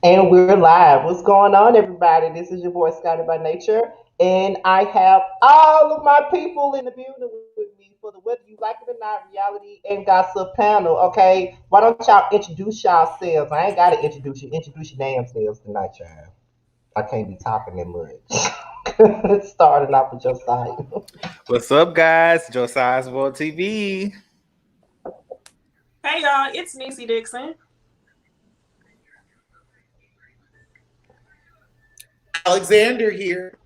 And we're live. What's going on, everybody? This is your boy Scotty by Nature, and I have all of my people in the building with me for the whether you like it or not reality and gossip panel. Okay, why don't y'all introduce yourselves? I ain't gotta introduce you. Introduce your damn selves tonight, child. I can't be talking that much. Starting off with your side. What's up, guys? Josiah's World TV. Hey y'all, it's Niecy Dixon. Alexander here.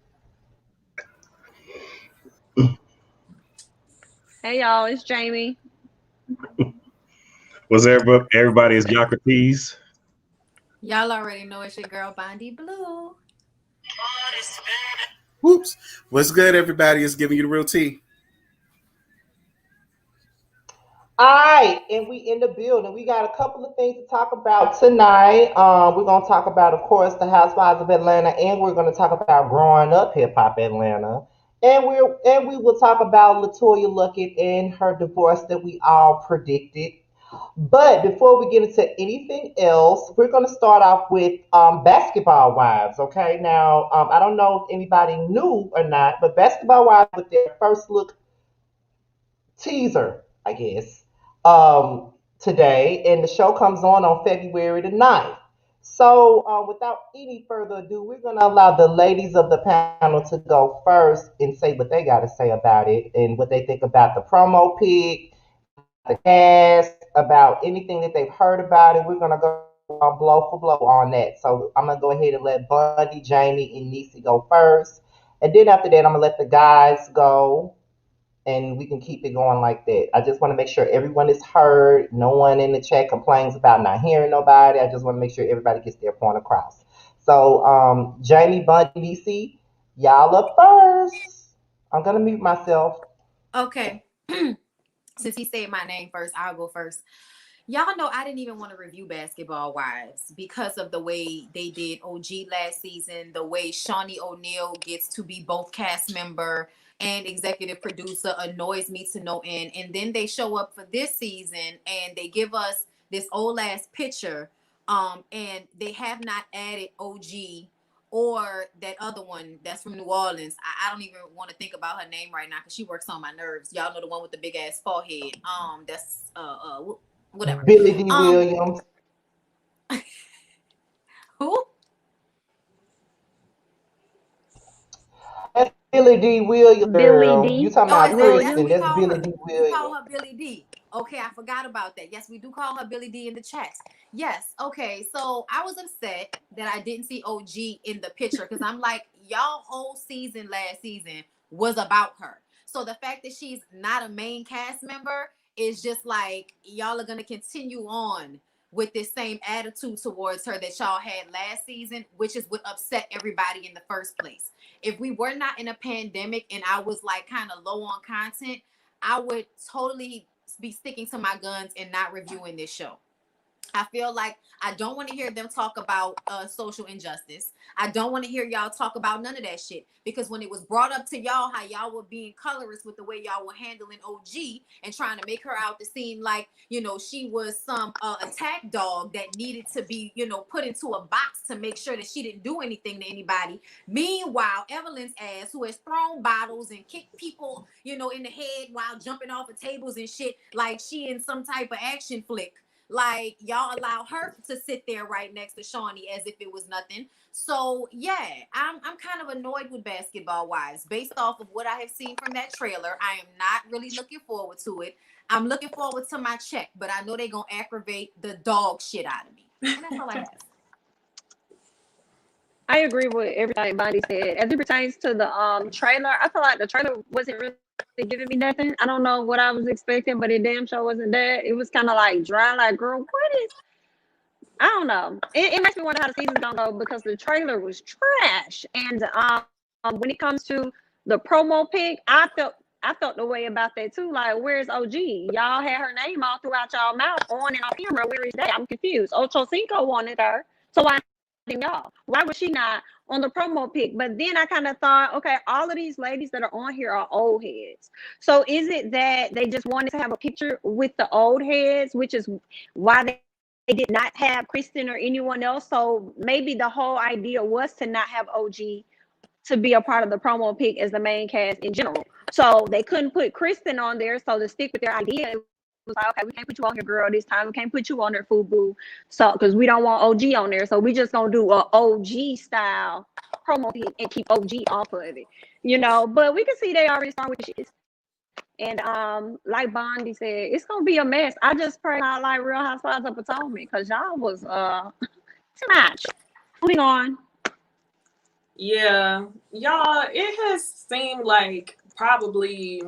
Hey y'all, it's Jamie. What's everybody is Socrates. Y'all already know it's your girl Bondi Blue. Whoops. What's good, everybody? Is giving you the real tea. All right, and we in the building. We got a couple of things to talk about tonight. We're gonna talk about, of course, the Housewives of Atlanta, and we're gonna talk about growing up hip hop Atlanta, and we will talk about Latoya Luckett and her divorce that we all predicted. But before we get into anything else, we're gonna start off with Basketball Wives. Okay, now I don't know if anybody knew or not, but Basketball Wives with their first look teaser, I guess, today, and the show comes on February the 9th. So, without any further ado, we're going to allow the ladies of the panel to go first and say what they got to say about it and what they think about the promo pic, about the cast, about anything that they've heard about it. We're going to go blow for blow on that. So, I'm going to go ahead and let Bundy, Jamie, and Niecy go first. And then after that, I'm going to let the guys go and we can keep it going like that. I just want to make sure everyone is heard. No one in the chat complains about not hearing nobody. I just want to make sure everybody gets their point across. So, Jamie, Bundy, DC, y'all up first. I'm gonna mute myself. Okay. Since he said my name first, I'll go first. Y'all know I didn't even want to review Basketball Wives because of the way they did OG last season, the way Shawnee O'Neal gets to be both cast member and executive producer annoys me to no end. And then they show up for this season and they give us this old ass picture. And they have not added OG or that other one that's from New Orleans. I don't even want to think about her name right now because she works on my nerves. Y'all know the one with the big ass forehead. That's whatever. Billy D. Williams. Who? That's Billy D. Williams, Billy girl. You D. talking Oh, about is that that's Kristen? what we Williams. That's call Billy her? D. We call Williams. her Billy D. Okay, I forgot about that. Yes, we do call her Billy D in the chats. Yes. Okay, so I was upset that I didn't see OG in the picture because I'm like, y'all whole season last season was about her. So the fact that she's not a main cast member is just like y'all are gonna continue on with this same attitude towards her that y'all had last season, which is what upset everybody in the first place. If we were not in a pandemic and I was like kind of low on content, I would totally be sticking to my guns and not reviewing this show. I feel like I don't want to hear them talk about social injustice. I don't want to hear y'all talk about none of that shit because when it was brought up to y'all how y'all were being colorist with the way y'all were handling OG and trying to make her out to seem like, you know, she was some attack dog that needed to be, you know, put into a box to make sure that she didn't do anything to anybody. Meanwhile, Evelyn's ass, who has thrown bottles and kicked people, you know, in the head while jumping off of tables and shit, like she in some type of action flick. Like y'all allow her to sit there right next to Shawnee as if it was nothing. So yeah, I'm kind of annoyed with Basketball Wives based off of what I have seen from that trailer. I am not really looking forward to it. I'm looking forward to my check, but I know they're gonna aggravate the dog shit out of me. And that's all I have. I agree with everything Bonnie said. As it pertains to the trailer, I feel like the trailer wasn't really giving me nothing. I don't know what I was expecting, but it damn sure wasn't that. It was kind of like dry, like, girl, what is I don't know. It makes me wonder how the season's gonna go because the trailer was trash. And when it comes to the promo pic, I felt the way about that too. Like, where's OG? Y'all had her name all throughout y'all mouth on and off camera. Where is that? I'm confused. Ocho Cinco wanted her, so why didn't y'all? Why was she not on the promo pic? But then I kind of thought, okay, all of these ladies that are on here are old heads. So is it that they just wanted to have a picture with the old heads, which is why they did not have Kristen or anyone else. So maybe the whole idea was to not have OG to be a part of the promo pick as the main cast in general. So they couldn't put Kristen on there. So to stick with their idea, it was like, okay, we can't put you on here, girl, this time. We can't put you on there, FUBU. So because we don't want OG on there. So we just gonna do a OG style promo pick and keep OG off of it. You know, but we can see they already started with the shit. And like Bondi said, it's gonna be a mess. I just pray not like Real Housewives of Potomac, because y'all was too much. Moving on. Yeah, y'all, it has seemed like probably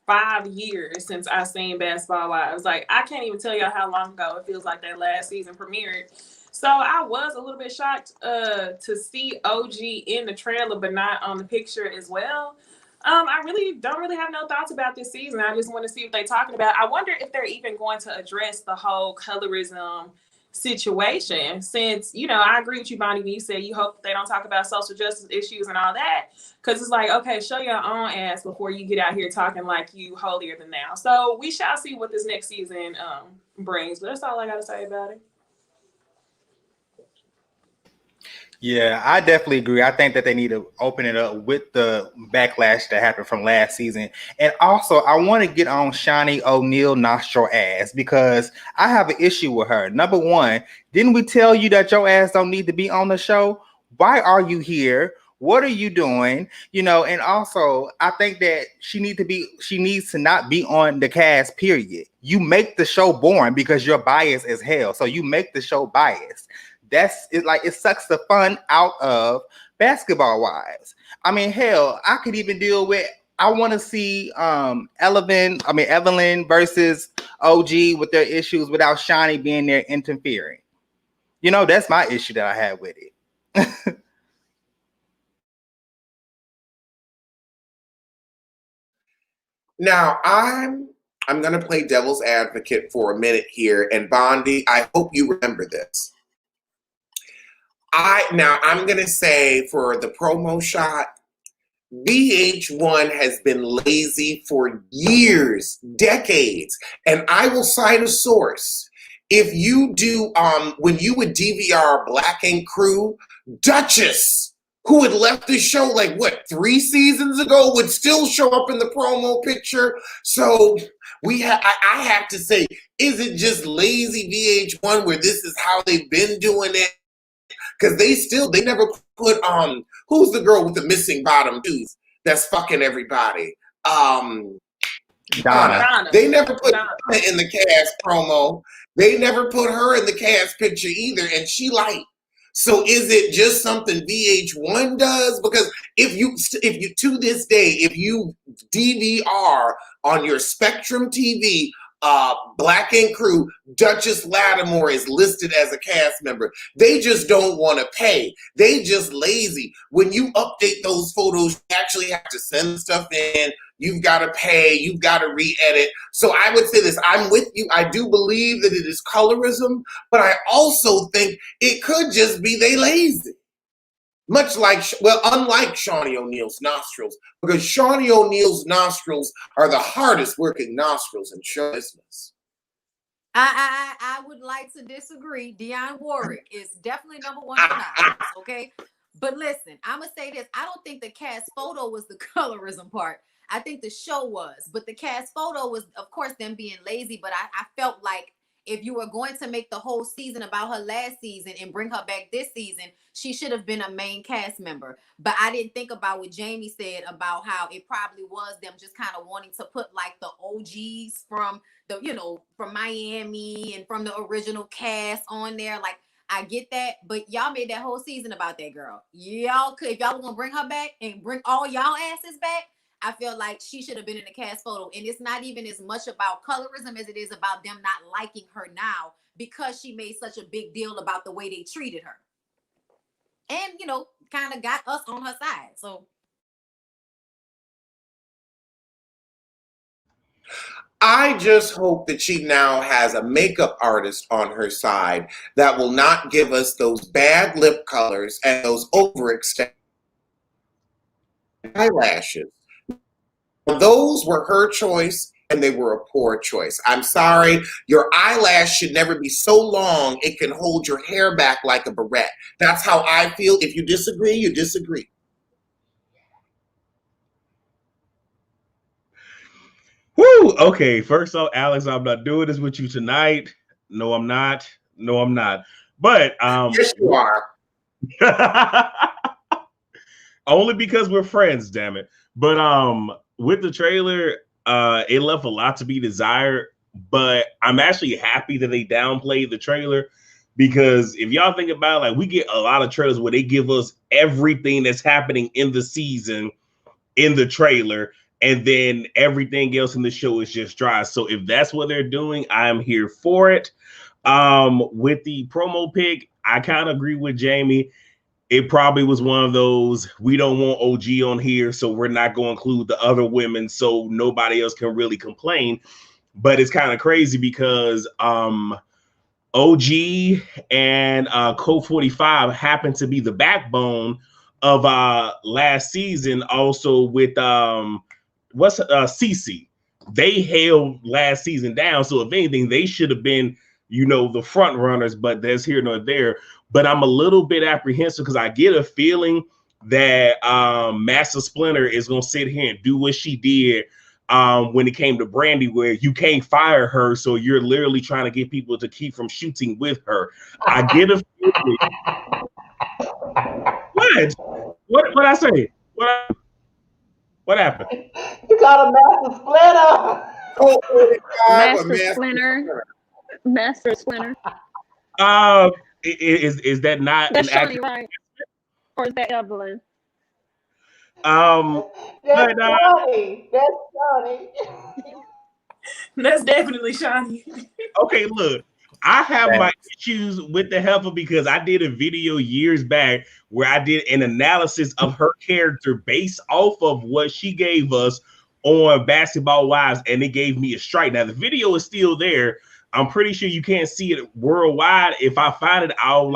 5 years since I seen Basketball Wives. Like, I can't even tell y'all how long ago it feels like that last season premiered. So I was a little bit shocked to see OG in the trailer, but not on the picture as well. I really don't really have no thoughts about this season. I just want to see what they're talking about. I wonder if they're even going to address the whole colorism situation, since, you know, I agree with you, Bonnie, when you said you hope they don't talk about social justice issues and all that, because it's like, okay, show your own ass before you get out here talking like you holier than thou. So we shall see what this next season brings, but that's all I got to say about it. Yeah, I definitely agree. I think that they need to open it up with the backlash that happened from last season. And also, I want to get on Shawnee O'Neal nostril ass, because I have an issue with her. Number one, didn't we tell you that your ass don't need to be on the show? Why are you here? What are you doing? You know, and also, I think that she needs to not be on the cast, period. You make the show boring because you're biased as hell. So you make the show biased. That's it. Like, it sucks the fun out of Basketball Wives. I mean, hell, I could even deal with. I want to see Evelyn versus OG with their issues without Shawnee being there interfering. You know, that's my issue that I had with it. Now, I'm going to play devil's advocate for a minute here, and Bondi, I hope you remember this. I'm going to say, for the promo shot, VH1 has been lazy for years, decades, and I will cite a source. If you do, when you would DVR Black and Crew, Duchess, who had left the show like, 3 seasons ago, would still show up in the promo picture. So I have to say, is it just lazy VH1 where this is how they've been doing it? Because they never put who's the girl with the missing bottom tooth that's fucking everybody? Donna. They never put Donna in the cast promo. They never put her in the cast picture either, and she light. So is it just something VH1 does? Because if you to this day, if you DVR on your Spectrum TV, Black and Crew, Duchess Lattimore is listed as a cast member. They just don't want to pay. They just lazy. When you update those photos, you actually have to send stuff in. You've got to pay. You've got to re-edit. So I would say this. I'm with you. I do believe that it is colorism, but I also think it could just be they lazy. Much like, unlike Shawnee O'Neal's nostrils, because Shawnee O'Neal's nostrils are the hardest working nostrils in show business. I would like to disagree. Dionne Warwick is definitely number one for nostrils, okay? But listen, I'm going to say this. I don't think the cast photo was the colorism part. I think the show was. But the cast photo was, of course, them being lazy. But I felt like if you were going to make the whole season about her last season and bring her back this season, she should have been a main cast member. But I didn't think about what Jamie said about how it probably was them just kind of wanting to put like the OGs from the, from Miami and from the original cast on there. Like, I get that, but y'all made that whole season about that girl. Y'all could, if y'all were gonna bring her back and bring all y'all asses back, I feel like she should have been in the cast photo. And it's not even as much about colorism as it is about them not liking her now because she made such a big deal about the way they treated her. And, kind of got us on her side. So I just hope that she now has a makeup artist on her side that will not give us those bad lip colors and those overextended eyelashes. Those were her choice, and they were a poor choice. I'm sorry, your eyelash should never be so long it can hold your hair back like a barrette. That's how I feel. If you disagree, you disagree. Woo! Okay, first off, Alex, I'm not doing this with you tonight. No, I'm not. No, I'm not. But Yes, you are. only because we're friends, damn it. But with the trailer, it left a lot to be desired. But I'm actually happy that they downplayed the trailer, because if y'all think about it, like, we get a lot of trailers where they give us everything that's happening in the season in the trailer, and then everything else in the show is just dry. So if that's what they're doing, I'm here for it. With the promo pic, I kind of agree with Jamie. It probably was one of those, we don't want OG on here, so we're not going to include the other women so nobody else can really complain. But it's kind of crazy because OG and Code 45 happened to be the backbone of last season, also with CC. They held last season down, so if anything, they should have been, the front runners, but that's here nor there. But I'm a little bit apprehensive because I get a feeling that Master Splinter is going to sit here and do what she did when it came to Brandy, where you can't fire her, so you're literally trying to get people to keep from shooting with her. I get a feeling. What I say? What happened? You got a Master Splinter. Master Splinter. Is that not That's an Shawnee, accurate? right? Or is that Evelyn? That's funny. That's funny. That's definitely Shawnee. Okay, look, I have my issues with the heifer because I did a video years back where I did an analysis of her character based off of what she gave us on Basketball Wives, and it gave me a strike. Now, the video is still there. I'm pretty sure you can't see it worldwide. If I find it, I'll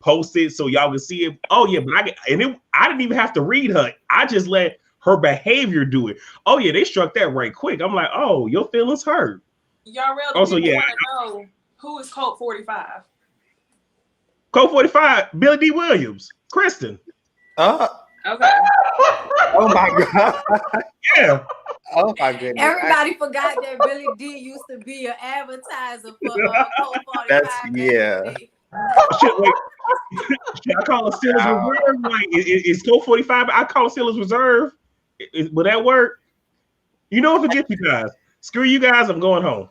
post it so y'all can see it. Oh yeah, but I didn't even have to read her. I just let her behavior do it. Oh yeah, they struck that right quick. I'm like, oh, your feelings hurt. Y'all really also, want yeah, to know who is Colt 45? Colt 45, Billy D. Williams, Kristen. Okay. Oh my God. Yeah. Oh my goodness. Everybody forgot that Billy D used to be an advertiser for Colt 45. Yeah. Should I call it Steelers Reserve? Like, is Colt 45? I call it Steelers Reserve. Would that work? You know, forget you guys. Screw you guys. I'm going home.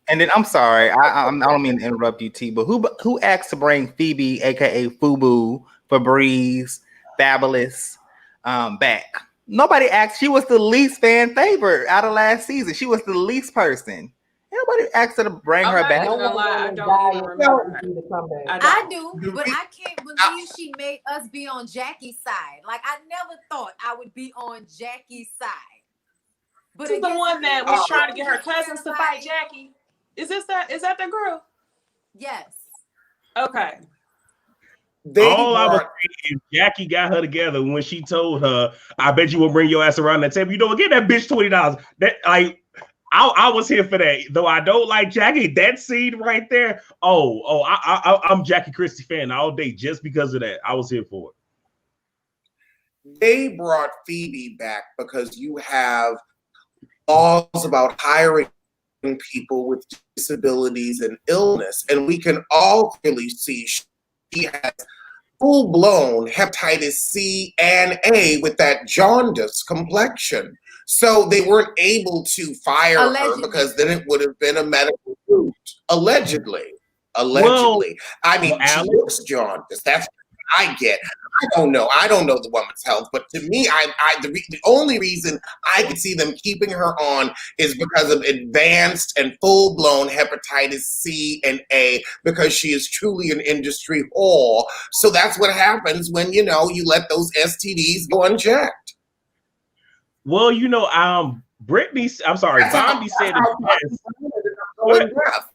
And then I'm sorry, I don't mean to interrupt you, T, but who asked to bring Phoebe, aka Fubu, Febreze, Fabulous, back? Nobody asked. She was the least fan favorite out of last season. She was the least person. Nobody asked her to bring her back. I don't even remember. I do, but I can't believe she made us be on Jackie's side. Like, I never thought I would be on Jackie's side. But She's the one that was trying to get her cousins to fight Jackie. Is that the girl? Yes. Okay. All I was saying is Jackie got her together when she told her, I bet you will bring your ass around that table. You know, get that bitch $20. That I was here for that. Though I don't like Jackie, that scene right there. I'm Jackie Christie fan all day just because of that. I was here for it. They brought Phoebe back because you have laws about hiring people with disabilities and illness, and we can all clearly see she has full-blown hepatitis C and A with that jaundice complexion. So they weren't able to fire her because then it would have been a medical route. Allegedly. Well, I mean, she looks jaundiced. That's what I get. I don't know the woman's health, but to me, the only reason I could see them keeping her on is because of advanced and full-blown hepatitis C and A, because she is truly an industry whore. So that's what happens when, you let those STDs go unchecked. Well, Bondi said it best.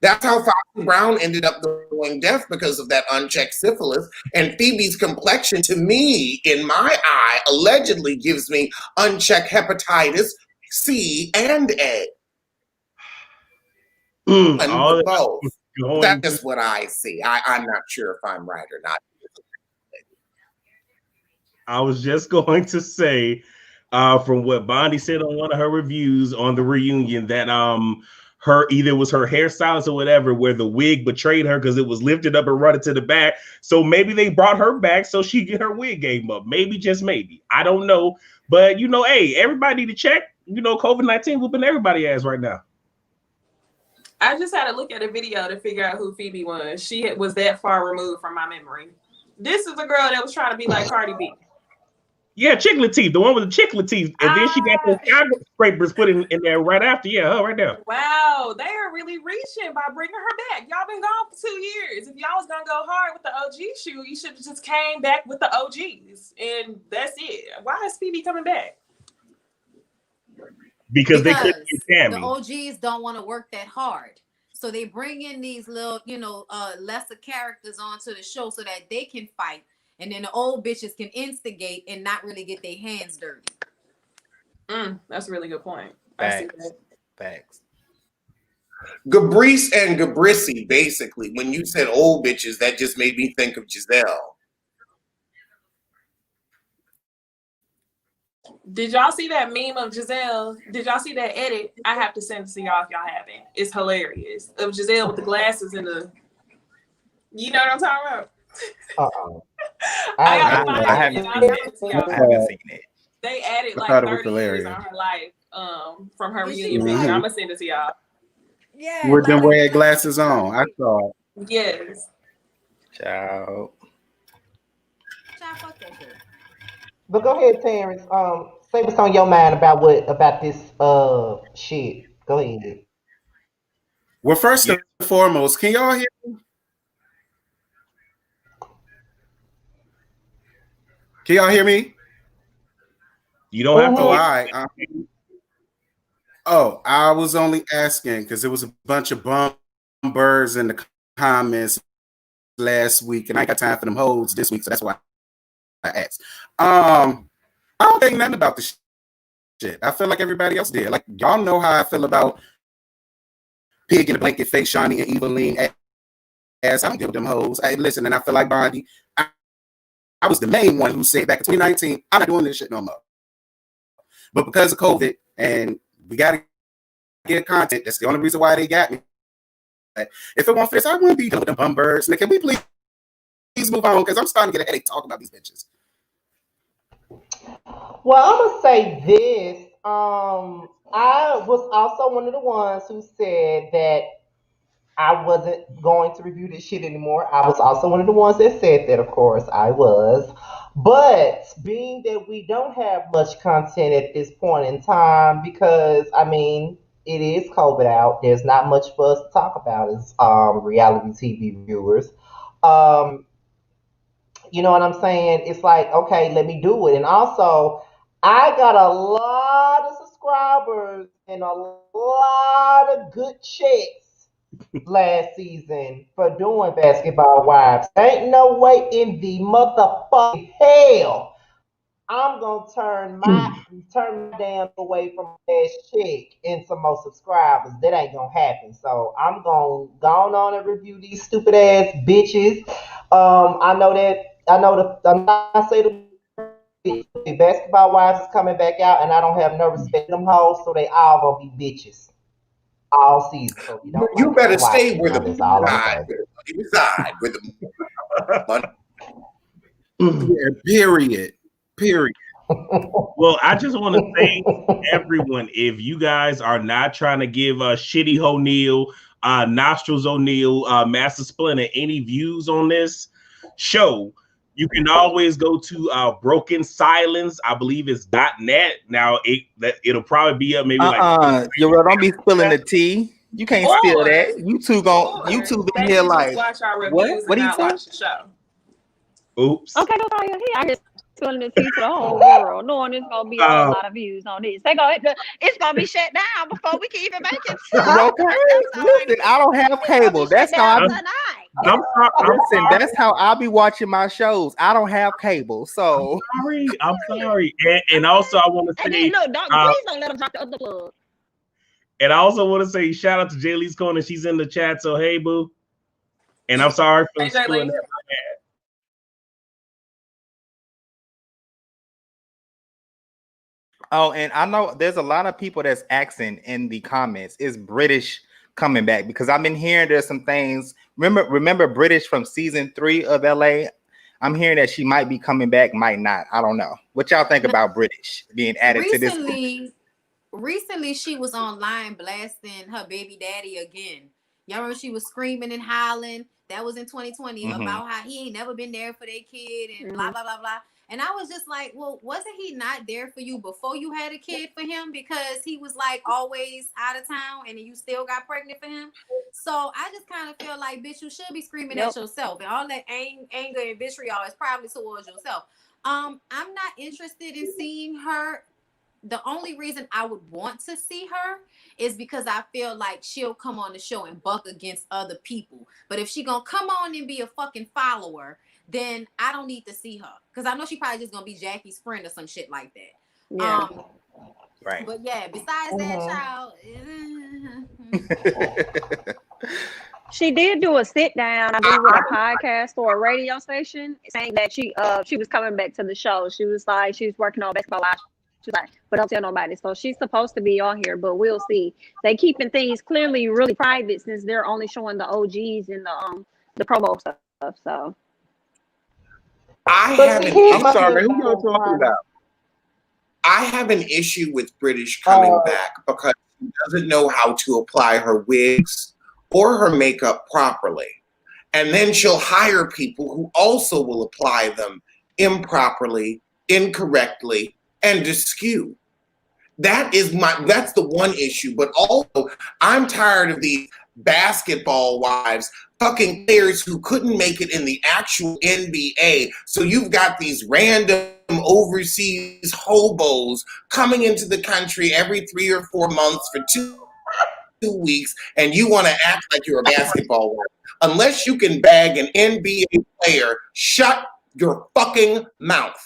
That's how Foxy Brown ended up going deaf, because of that unchecked syphilis. And Phoebe's complexion, to me, in my eye, allegedly gives me unchecked hepatitis C and A. And with both. That's what I see. I'm not sure if I'm right or not. I was just going to say, from what Bondi said on one of her reviews on the reunion, that her either was her hairstylist or whatever, where the wig betrayed her because it was lifted up and running to the back. So maybe they brought her back so she get her wig game up. Maybe, just maybe. I don't know. But hey, everybody need to check. COVID-19 whooping everybody's ass right now. I just had to look at a video to figure out who Phoebe was. She was that far removed from my memory. This is a girl that was trying to be like Cardi B. Yeah, chiclet teeth, the one with the chiclet teeth. And then she got those skyscrapers put in there right after. Yeah, her right there. Wow, they are really reaching by bringing her back. Y'all been gone for 2 years. If y'all was going to go hard with the OG shoe, you should have just came back with the OGs. And that's it. Why is Phoebe coming back? Because they couldn't get Tammy. The OGs don't want to work that hard. So they bring in these little, lesser characters onto the show so that they can fight. And then the old bitches can instigate and not really get their hands dirty. That's a really good point. Facts. Gabrice and Gabrissy, basically. When you said old bitches, that just made me think of Giselle. Did y'all see that meme of Giselle? Did y'all see that edit? I have to send it to y'all if y'all haven't. It's hilarious. Of Giselle with the glasses and the... You know what I'm talking about? I haven't seen it. They added like 30 years on her life from her reunion. I'm gonna send it to y'all. Yeah, with them red glasses on. I saw it. Yes. Ciao. But go ahead, Terrence. Say what's on your mind about this shit. Go ahead. Well, first and foremost, can y'all hear me? Can y'all hear me? You don't have to. Oh, all right. I was only asking because there was a bunch of bum birds in the comments last week, and I ain't got time for them hoes this week, so that's why I asked. I don't think nothing about this shit. I feel like everybody else did. Like, y'all know how I feel about Pig in the Blanket Face, Shawnee, and Eveline. Ass, I don't give them hoes. Hey, listen, and I feel like Bondi. I was the main one who said back in 2019, I'm not doing this shit no more. But because of COVID, and we got to get content, that's the only reason why they got me. If it weren't for this, I wouldn't be doing them bum birds. Now, can we please move on? Because I'm starting to get a headache talking about these bitches. Well, I'm going to say this. I was also one of the ones who said that I wasn't going to review this shit anymore. I was also one of the ones that said that, of course, I was. But being that we don't have much content at this point in time, because, it is COVID out, there's not much for us to talk about as reality TV viewers. You know what I'm saying? It's like, okay, let me do it. And also, I got a lot of subscribers and a lot of good checks last season for doing Basketball Wives. Ain't no way in the motherfucking hell I'm gonna turn my damn away from that chick and some more subscribers. That ain't gonna happen. So I'm gonna go on and review these stupid ass bitches. I know I'm not saying the Basketball Wives is coming back out, and I don't have no respect for them hoes, so they all gonna be bitches all season. So you better stay where the money reside. Where the Yeah, period. Well, I just want to thank everyone. If you guys are not trying to give Shitty O'Neal, Nostrils O'Neal, Master Splinter any views on this show, you can always go to Broken Silence. I believe it's .net. Now it'll probably be up maybe don't be spilling the tea. You can't steal that. YouTube in here like watch our reviews what? What and he not say? watch the show. Oops. Okay, no fire. I just spilling the tea to the whole world, knowing it's gonna be a whole lot of views on this. It's gonna be shut down before we can even make it. Okay, listen, I don't have cable. That's how I. tonight. I'm Listen, that's how I'll be watching my shows. I don't have cable, so I'm sorry. And also I want to And say, then look, please don't let them drop the other plug. and I also want to say shout out to Jaylee's Corner. She's in the chat, so hey boo. And I'm sorry for Hey, screwing Jaylee. that. oh, and I know there's a lot of people that's asking in the comments, is British coming back? Because I've been hearing there's some things. Remember British from season 3 of LA? I'm hearing that she might be coming back, might not. I don't know. What y'all think about British being added to this? Recently, she was online blasting her baby daddy again. Y'all remember she was screaming and hollering? That was in 2020 about how he ain't never been there for their kid and blah, blah, blah, blah. And I was just like, well, wasn't he not there for you before you had a kid for him? Because he was like always out of town and you still got pregnant for him. So I just kind of feel like, bitch, you should be screaming at yourself. And all that anger and vitriol is probably towards yourself. I'm not interested in seeing her. The only reason I would want to see her is because I feel like she'll come on the show and buck against other people. But if she gonna come on and be a fucking follower, then I don't need to see her. Because I know she probably just gonna be Jackie's friend or some shit like that. Yeah. Right. But yeah, besides that, child. She did do a sit down, I believe, with a podcast or a radio station, saying that she was coming back to the show. She was like, she's working on Basketball Live. She's like, but don't tell nobody. So she's supposed to be on here, but we'll see. They keeping things clearly really private since they're only showing the OGs and the promo stuff. So I'm sorry, who y'all talking about? I have an issue with British coming back because she doesn't know how to apply her wigs or her makeup properly. And then she'll hire people who also will apply them improperly, incorrectly, and askew. That's the one issue. But also, I'm tired of these basketball wives fucking players who couldn't make it in the actual NBA. So you've got these random overseas hobos coming into the country every 3 or 4 months for 2 weeks, and you want to act like you're a basketball wife. Unless you can bag an NBA player, shut your fucking mouth.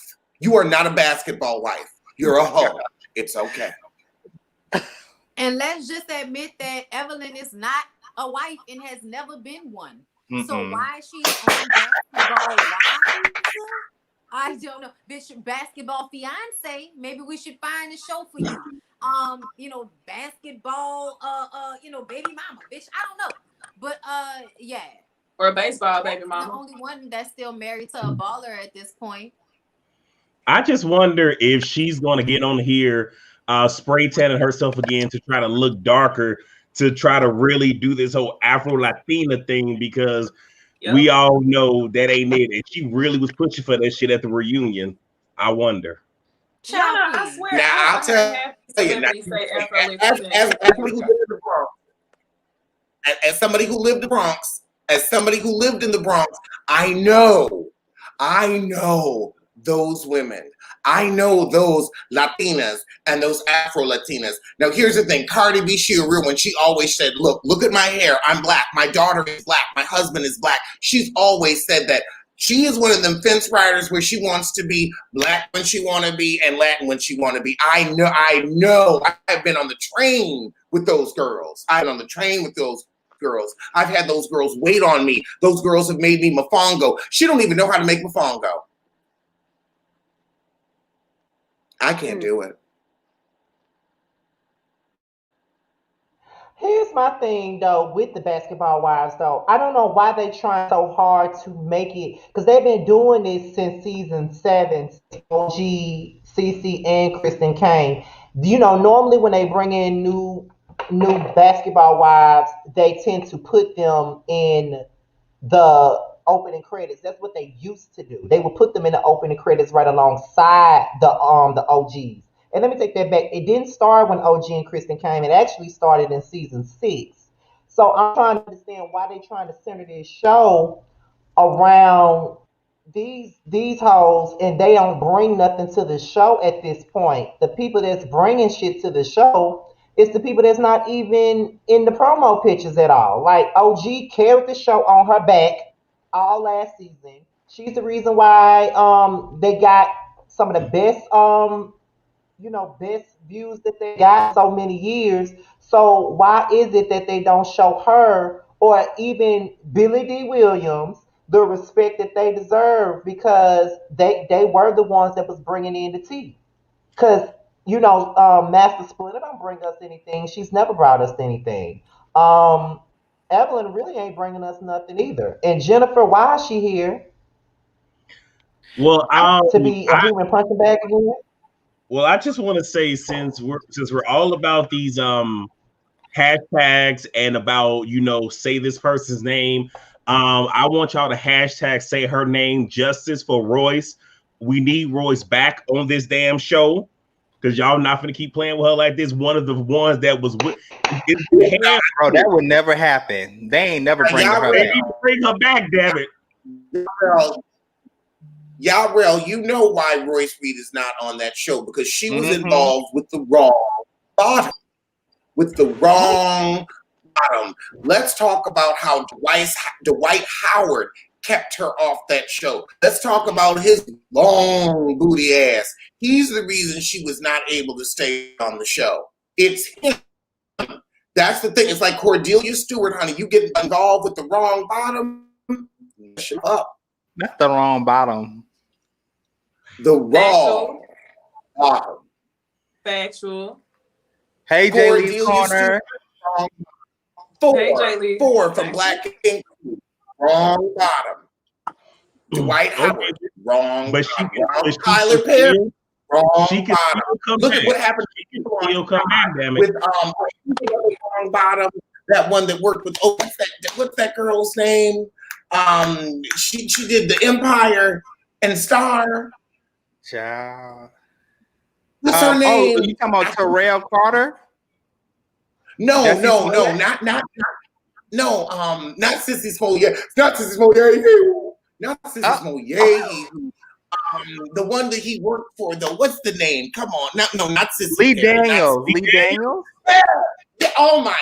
You are not a basketball wife. You're a hoe. It's okay. And let's just admit that Evelyn is not a wife and has never been one. So why she's on Basketball Wives? I don't know. Bitch, Basketball Fiance. Maybe we should find a show for you. Basketball, baby mama. Bitch, I don't know. But yeah. Or baseball, baby That's mama. the only one that's still married to a baller at this point. I just wonder if she's going to get on here, spray tanning herself again to try to look darker, to try to really do this whole Afro Latina thing, because we all know that ain't it. And she really was pushing for that shit at the reunion. I wonder. Yeah, I swear. Now I'll tell you. As somebody who lived in the Bronx, I know those women. I know those Latinas and those Afro Latinas. Now, here's the thing. Cardi B, she a real one. She always said, look at my hair. I'm black. My daughter is black. My husband is black. She's always said that. She is one of them fence riders where she wants to be black when she want to be and Latin when she want to be. I know. I've been on the train with those girls. I've had those girls wait on me. Those girls have made me mofongo. She don't even know how to make mofongo. I can't do it. Here's my thing though with the Basketball Wives though. I don't know why they trying so hard to make it, because they've been doing this since season 7. OG, Cece, and Kristen Kane. Normally when they bring in new Basketball Wives, they tend to put them in the opening credits. That's what they used to do. They would put them in the opening credits right alongside the OGs. And let me take that back. It didn't start when OG and Kristen came. It actually started in season 6. So I'm trying to understand why they're trying to center this show around these hoes, and they don't bring nothing to the show at this point. The people that's bringing shit to the show is the people that's not even in the promo pictures at all. Like OG carried the show on her back all last season. She's the reason why they got some of the best best views that they got in so many years. So why is it that they don't show her or even Billy D. Williams the respect that they deserve, because they were the ones that was bringing in the tea? Because Master Splinter don't bring us anything. She's never brought us anything. Um, Evelyn really ain't bringing us nothing either. And Jennifer, why is she here? Well, To be a human punching bag again? I just want to say, since we're all about these hashtags and about say this person's name, I want y'all to hashtag say her name, justice for Royce. We need Royce back on this damn show, because y'all not gonna keep playing with her like this. One of the ones that was with bro, that would never happen. They ain't never bring her back. Bring her back, damn it. Y'all, you know why Royce Reed is not on that show, because she was involved with the wrong bottom. Let's talk about how Dwight Howard kept her off that show. Let's talk about his long booty ass. He's the reason she was not able to stay on the show. It's him. That's the thing. It's like Cordelia Stewart, honey. You get involved with the wrong bottom, shut up. That's the wrong bottom. The wrong bottom. Factual. Hey, Jay Lee's Corner. Four from Black Ink. Wrong bottom. Dwight Howard. Wrong bottom. Tyler Perry. Wrong bottom. Look at what happened with wrong bottom. That one that worked with what's that girl's name? She did the Empire and Star. Child. What's her name? Oh, you talking about Terrell Carter? No, not Sissy Smollett. Not Sissy Smollett. Not Sissy Smollett. The one that he worked for, though. What's the name? Come on, not Sissy. Lee Daniels. Lee Daniels. Yeah. Oh my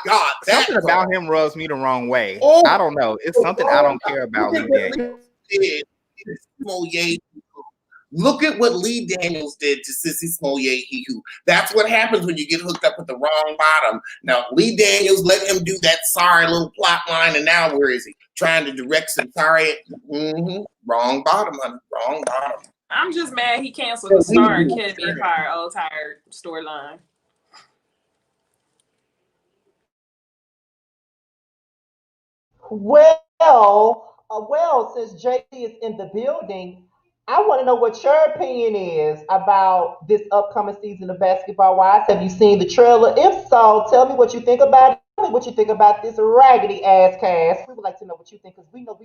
God! Something about him rubs me the wrong way. I don't know. It's something I don't care about Lee Daniels. Look at what Lee Daniels did to Sissy Smollett. That's what happens when you get hooked up with the wrong bottom. Now, Lee Daniels let him do that sorry little plot line, and now where is he? Trying to direct some sorry. Wrong bottom, honey. Wrong bottom. I'm just mad he canceled the Star Academy Empire Old Tired storyline. Well, since JD is in the building, I want to know what your opinion is about this upcoming season of Basketball Wives. Have you seen the trailer? If so, tell me what you think about it. Tell me what you think about this raggedy ass cast. We would like to know what you think, because we know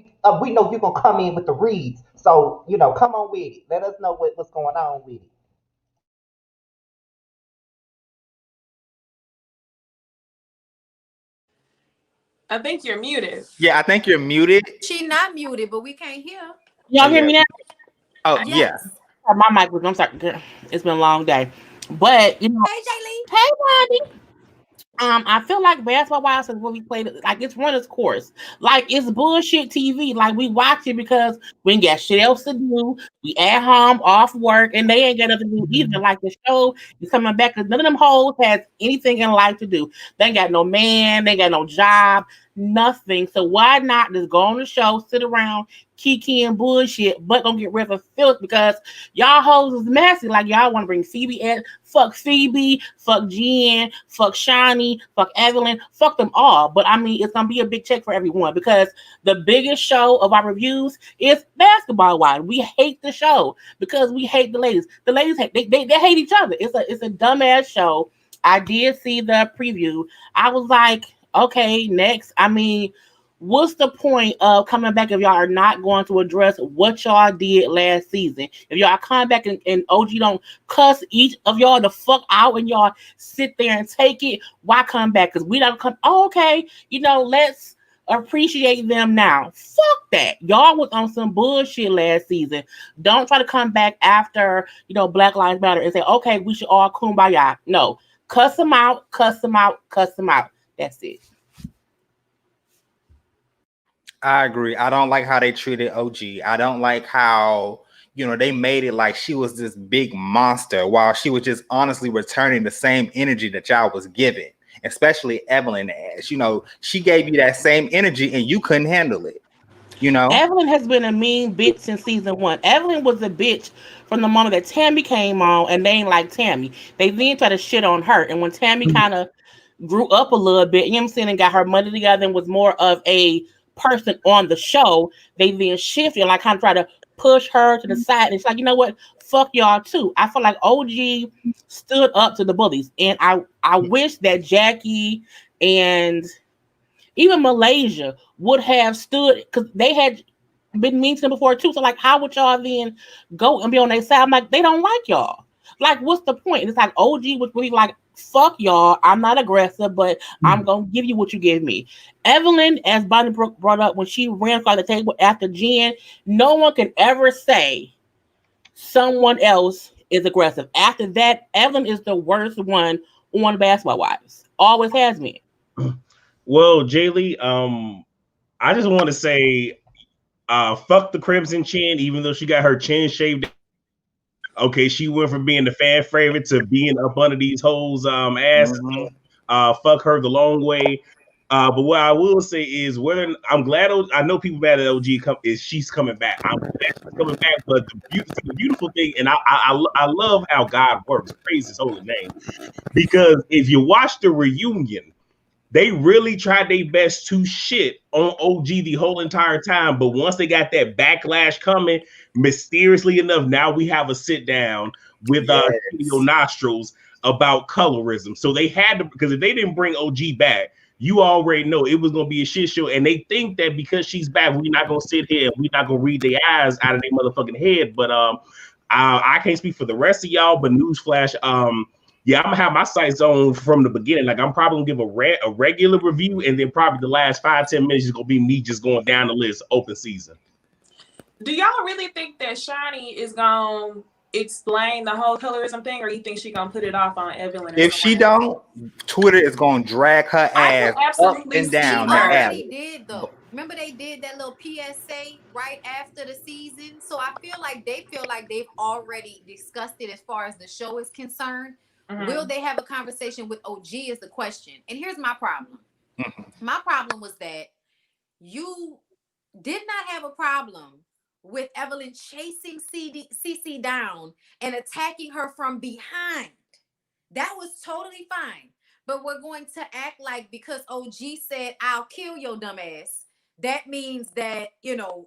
you're gonna come in with the reads. So come on with it. Let us know what's going on with it. I think you're muted. Yeah, I think you're muted. She not muted, but we can't hear. Y'all hear me now? Oh, Yes. yeah. My mic was. I'm sorry. It's been a long day, but Hey, Jaylee. Hey, Bonnie. I feel like Basketball Wives is what we played. Like, it's run its course. Like, it's bullshit TV. Like, we watch it because we ain't got shit else to do. We at home, off work, and they ain't got nothing to do either. Like, the show is coming back because none of them hoes has anything in life to do. They ain't got no man, they ain't got no job, nothing. So why not just go on the show, sit around, kiki and bullshit, but don't get rid of Philip, because y'all hoes is messy. Like, y'all want to bring Phoebe in. Fuck Phoebe, fuck Jen, fuck Shawnee, fuck Evelyn, fuck them all. But I mean, it's gonna be a big check for everyone, because the biggest show of our reviews is Basketball Wives. We hate the show because we hate the ladies. The ladies hate they hate each other. It's a dumbass show. I did see the preview. I was like, okay, next. I mean, what's the point of coming back if y'all are not going to address what y'all did last season? If y'all come back and OG don't cuss each of y'all the fuck out and y'all sit there and take it, why come back? Because we don't come, okay, let's appreciate them now. Fuck that. Y'all was on some bullshit last season. Don't try to come back after, Black Lives Matter and say, okay, we should all kumbaya. No. Cuss them out, cuss them out, cuss them out. That's it. I agree. I don't like how they treated OG. I don't like how, they made it like she was this big monster while she was just honestly returning the same energy that y'all was giving, especially Evelyn as. She gave you that same energy and you couldn't handle it. Evelyn has been a mean bitch since season 1. Evelyn was a bitch from the moment that Tammy came on, and they ain't like Tammy. They then tried to shit on her. And when Tammy kind of grew up a little bit, you know what I'm saying, and got her money together and was more of a person on the show, they then shifted and kind of try to push her to the side. And it's like, you know what? Fuck y'all too. I feel like OG stood up to the bullies. And I wish that Jackie and even Malaysia would have stood, because they had been mean to them before too. So how would y'all then go and be on their side? I'm like, they don't like y'all. What's the point? And it's like OG was really like, fuck y'all. I'm not aggressive, but I'm gonna give you what you give me. Evelyn, as Bonnie Brooke brought up, when she ran across the table after Jen, no one can ever say someone else is aggressive. After that, Evelyn is the worst one on Basketball Wives. Always has been. Well, Jaylee, I just want to say, fuck the Crimson Chin, even though she got her chin shaved. Okay, she went from being the fan favorite to being up under these hoes' ass. Fuck her the long way. But what I will say is, I'm glad I know people mad at OG is she's coming back. I'm glad she's coming back. But the beautiful thing, and I love how God works. Praise His holy name. Because if you watch the reunion, they really tried their best to shit on OG the whole entire time. But once they got that backlash coming, mysteriously enough, now we have a sit down with Studio Nostrils about colorism. So they had to, because if they didn't bring OG back, you already know it was going to be a shit show. And they think that because she's back, we're not going to sit here and we're not going to read their eyes out of their motherfucking head. But I can't speak for the rest of y'all, but newsflash, yeah, I'm gonna have my sights on from the beginning. I'm probably gonna give a regular review, and then probably the last 5-10 minutes is gonna be me just going down the list, open season. Do y'all really think that Shani is gonna explain the whole colorism thing, or you think she's gonna put it off on Evelyn? If she don't, Twitter is gonna drag her ass up and down. She already did though. Remember they did that little PSA right after the season, so I feel like they've already discussed it as far as the show is concerned. Will they have a conversation with OG is the question. And here's my problem. My problem was that you did not have a problem with Evelyn chasing CC down and attacking her from behind. That was totally fine. But we're going to act like because OG said, I'll kill your dumb ass, that means that,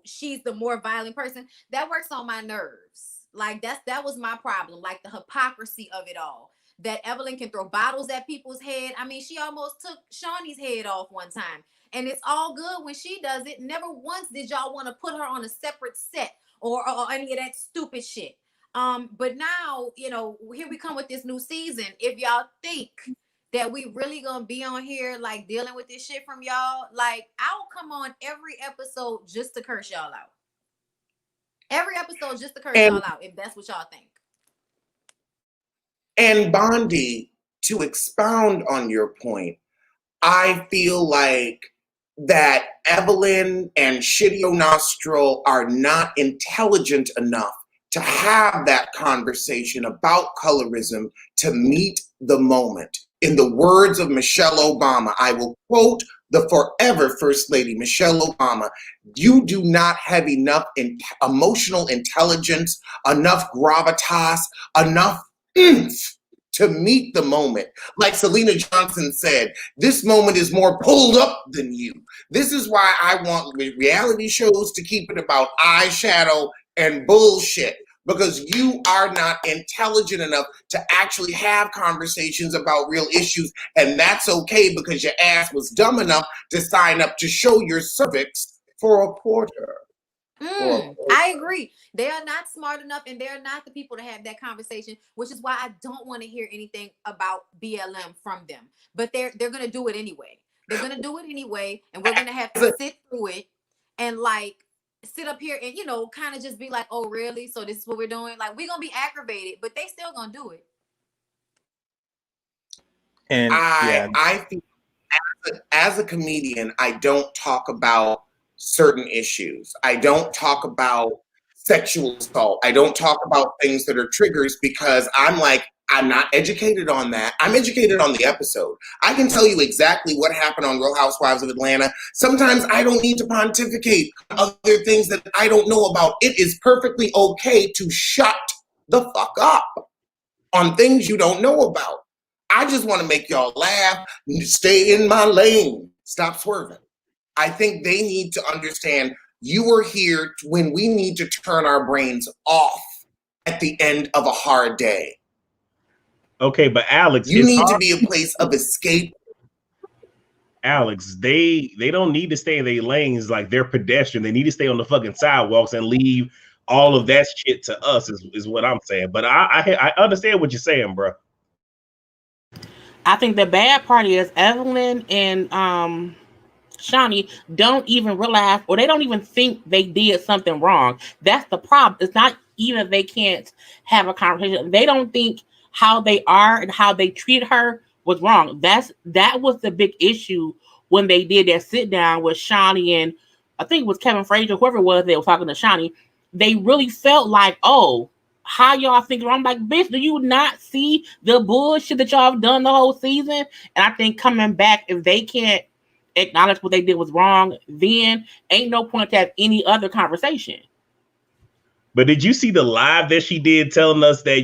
she's the more violent person. That works on my nerves. That was my problem. The hypocrisy of it all. That Evelyn can throw bottles at people's head. I mean, she almost took Shawnee's head off one time. And it's all good when she does it. Never once did y'all want to put her on a separate set or any of that stupid shit. But now, here we come with this new season. If y'all think that we really gonna be on here dealing with this shit from y'all, I'll come on every episode just to curse y'all out. Every episode just to curse y'all out, if that's what y'all think. And Bondi, to expound on your point, I feel like that Evelyn and Shidio Nostril are not intelligent enough to have that conversation about colorism to meet the moment. In the words of Michelle Obama, I will quote the forever First Lady, Michelle Obama, you do not have enough emotional intelligence, enough gravitas, enough to meet the moment. Like Selena Johnson said, this moment is more pulled up than you. This is why I want reality shows to keep it about eyeshadow and bullshit, because you are not intelligent enough to actually have conversations about real issues. And that's okay because your ass was dumb enough to sign up to show your cervix for a quarter. I agree. They are not smart enough, and they're not the people to have that conversation, which is why I don't want to hear anything about BLM from them. But they're going to do it anyway. They're gonna do it anyway, and we're gonna have to sit through it and like sit up here and kind of just be like, oh really? So this is what we're doing? Like we're gonna be aggravated, but they still gonna do it. And I think as a comedian, I don't talk about certain issues. I don't talk about sexual assault. I don't talk about things that are triggers because I'm not educated on that. I'm educated on the episode. I can tell you exactly what happened on Real Housewives of Atlanta. Sometimes I don't need to pontificate on other things that I don't know about. It is perfectly okay to shut the fuck up on things you don't know about. I just want to make y'all laugh, stay in my lane, stop swerving. I think they need to understand you are here when we need to turn our brains off at the end of a hard day. Okay, but Alex, you need to be a place of escape. Alex, they don't need to stay in their lanes like they're pedestrian. They need to stay on the fucking sidewalks and leave all of that shit to us is what I'm saying. But I understand what you're saying, bro. I think the bad part is Evelyn and Shani don't even realize, or they don't even think they did something wrong. That's the problem. It's not even they can't have a conversation. They don't think how they are and how they treat her was wrong. That was the big issue when they did that sit down with Shani and I think it was Kevin Frazier, whoever it was, they were talking to Shani. They really felt like, oh, how y'all thinking? I'm like, bitch, do you not see the bullshit that y'all have done the whole season? And I think coming back, if they can't acknowledge what they did was wrong, then ain't no point to have any other conversation. But did you see the live that she did telling us that,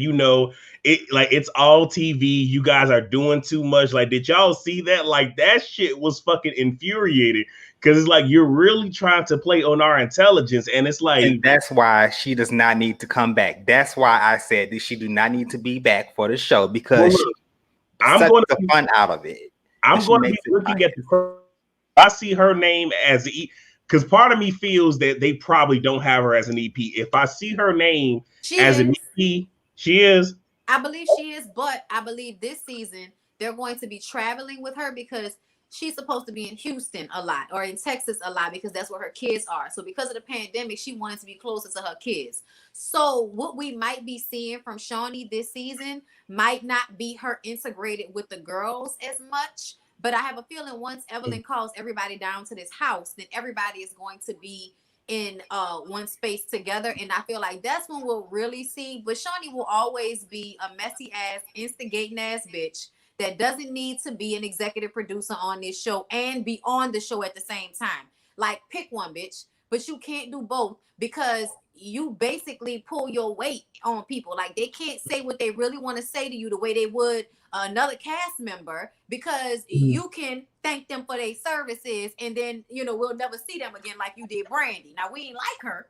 it's all TV, you guys are doing too much? Like, did y'all see that? Like, that shit was fucking infuriating. Because it's like, you're really trying to play on our intelligence. And it's like... And that's why she does not need to come back. That's why I said that she do not need to be back for the show. Because she sucks the fun out of it. I'm going to be looking at the... I see her name as... Because part of me feels that they probably don't have her as an EP. If I see her name as an EP, she is. I believe she is, but I believe this season they're going to be traveling with her because she's supposed to be in Houston a lot or in Texas a lot because that's where her kids are. So because of the pandemic, she wanted to be closer to her kids. So what we might be seeing from Shani this season might not be her integrated with the girls as much. But I have a feeling once Evelyn calls everybody down to this house, then everybody is going to be in one space together. And I feel like that's when we'll really see. But Shani will always be a messy ass, instigating ass bitch that doesn't need to be an executive producer on this show and be on the show at the same time. Like, pick one, bitch. But you can't do both because you basically pull your weight on people. Like, they can't say what they really want to say to you the way they would another cast member because you can thank them for their services and then, we'll never see them again like you did Brandy. Now, we ain't like her,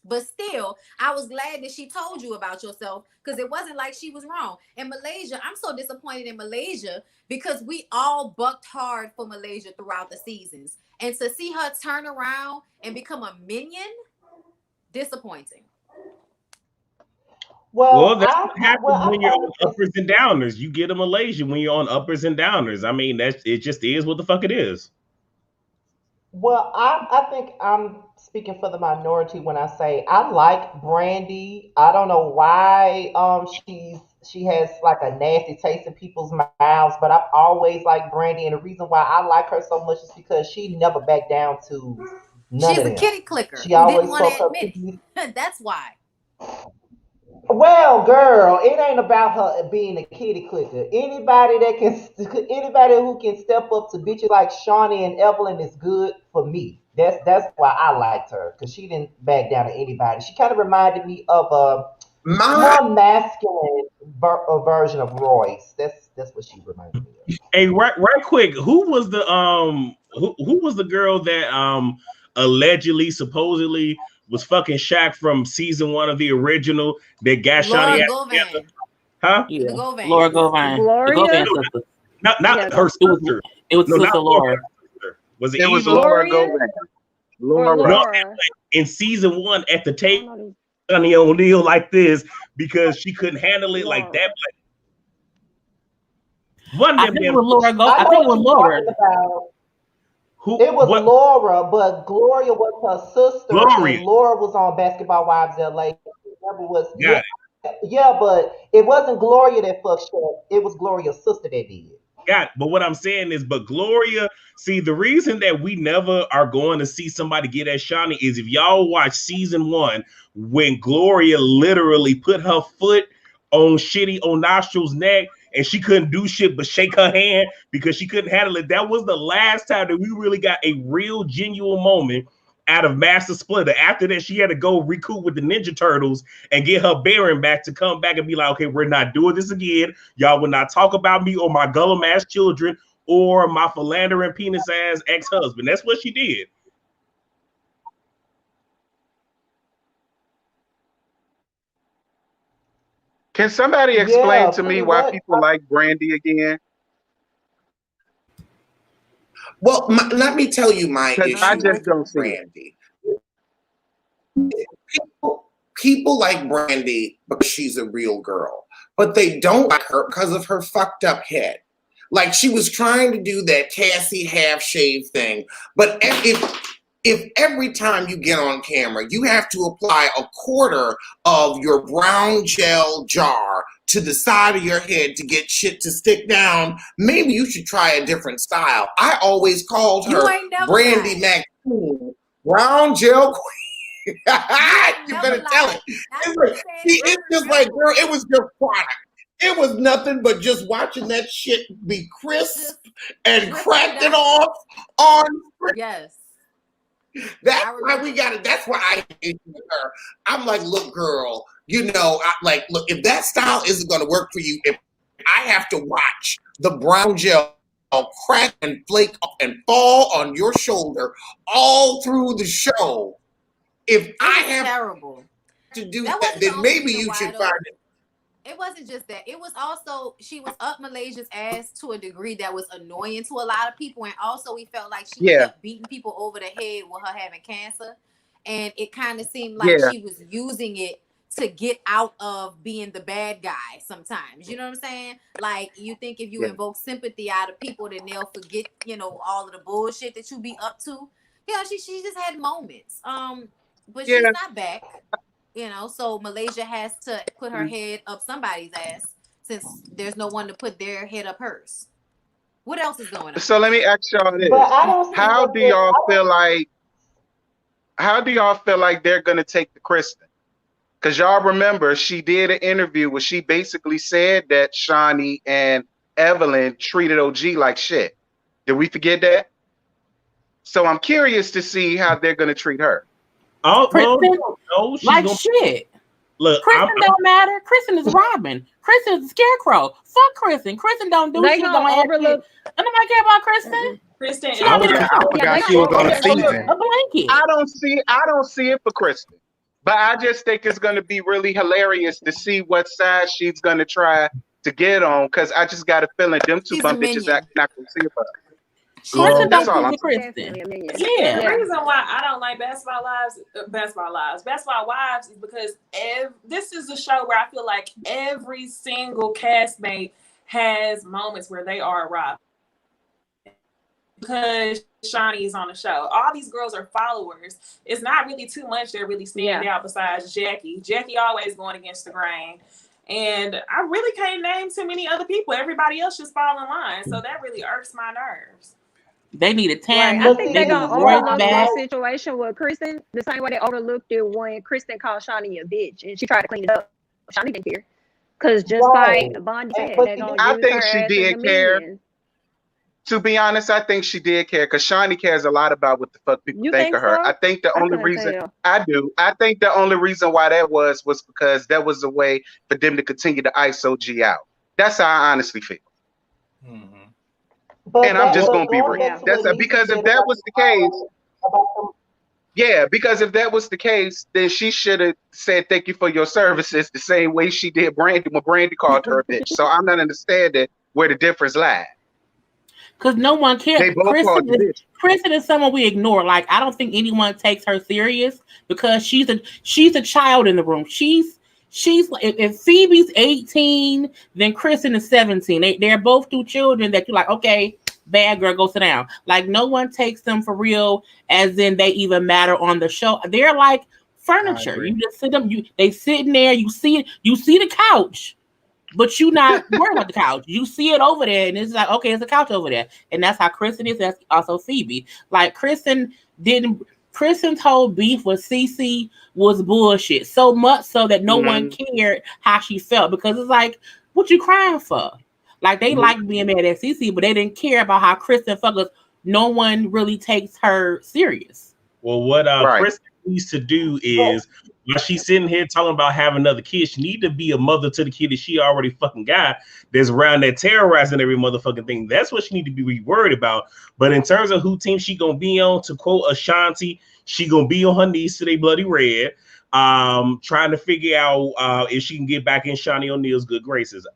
but still, I was glad that she told you about yourself because it wasn't like she was wrong. In Malaysia, I'm so disappointed in Malaysia because we all bucked hard for Malaysia throughout the seasons. And to see her turn around and become a minion, disappointing. Well, that's what happens when you're on uppers and downers. You get a Malaysian when you're on uppers and downers. I mean, it just is what the fuck it is. Well, I think I'm speaking for the minority when I say I like Brandy. I don't know why she has like a nasty taste in people's mouths, but I've always liked Brandy, and the reason why I like her so much is because she never backed down to none She's of a them. kitty clicker. She always didn't want spoke to her admit it. That's why. Well, girl, it ain't about her being a kitty clicker. Anybody who can step up to bitches like Shawnee and Evelyn is good for me. That's why I liked her because she didn't back down to anybody. She kind of reminded me of a more masculine version of Royce. That's what she reminded me of. Hey, right quick, who was the who was the girl that allegedly, supposedly was fucking Shaq from season 1 of the original that got Shawty out together? Huh? Yeah. Laura Govan. Gloria? Not her sister. It was Sister Laura. Was it was Laura Govan. Laura. No, in season 1 at the table, Sonny O'Neill like this because she couldn't handle it like that. I think it was Laura. I think it was Laura. Who? It was What? Laura, but Gloria was her sister, Gloria. and Laura was on Basketball Wives LA. Remember was Got yeah, but it wasn't Gloria that fucked shit. It was Gloria's sister that did. Got it. But what I'm saying is, but Gloria, see, the reason that we never are going to see somebody get at Shawnee is if y'all watch season 1, when Gloria literally put her foot on Nostril's neck and she couldn't do shit but shake her hand because she couldn't handle it. That was the last time that we really got a real genuine moment out of Master Splitter. After that, she had to go recoup with the Ninja Turtles and get her bearing back to come back and be like, okay, we're not doing this again. Y'all will not talk about me or my Gullum ass children or my philandering penis ass ex-husband. That's what she did. Can somebody explain Yeah, to me pretty why much. people like Brandy again? Well, let me tell you my Because I issue just with don't see it. Brandy. People like Brandy because she's a real girl, but they don't like her because of her fucked up head. Like she was trying to do that Cassie half shave thing, but if every time you get on camera you have to apply a quarter of your brown gel jar to the side of your head to get shit to stick down, maybe you should try a different style. I always called You her ain't never Brandy lied. Maxine, brown gel queen. You Never better tell lied. it. Now It's, you like, said see, it it's was just like, simple. girl, it was your product. It was nothing but just watching that shit be crisp Just and dripping cracking down. off on screen. Yes. That's I why we remember. got it. That's why I hate her. I'm like, look, girl, look, if that style isn't going to work for you, if I have to watch the brown gel crack and flake and fall on your shoulder all through the show, if It I was have terrible. to do That that, wasn't the then only maybe reason you why should find though. it. It wasn't just that. It was also she was up Malaysia's ass to a degree that was annoying to a lot of people, and also we felt like she Yeah, kept beating people over the head with her having cancer, and it kind of seemed like yeah, she was using it to get out of being the bad guy sometimes. You know what I'm saying? Like you think if you yeah, invoke sympathy out of people, then they'll forget, all of the bullshit that you be up to. Yeah, she just had moments. But she's yeah. not back. So Malaysia has to put her head up somebody's ass since there's no one to put their head up hers. What else is going on? So let me ask y'all But this: I don't see How what do the y'all feel like? How do y'all feel like they're gonna take the Kristen? Because y'all remember she did an interview where she basically said that Shawnee and Evelyn treated OG like shit. Did we forget that? So I'm curious to see how they're gonna treat her. Oh, well, Kristen, no, she's like gonna shit. look. Kristen don't matter. Kristen is Robin. Kristen is a scarecrow. Fuck Kristen. Kristen don't do They shit. Don't gonna ask shit. overlook. Nobody care about Kristen. Kristen She is gonna be very the I Yeah, forgot they she gonna was on the overlook season. her. a blanket. I don't see it for Kristen. But I just think it's gonna be really hilarious to see what side she's gonna try to get on. Cause I just got a feeling them two She's a bum bitches minion. not gonna see her. She's Kristen That's don't all do I'm for saying. Kristen. definitely a minion. And the Yeah. reason why I don't like Basketball Wives is because this is a show where I feel like every single castmate has moments where they are robbed because Shawnee is on the show. All these girls are followers. It's not really too much that really stand out besides Jackie. Jackie always going against the grain. And I really can't name too many other people. Everybody else just fall in line. So that really irks my nerves. They need a Right. Tammy. I But think see, They they're this need gonna is what Royce I overlook back. this like. situation with Kristen the same way they overlooked it when Kristen called Shawnee a bitch and she tried to clean it up. Shawnee didn't care. Cause just like Right. Bondi And, said, but they're see, gonna I use her think she ass as a did care. minion. To be honest, I think she did care because Shawnee cares a lot about what the fuck people You think think of her. I so? think the I only couldn't reason tell. I do, I think the only reason why that was because that was a way for them to continue to ice OG out. That's how I honestly feel. Mhm. And I'm just gonna be going real. back to That's what Nisha because said if that about was the the case, about the yeah, because if that was the case, then she should have said thank you for your services the same way she did Brandy when Brandy called her a bitch. So I'm not understanding where the difference lies. Because no one cares. They both called you bitch. Kristen is someone we ignore. Like I don't think anyone takes her serious because she's a child in the room. She's if Phoebe's 18, then Kristen is 17. They're both two children that you're like, okay, bad girl, go sit down. Like no one takes them for real, as in they even matter on the show. They're like furniture. You just sit them. They sitting there. You see the couch, but you not worried about the couch. You see it over there, and it's like, okay, it's a couch over there, and that's how Kristen is. That's also Phoebe. Like Kristen's whole beef with Cece was bullshit. So much so that no one cared how she felt, because it's like, what you crying for? Like they like being mad at Cece, but they didn't care about how Kristen felt, because no one really takes her serious. Well, what Kristen needs to do is, while she's sitting here talking about having another kid, she need to be a mother to the kid that she already fucking got, that's around there terrorizing every motherfucking thing. That's what she need to be worried about. But in terms of who team she gonna be on, to quote Ashanti, she gonna be on her knees to they bloody red, trying to figure out if she can get back in Shawnee O'Neal's good graces.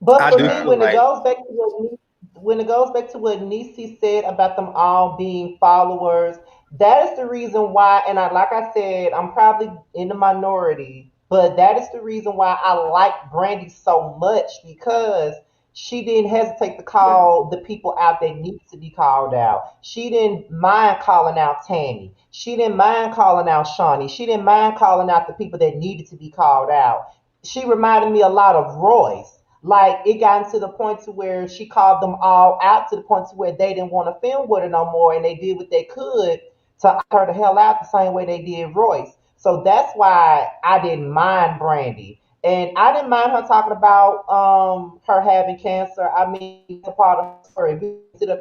But for me, when it goes back to what Niecy said about them all being followers, that is the reason why. And like I said, I'm probably in the minority, but that is the reason why I like Brandy so much, because she didn't hesitate to call the people out that need to be called out. She didn't mind calling out Tammy. She didn't mind calling out Shawnee. She didn't mind calling out the people that needed to be called out. She reminded me a lot of Royce. Like it got to the point to where she called them all out, to the point to where they didn't want to film with her no more, and they did what they could to knock her the hell out the same way they did Royce. So that's why I didn't mind Brandy. And I didn't mind her talking about her having cancer. I mean, it's a part of her story. We sit up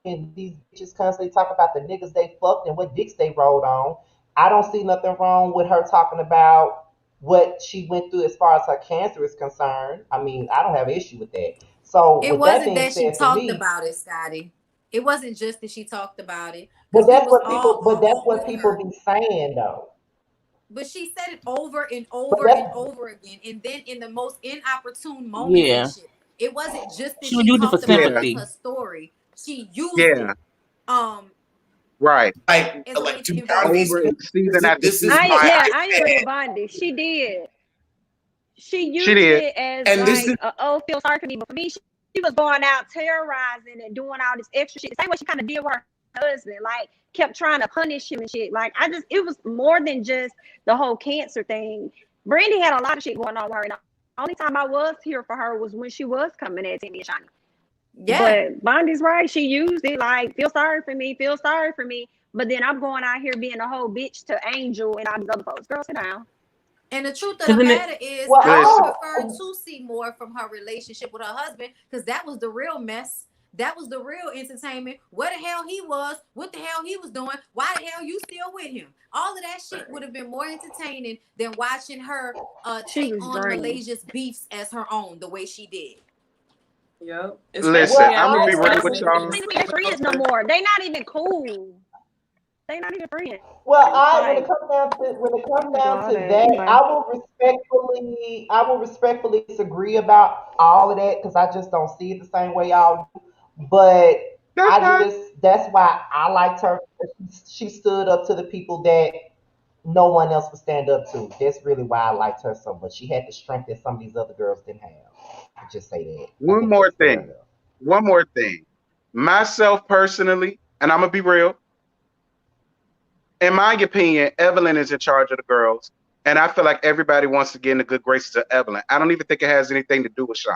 and these bitches constantly talk about the niggas they fucked and what dicks they rolled on. I don't see nothing wrong with her talking about what she went through as far as her cancer is concerned. I mean, I don't have an issue with that. So It with that wasn't being that she said, for talked me, about it, Scotty. It wasn't just that she talked about it, but because we that's was what all people, but that's on what with people her. be saying though. But she said it over and But over that's and over again, and then in the most inopportune moments and Yeah, shit. It wasn't just that she would she use it for talked about it as sympathy. her story. She used it, Right. as a way Like to to be invoke honest, Over sympathy. season after this is season. why I I agree with said, Bondi. She did. She She used did. it as and this is like, oh, feel sorry for me. But for me, she was going out terrorizing and doing all this extra shit. The same way she kind of did with her husband, like kept trying to punish him and shit. Like it was more than just the whole cancer thing. Brandy had a lot of shit going on with her. And the only time I was here for her was when she was coming at Timmy and Shawnee. Yeah. But Bondi's right. She used it like, feel sorry for me, feel sorry for me. But then I'm going out here being a whole bitch to Angel and all these other folks. Girl, sit down. And the truth of Because the then matter is, well, I would Listen, prefer to see more from her relationship with her husband, because that was the real mess. That was the real entertainment. Where the hell he was, what the hell he was doing, why the hell you still with him? All of that shit would have been more entertaining than watching her She take was on drained. Malaysia's beefs as her own, the way she did. Yep. listen. Especially well, I'm after gonna be his real first with season. y'all. They ain't friends no more. They not even cool. They not even friends. well, when Like, it comes down to oh my God. that, Anyway, I will respectfully disagree about all of that, because I just don't see it the same way y'all do. But That's fine. that's why I liked her. She stood up to the people that no one else would stand up to. That's really why I liked her so much. She had the strength that some of these other girls didn't have. I just say that. I One think more that's fair thing. enough. One more thing. Myself personally, and I'm gonna be real. In my opinion, Evelyn is in charge of the girls, and I feel like everybody wants to get in the good graces of Evelyn. I don't even think it has anything to do with Sean,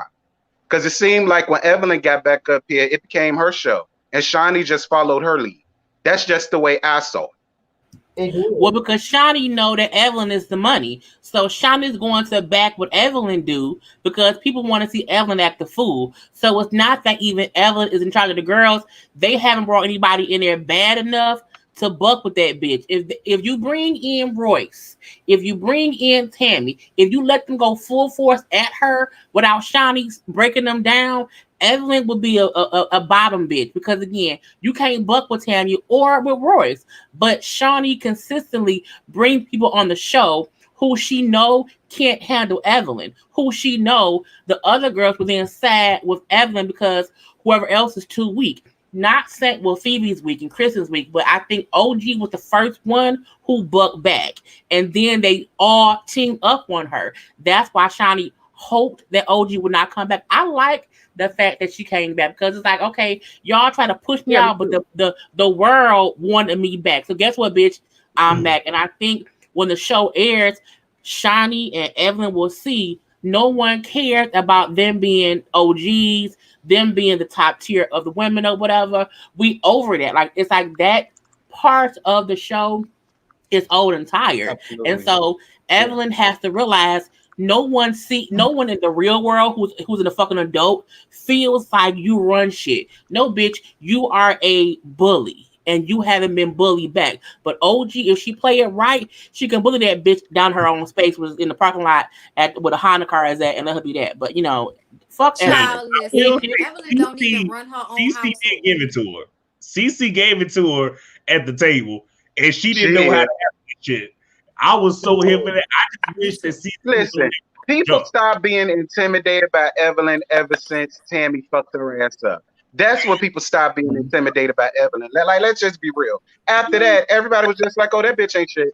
because it seemed like when Evelyn got back up here, it became her show, and Shawnee just followed her lead. That's just the way I saw it. It did. Well, because Shawnee know that Evelyn is the money, so Shawnee's going to back what Evelyn do, because people want to see Evelyn act the fool. So it's not that even Evelyn is in charge of the girls. They haven't brought anybody in there bad enough to buck with that bitch. If you bring in Royce, if you bring in Tammy, if you let them go full force at her without Shawnee breaking them down, Evelyn would be a bottom bitch, because again, you can't buck with Tammy or with Royce. But Shawnee consistently brings people on the show who she know can't handle Evelyn, who she know the other girls were then sad with Evelyn because whoever else is too weak. Not saying, well, Phoebe's weak and Kristen's weak, but I think OG was the first one who bucked back. And then they all teamed up on her. That's why Shawnee hoped that OG would not come back. I like the fact that she came back because it's like, okay, y'all try to push me out, but the world wanted me back. So guess what, bitch? I'm back. And I think when the show airs, Shani and Evelyn will see no one cares about them being OGs, them being the top tier of the women or whatever. We over that. Like, it's like that part of the show is old and tired. Absolutely. And so Evelyn has to realize no one in the real world who's in a fucking adult feels like you run shit. No, bitch, you are a bully and you haven't been bullied back. But OG, if she play it right, she can bully that bitch down her own space, was in the parking lot at where the Honda car is at, and let her be that. But fuck Child, Evelyn. listen, Evelyn don't even run her own CC household. did give it to her. CC gave it to her at the table, and she didn't know how to have that shit. I was so hip for that. I just wish that CC Listen, people stopped being intimidated by Evelyn ever since Tammy fucked her ass up. That's what people stopped being intimidated by Evelyn. Like, let's just be real. After that, everybody was just like, "Oh, that bitch ain't shit."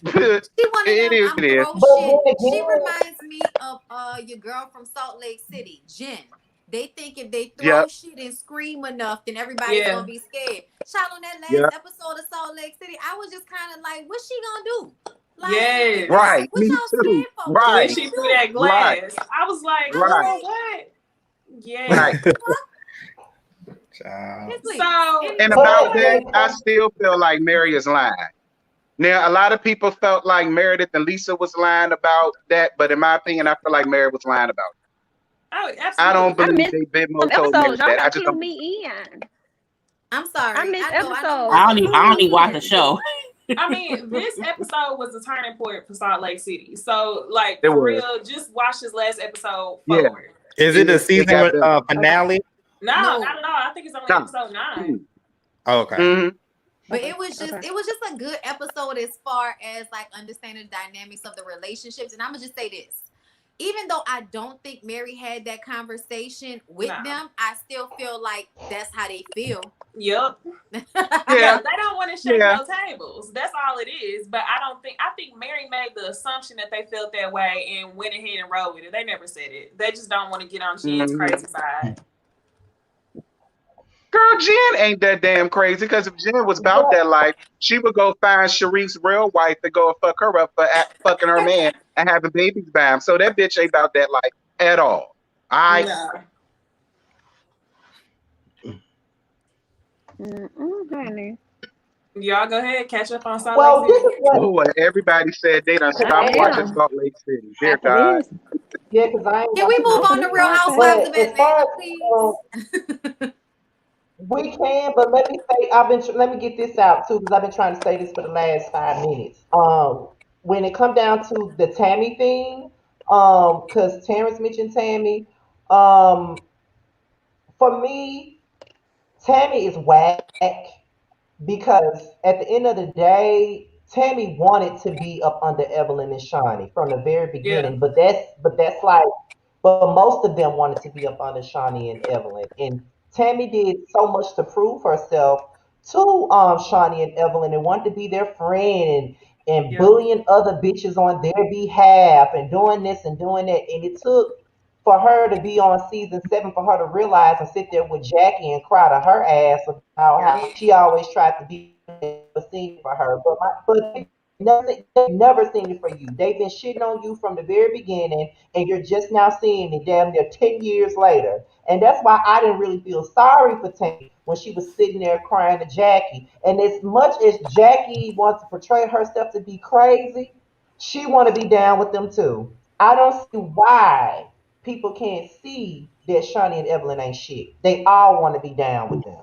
She one of them, It I'm is. throw shit. She reminds me of your girl from Salt Lake City, Jen. They think if they throw shit and scream enough, then everybody's gonna be scared. Child, on that last episode of Salt Lake City, I was just kind of like, what's she gonna do? Like, right. what Me y'all too. scared for? Right. When she threw that glass, I was like, right. what? Yeah. Right. So, and about that, I still feel like Mary is lying. Now, a lot of people felt like Meredith and Lisa was lying about that, but in my opinion, I feel like Mary was lying about it. Oh, absolutely. I don't believe they been more told Mary that. I just don't. Me in. I'm sorry. I missed episodes. I don't even watch the show. I mean, this episode was a turning point for Salt Lake City. So, like, for real, just watch this last episode forward. Is it a season finale? No, not at all. I think it's only episode 9. Oh, okay. Mm-hmm. But it was just a good episode as far as like understanding the dynamics of the relationships. And I'm gonna just say this. Even though I don't think Mary had that conversation with them, I still feel like that's how they feel. Yep. Yeah, they don't want to shake no tables. That's all it is. But I think Mary made the assumption that they felt that way and went ahead and rolled with it. They never said it. They just don't want to get on Jen's crazy side. Girl, Jen ain't that damn crazy, because if Jen was about that life, she would go find Sharice's real wife and go and fuck her up for fucking her man and having babies by him. So that bitch ain't about that life at all. Honey. Y'all go ahead, catch up on Salt Lake City. Everybody said they done stopped watching Salt Lake City. Dear God. Yeah, because Can we move on to Real Housewives of Atlanta, please? We can, but let me say, let me get this out too, because I've been trying to say this for the last 5 minutes. When it come down to the Tammy thing, because Terrence mentioned Tammy, for me, Tammy is whack, because at the end of the day, Tammy wanted to be up under Evelyn and Shani from the very beginning, but most of them wanted to be up under Shani and Evelyn, and Tammy did so much to prove herself to Shani and Evelyn, and wanted to be their friend and bullying other bitches on their behalf and doing this and doing that. And it took for her to be on season 7 for her to realize and sit there with Jackie and cry to her ass about how she always tried to be seen for her. But they've never seen it for you. They've been shitting on you from the very beginning, and you're just now seeing it damn near 10 years later. And that's why I didn't really feel sorry for Tammy when she was sitting there crying to Jackie. And as much as Jackie wants to portray herself to be crazy, she want to be down with them too. I don't see why people can't see that Shani and Evelyn ain't shit. They all want to be down with them.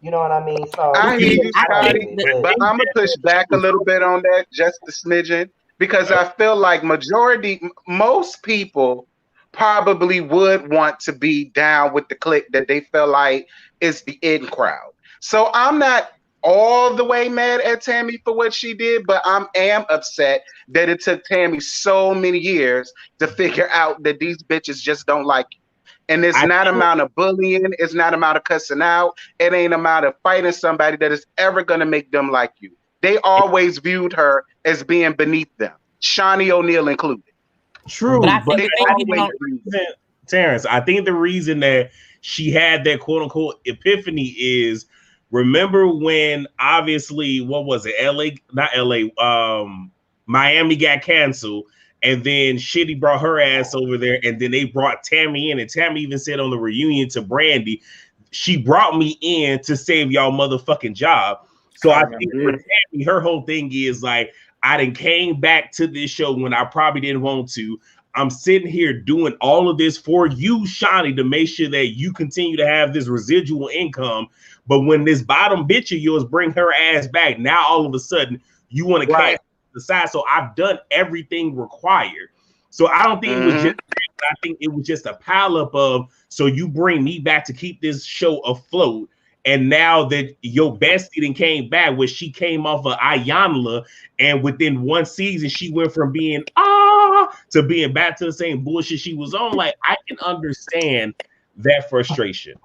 You know what I mean? So I hear you, Scotty, but I'm gonna push back a little bit on that, just a smidgen, because I feel like most people probably would want to be down with the clique that they feel like is the in crowd. So I'm not all the way mad at Tammy for what she did, but I am upset that it took Tammy so many years to figure out that these bitches just don't like you. And it's not amount of bullying, it's not amount of cussing out, it ain't amount of fighting somebody that is ever gonna make them like you. They always viewed her as being beneath them, Shawnee O'Neal included. True, But I but think the I thing think people don't. the reason, Terrence, I think the reason that she had that quote unquote epiphany is remember when obviously what was it, LA, not LA, Miami got canceled, and then Shitty brought her ass over there, and then they brought Tammy in, and Tammy even said on the reunion to Brandy, she brought me in to save y'all motherfucking job. So I think for Tammy, her whole thing is like, I done came back to this show when I probably didn't want to. I'm sitting here doing all of this for you, Shawnee, to make sure that you continue to have this residual income. But when this bottom bitch of yours bring her ass back, now all of a sudden you want to cast the side. So I've done everything required. So I don't think it was just, I think it was just a pile up of, so you bring me back to keep this show afloat. And now that your bestie then came back, where she came off of Ayanla, and within one season, she went from being to being back to the same bullshit she was on. Like, I can understand that frustration.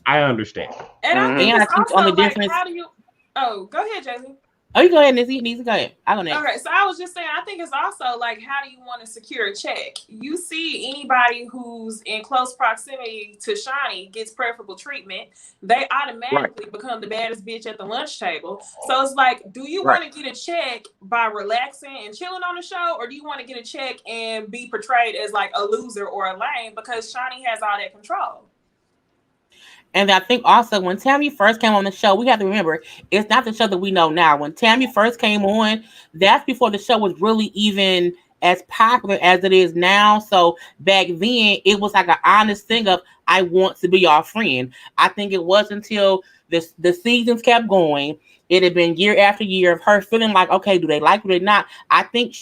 I understand. And I think And I it's think on the also like, difference. how do you? Oh, go ahead, Jaylee. Oh, you go ahead, Nizzy. Go ahead. I go next. Okay, so I was just saying, I think it's also like, how do you want to secure a check? You see anybody who's in close proximity to Shawnee gets preferable treatment, they automatically become the baddest bitch at the lunch table. So it's like, do you want to get a check by relaxing and chilling on the show, or do you want to get a check and be portrayed as like a loser or a lame because Shawnee has all that control? And I think also when Tammy first came on the show, we have to remember it's not the show that we know now. When Tammy first came on, that's before the show was really even as popular as it is now. So back then, it was like an honest thing of, I want to be your friend. I think it was until the seasons kept going. It had been year after year of her feeling like, okay, do they like it or not? I think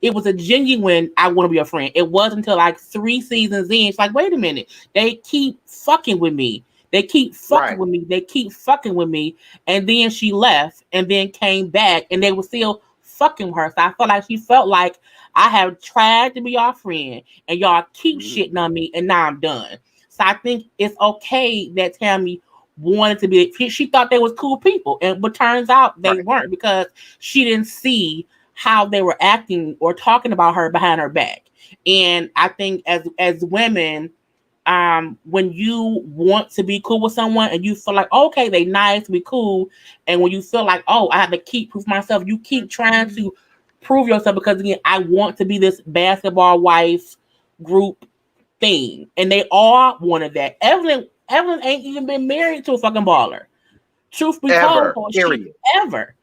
it was a genuine, I want to be a friend. It wasn't until like 3 seasons in, it's like, wait a minute, they keep fucking with me. They keep fucking with me. They keep fucking with me. And then she left and then came back and they were still fucking with her. So I felt like she felt like, I have tried to be your friend and y'all keep shitting on me and now I'm done. So I think it's okay that Tammy wanted to be, she thought they was cool people. But turns out they weren't, because she didn't see how they were acting or talking about her behind her back. And I think as women, when you want to be cool with someone and you feel like, okay, they nice, we cool, and when you feel like, oh, I have to keep proof myself, you keep trying to prove yourself, because again, I want to be this basketball wife group thing. And they all wanted that. Evelyn ain't even been married to a fucking baller. Truth be told, ever.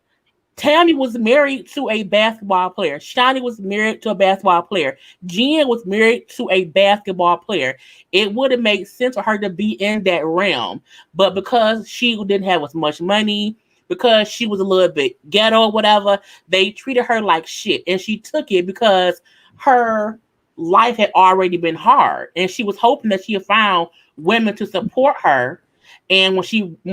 Tammy was married to a basketball player. Shawnee was married to a basketball player. Jen was married to a basketball player. It would have made sense for her to be in that realm. But because she didn't have as much money, because she was a little bit ghetto or whatever, they treated her like shit. And she took it because her life had already been hard. And she was hoping that she had found women to support her. And when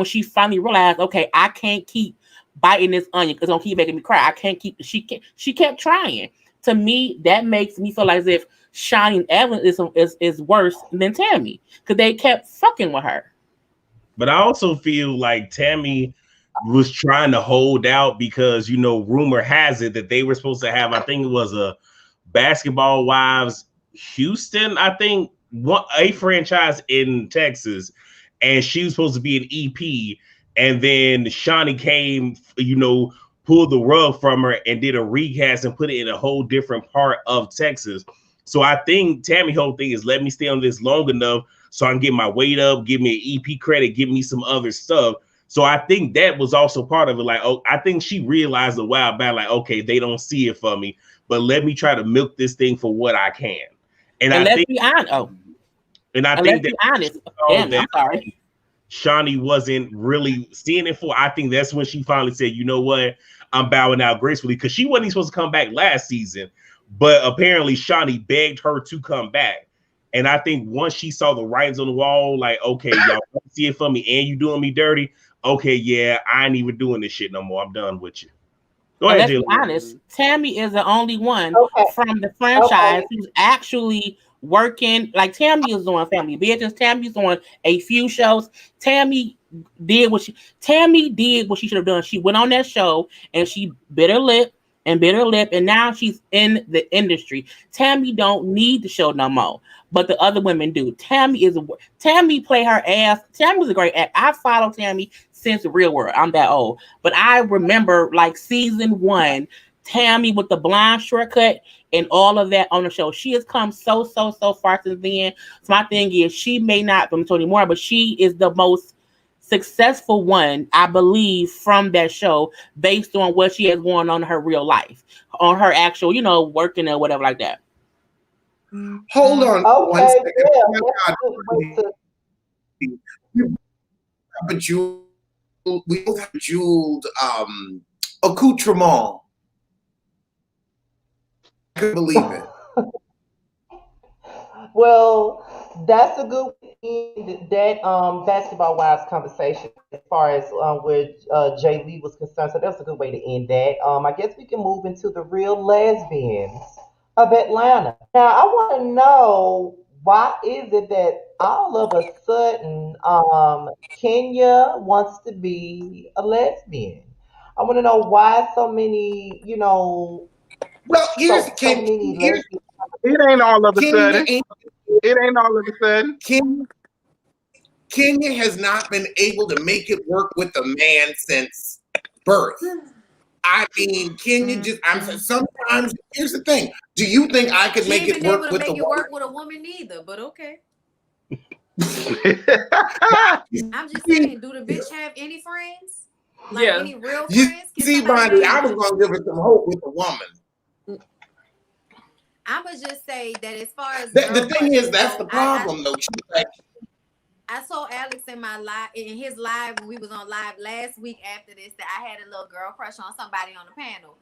she finally realized, okay, I can't keep biting this onion because it's gonna keep making me cry. I can't keep. She kept trying. To me, that makes me feel as if Shawnee and Evelyn is worse than Tammy, because they kept fucking with her. But I also feel like Tammy was trying to hold out because, you know, rumor has it that they were supposed to have, I think it was a Basketball Wives Houston, I think, a franchise in Texas, and she was supposed to be an EP. And then Shawnee came, you know, pulled the rug from her and did a recast and put it in a whole different part of Texas. So I think Tammy's whole thing is, let me stay on this long enough so I can get my weight up, give me an EP credit, give me some other stuff. So I think that was also part of it. Like, oh, I think she realized a while back, like, okay, they don't see it for me, but let me try to milk this thing for what I can. And I think, be honest. Oh, and I think that, be honest. Damn, I'm sorry. Shawnee wasn't really seeing it for. I think that's when she finally said, you know what, I'm bowing out gracefully, because she wasn't supposed to come back last season, but apparently Shawnee begged her to come back. And I think once she saw the writings on the wall, like, okay, y'all see it for me and you doing me dirty. Okay, yeah, I ain't even doing this shit no more. I'm done with you. Go ahead, let's be honest. Tammy is the only one from the franchise who's actually working. Like, Tammy is on Family Business. Tammy's on a few shows. Tammy did what she should have done. She went on that show and she bit her lip and bit her lip, and now she's in the industry. Tammy don't need the show no more, but the other women do. Tammy play her ass. Tammy was a great act. I followed Tammy since the Real World. I'm that old, but I remember like season 1, Tammy with the blonde shortcut and all of that on the show. She has come so far since then. So my thing is, she may not be Tony Moore, but she is the most successful one, I believe, from that show, based on what she has going on in her real life, on her actual, working or whatever like that. Hold on one Okay, second. yeah, Oh my that's a good way God. to. We both have jeweled accoutrement. I couldn't believe it. Well, that's a good end that basketball wives conversation as far as where Jay Lee was concerned. So that's a good way to end that. I guess we can move into the real lesbians of Atlanta. Now I want to know, why is it that all of a sudden Kenya wants to be a lesbian? I want to know why so many, Well, so many lesbians. It ain't all of a Kenya sudden. ain't It ain't all of a sudden. Kenya has not been able to make it work with a man since birth. I mean, Kenya sometimes, here's the thing. Do you think I could She make ain't it been able work to with make a it woman? work with a woman neither, but okay. I'm just saying, do the bitch have any friends? Like Yeah. any real You friends? Can see, somebody Bondi, name I was them? going to give her some hope with a woman. I'ma just say that as far as The girl thing is, crushes that's go, the problem, though. She's like, I told Alex in his live when we was on live last week after this, that I had a little girl crush on somebody on the panel.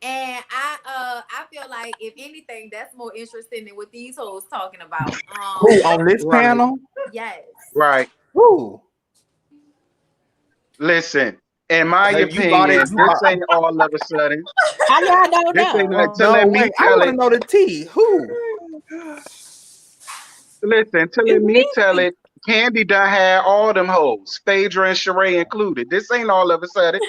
And I feel like, if anything, that's more interesting than what these hoes talking about. Who on this Right. panel? Yes. Right. Who? Listen, in my Baby, you bought it. opinion, this ain't all of a sudden. How y'all don't This ain't know? like, No, let me wait. I tell want it. to know the T. Who? Listen, to let It's me me. tell it. Candy done had all them hoes, Phaedra and Sheree included. This ain't all of a sudden.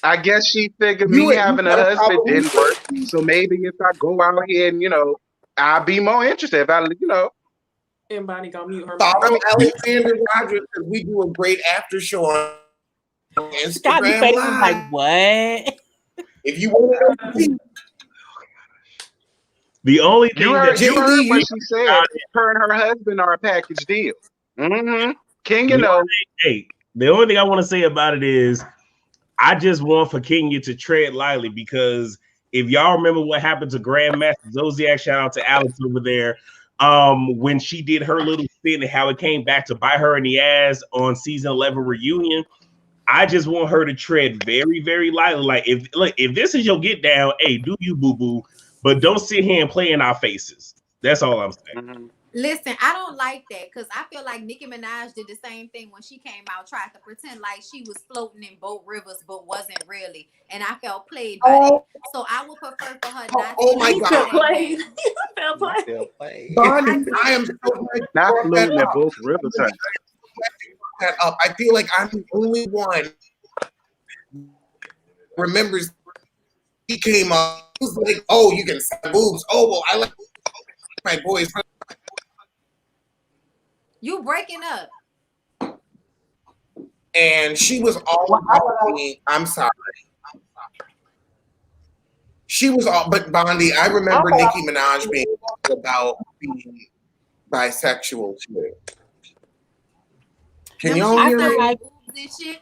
I guess she figured me you having a gotta husband probably didn't work. So maybe if I go out here and, I'll be more interested. If Everybody gonna mute her I mic. follow mean, Alexander Rogers, because we do a great after show on Scott be Instagram faces like, Live. what? If you want to see The only you thing that heard JD, what she said. Her and her husband are a package deal. Mm-hmm. King, the only thing I want to say about it is, I just want for Kenya to tread lightly, because if y'all remember what happened to Grandmaster Zodiac, shout out to Alex over there, when she did her little spin and how it came back to bite her in the ass on season 11 reunion. I just want her to tread very, very lightly. Like, if this is your get down, hey, do you, boo boo, but don't sit here and play in our faces. That's all I'm saying. Mm-hmm. Listen, I don't like that, because I feel like Nicki Minaj did the same thing when she came out, tried to pretend like she was floating in both rivers, but wasn't really. And I felt played by that. So I would prefer for her not oh to my even God. play Felt that played. game. Felt I played. still play. Bonnie, I am so glad you Not brought fluent that at up. both rivers. I feel like I'm the only one remembers he came up. He was like, oh, you can say boobs. Oh, well, I like my boys. You breaking up. And she was all about me. I'm sorry. She was all, but Bondi, I remember Nicki Minaj being about being bisexual too. Can Remember y'all she hear was me? like boobs and shit?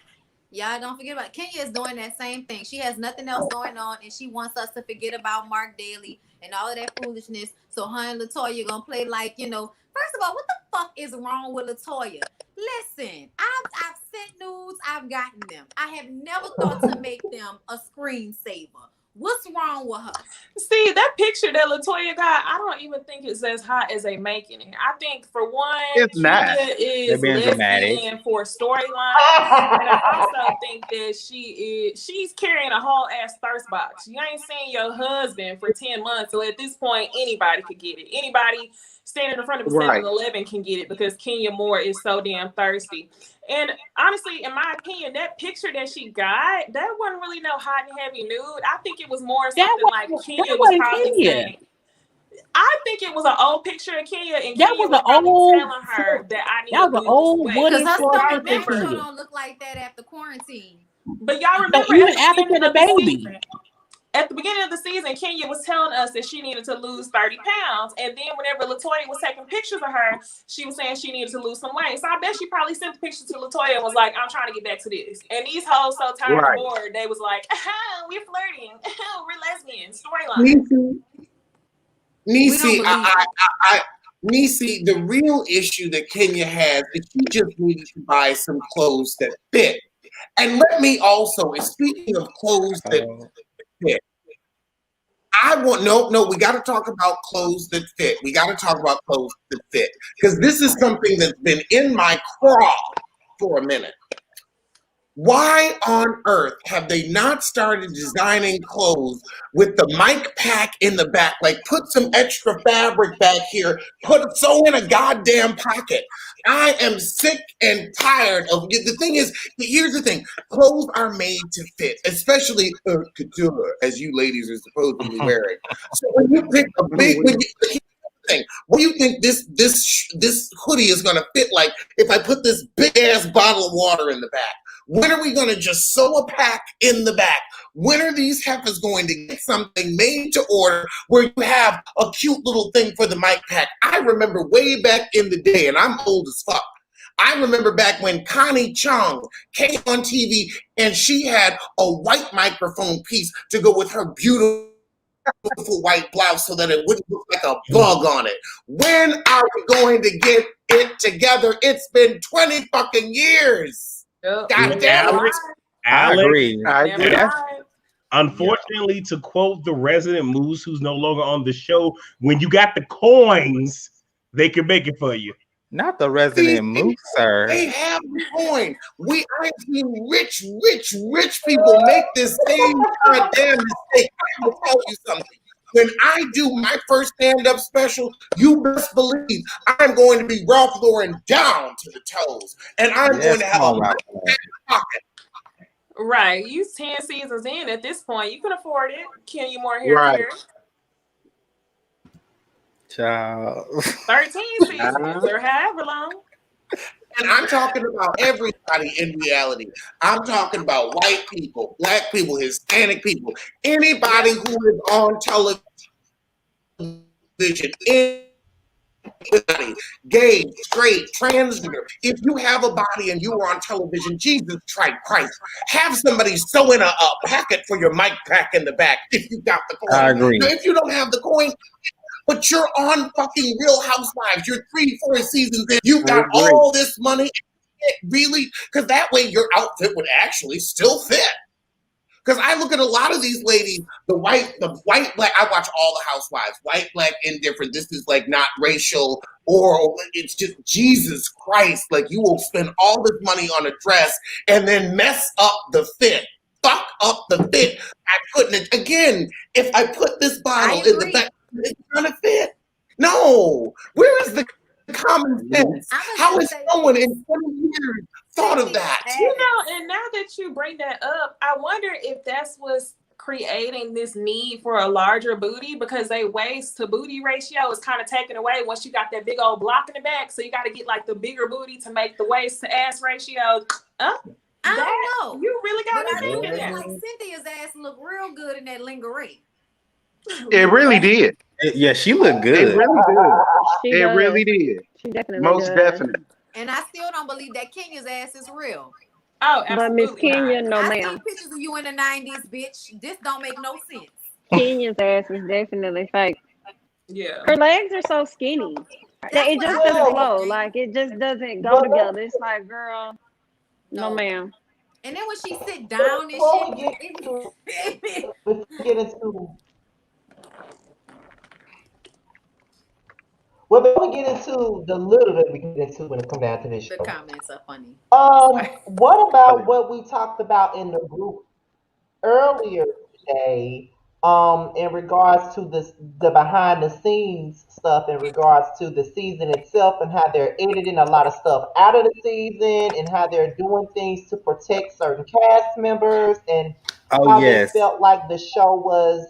Y'all don't forget about Kenya is doing that same thing. She has nothing else going on, and she wants us to forget about Mark Daly and all of that foolishness. So her and Latoya gonna play like, First of all, what the fuck is wrong with Latoya? Listen, I've sent nudes, I've gotten them. I have never thought to make them a screensaver. What's wrong with her? See, that picture that Latoya got, I don't even think it's as hot as they making it. I think, for one, It's not. Kenya They're is being dramatic. lesbian for storyline, and I also think that she's carrying a whole ass thirst box. You ain't seen your husband for 10 months, so at this point, anybody could get it. Anybody standing in front of a Right. 7-Eleven can get it, because Kenya Moore is so damn thirsty. And honestly, in my opinion, that picture that she got, that wasn't really no hot and heavy nude. I think it was more something like Kenya was probably saying. I think it was an old picture of Kenya, and That Kenya was was an probably old. telling her that I need That to was an lose old weight. wooden Because her floor stomach picture. sure Kenya. don't look like that after quarantine. But y'all So remember even at the after beginning the of the baby. season, at the beginning of the season, Kenya was telling us that she needed to lose 30 pounds. And then whenever LaToya was taking pictures of her, she was saying she needed to lose some weight. So I bet she probably sent the picture to LaToya and was like, I'm trying to get back to this. And these hoes so tired and bored, they was like, we're flirting. We're lesbian. Storyline. Nisi, Nisi, the real issue that Kenya has is she just needed to buy some clothes that fit. And let me also, speaking of clothes that fit, we got to talk about clothes that fit. We got to talk about clothes that fit. Because this is something that's been in my craw for a minute. Why on earth have they not started designing clothes with the mic pack in the back? Like, put some extra fabric back here, sew in a goddamn pocket. I am sick and tired of the thing is, here's the thing, clothes are made to fit, especially couture, as you ladies are supposedly wearing. So when you pick a big, what do you think this hoodie is gonna fit like if I put this big ass bottle of water in the back? When are we going to just sew a pack in the back? When are these heifers going to get something made to order where you have a cute little thing for the mic pack? I remember way back in the day, and I'm old as fuck. I remember back when Connie Chung came on TV and she had a white microphone piece to go with her beautiful white blouse so that it wouldn't look like a bug on it. When are we going to get it together? It's been 20 fucking years. God damn it. I agree. Unfortunately, to quote the resident moose who's no longer on the show, when you got the coins, they can make it for you. Not the resident moose, sir. They have the coin. I've seen rich people make this same goddamn mistake. I will tell you something. When I do my first stand-up special, you best believe I'm going to be Ralph Lauren down to the toes. And I'm going to have a pocket. Right. You 10 seasons in at this point. You can afford it. Can you more here? Child. 13 seasons or however long. And I'm talking about everybody in reality. I'm talking about white people, black people, Hispanic people, anybody who is on television, anybody, gay, straight, transgender. If you have a body and you are on television, Jesus Christ, have somebody sew in a packet for your mic pack in the back if you got the coin. I agree. Now, if you don't have the coin, but you're on fucking Real Housewives. You're 3-4 seasons in. You've got all this money. Really? Because that way your outfit would actually still fit. Because I look at a lot of these ladies, the white, black, I watch all the housewives, white, black, indifferent. This is like not racial or it's just Jesus Christ. Like you will spend all this money on a dress and then mess up the fit. Fuck up the fit. I put it again. If I put this bottle in the back, it's gonna fit. No. Where is the common sense? How is someone in 20 years thought of that? You know, and now that you bring that up, I wonder if that's what's creating this need for a larger booty because they waist to booty ratio is kind of taken away once you got that big old block in the back. So you got to get like the bigger booty to make the waist to ass ratio. I don't know. You really got to think think like Cynthia's ass look real good in that lingerie. It really did. Yeah, she looked good. It really did. She Really did. She definitely Most does. definitely. And I still don't believe that Kenya's ass is real. Oh, But Miss Kenya, no I ma'am. seen pictures of you in the 90s, bitch. This don't make no sense. Kenya's ass is definitely fake. Yeah. Her legs are so skinny. It just doesn't flow. Like it just doesn't go together. It's like, girl, no ma'am. And then when she sit down and shit, Before we get into well, before we get into the little that we get into when it comes down to this show. The comments are funny. What about what we talked about in the group earlier today in regards to the behind the scenes stuff in regards to the season itself and how they're editing a lot of stuff out of the season and how they're doing things to protect certain cast members and Oh how they yes. felt like the show was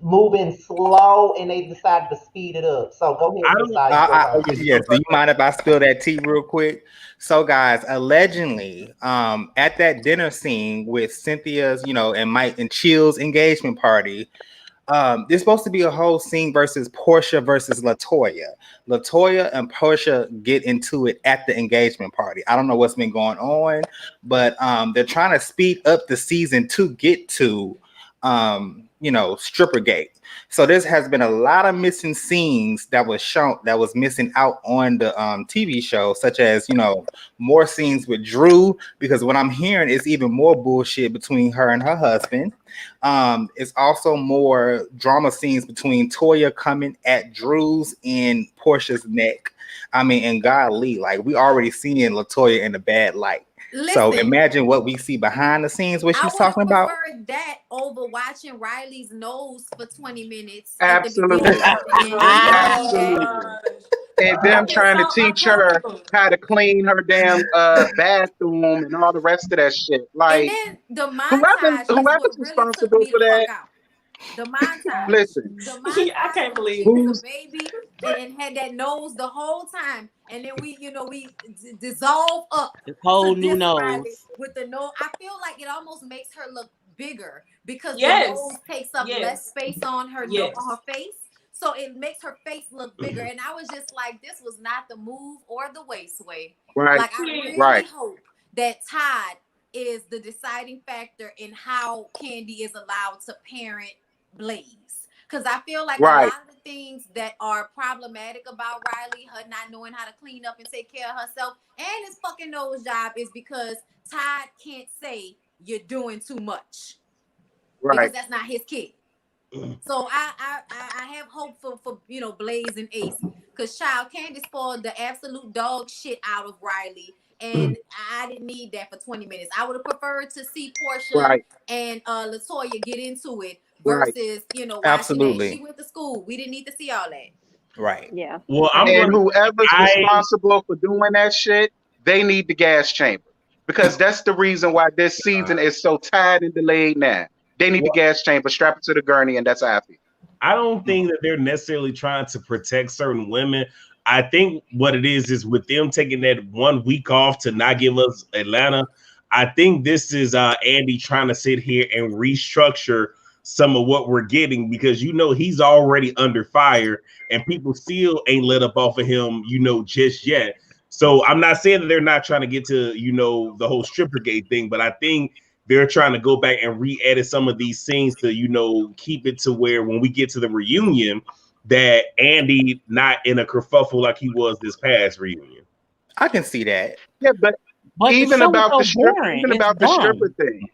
moving slow and they decided to speed it up. So go I ahead, don't. decide your turn. Yes. Do you mind if I spill that tea real quick? So, guys, allegedly, at that dinner scene with Cynthia's, and Mike and Chill's engagement party, there's supposed to be a whole scene versus Portia versus Latoya. Latoya and Portia get into it at the engagement party. I don't know what's been going on, but they're trying to speed up the season to get to Strippergate. So this has been a lot of missing scenes that was shown that was missing out on the TV show, such as more scenes with Drew, because what I'm hearing is even more bullshit between her and her husband. It's also more drama scenes between Toya coming at Drew's and Portia's neck. I mean, and golly, like we already seeing Latoya in a bad light. So Listen, imagine what we see behind the scenes, what I she's would have talking about. preferred that over watching Riley's nose for 20 minutes at the Absolutely. beginning and the end. We Oh didn't my need that. Absolutely. And gosh. I them feel trying to so teach her uncomfortable. how to clean her damn bathroom and all the rest of that shit. And Like then the whoever's montage is what really took responsible me for the fuck that, out. The montage. listen, The Yeah, I montage can't when believe she it. was who's a baby and had that nose the whole time. And then we dissolve up This to whole new this Riley nose. with the nose. I feel like it almost makes her look bigger because the Yes. nose takes up less Yes. space on her Yes. on her face. So it makes her face look bigger. And I was just like, this was not the move or the way, Sway. right, Like, I really right, hope that Todd is the deciding factor in how Candy is allowed to parent Blaze. Because I feel like a right, lot of the things that are problematic about Riley, her not knowing how to clean up and take care of herself, and his fucking nose job is because Todd can't say you're doing too much because right. that's not his kid. So I have hope for Blaze and Ace, because child Candy spoiled the absolute dog shit out of Riley, and I didn't need that for 20 minutes. I would have preferred to see Portia Right, and Latoya get into it right. versus watching Ace. Absolutely. She went to school. We didn't need to see all that. Right. Yeah. Well, I'm And gonna. whoever's I responsible for doing that shit, they need the gas chamber. Because that's the reason why this season is so tied and delayed now. They need the well, gas chamber, strap it to the gurney, and that's how I feel. I don't think that they're necessarily trying to protect certain women. I think what it is with them taking that 1 week off to not give us Atlanta. I think this is Andy trying to sit here and restructure some of what we're getting, because he's already under fire and people still ain't let up off of him, just yet. So I'm not saying that they're not trying to get to the whole Strippergate thing, but I think they're trying to go back and re-edit some of these scenes to keep it to where when we get to the reunion that Andy not in a kerfuffle like he was this past reunion. I can see that. Yeah, but But the even show about the is so strip, boring. even It's about the stripper dumb. thing.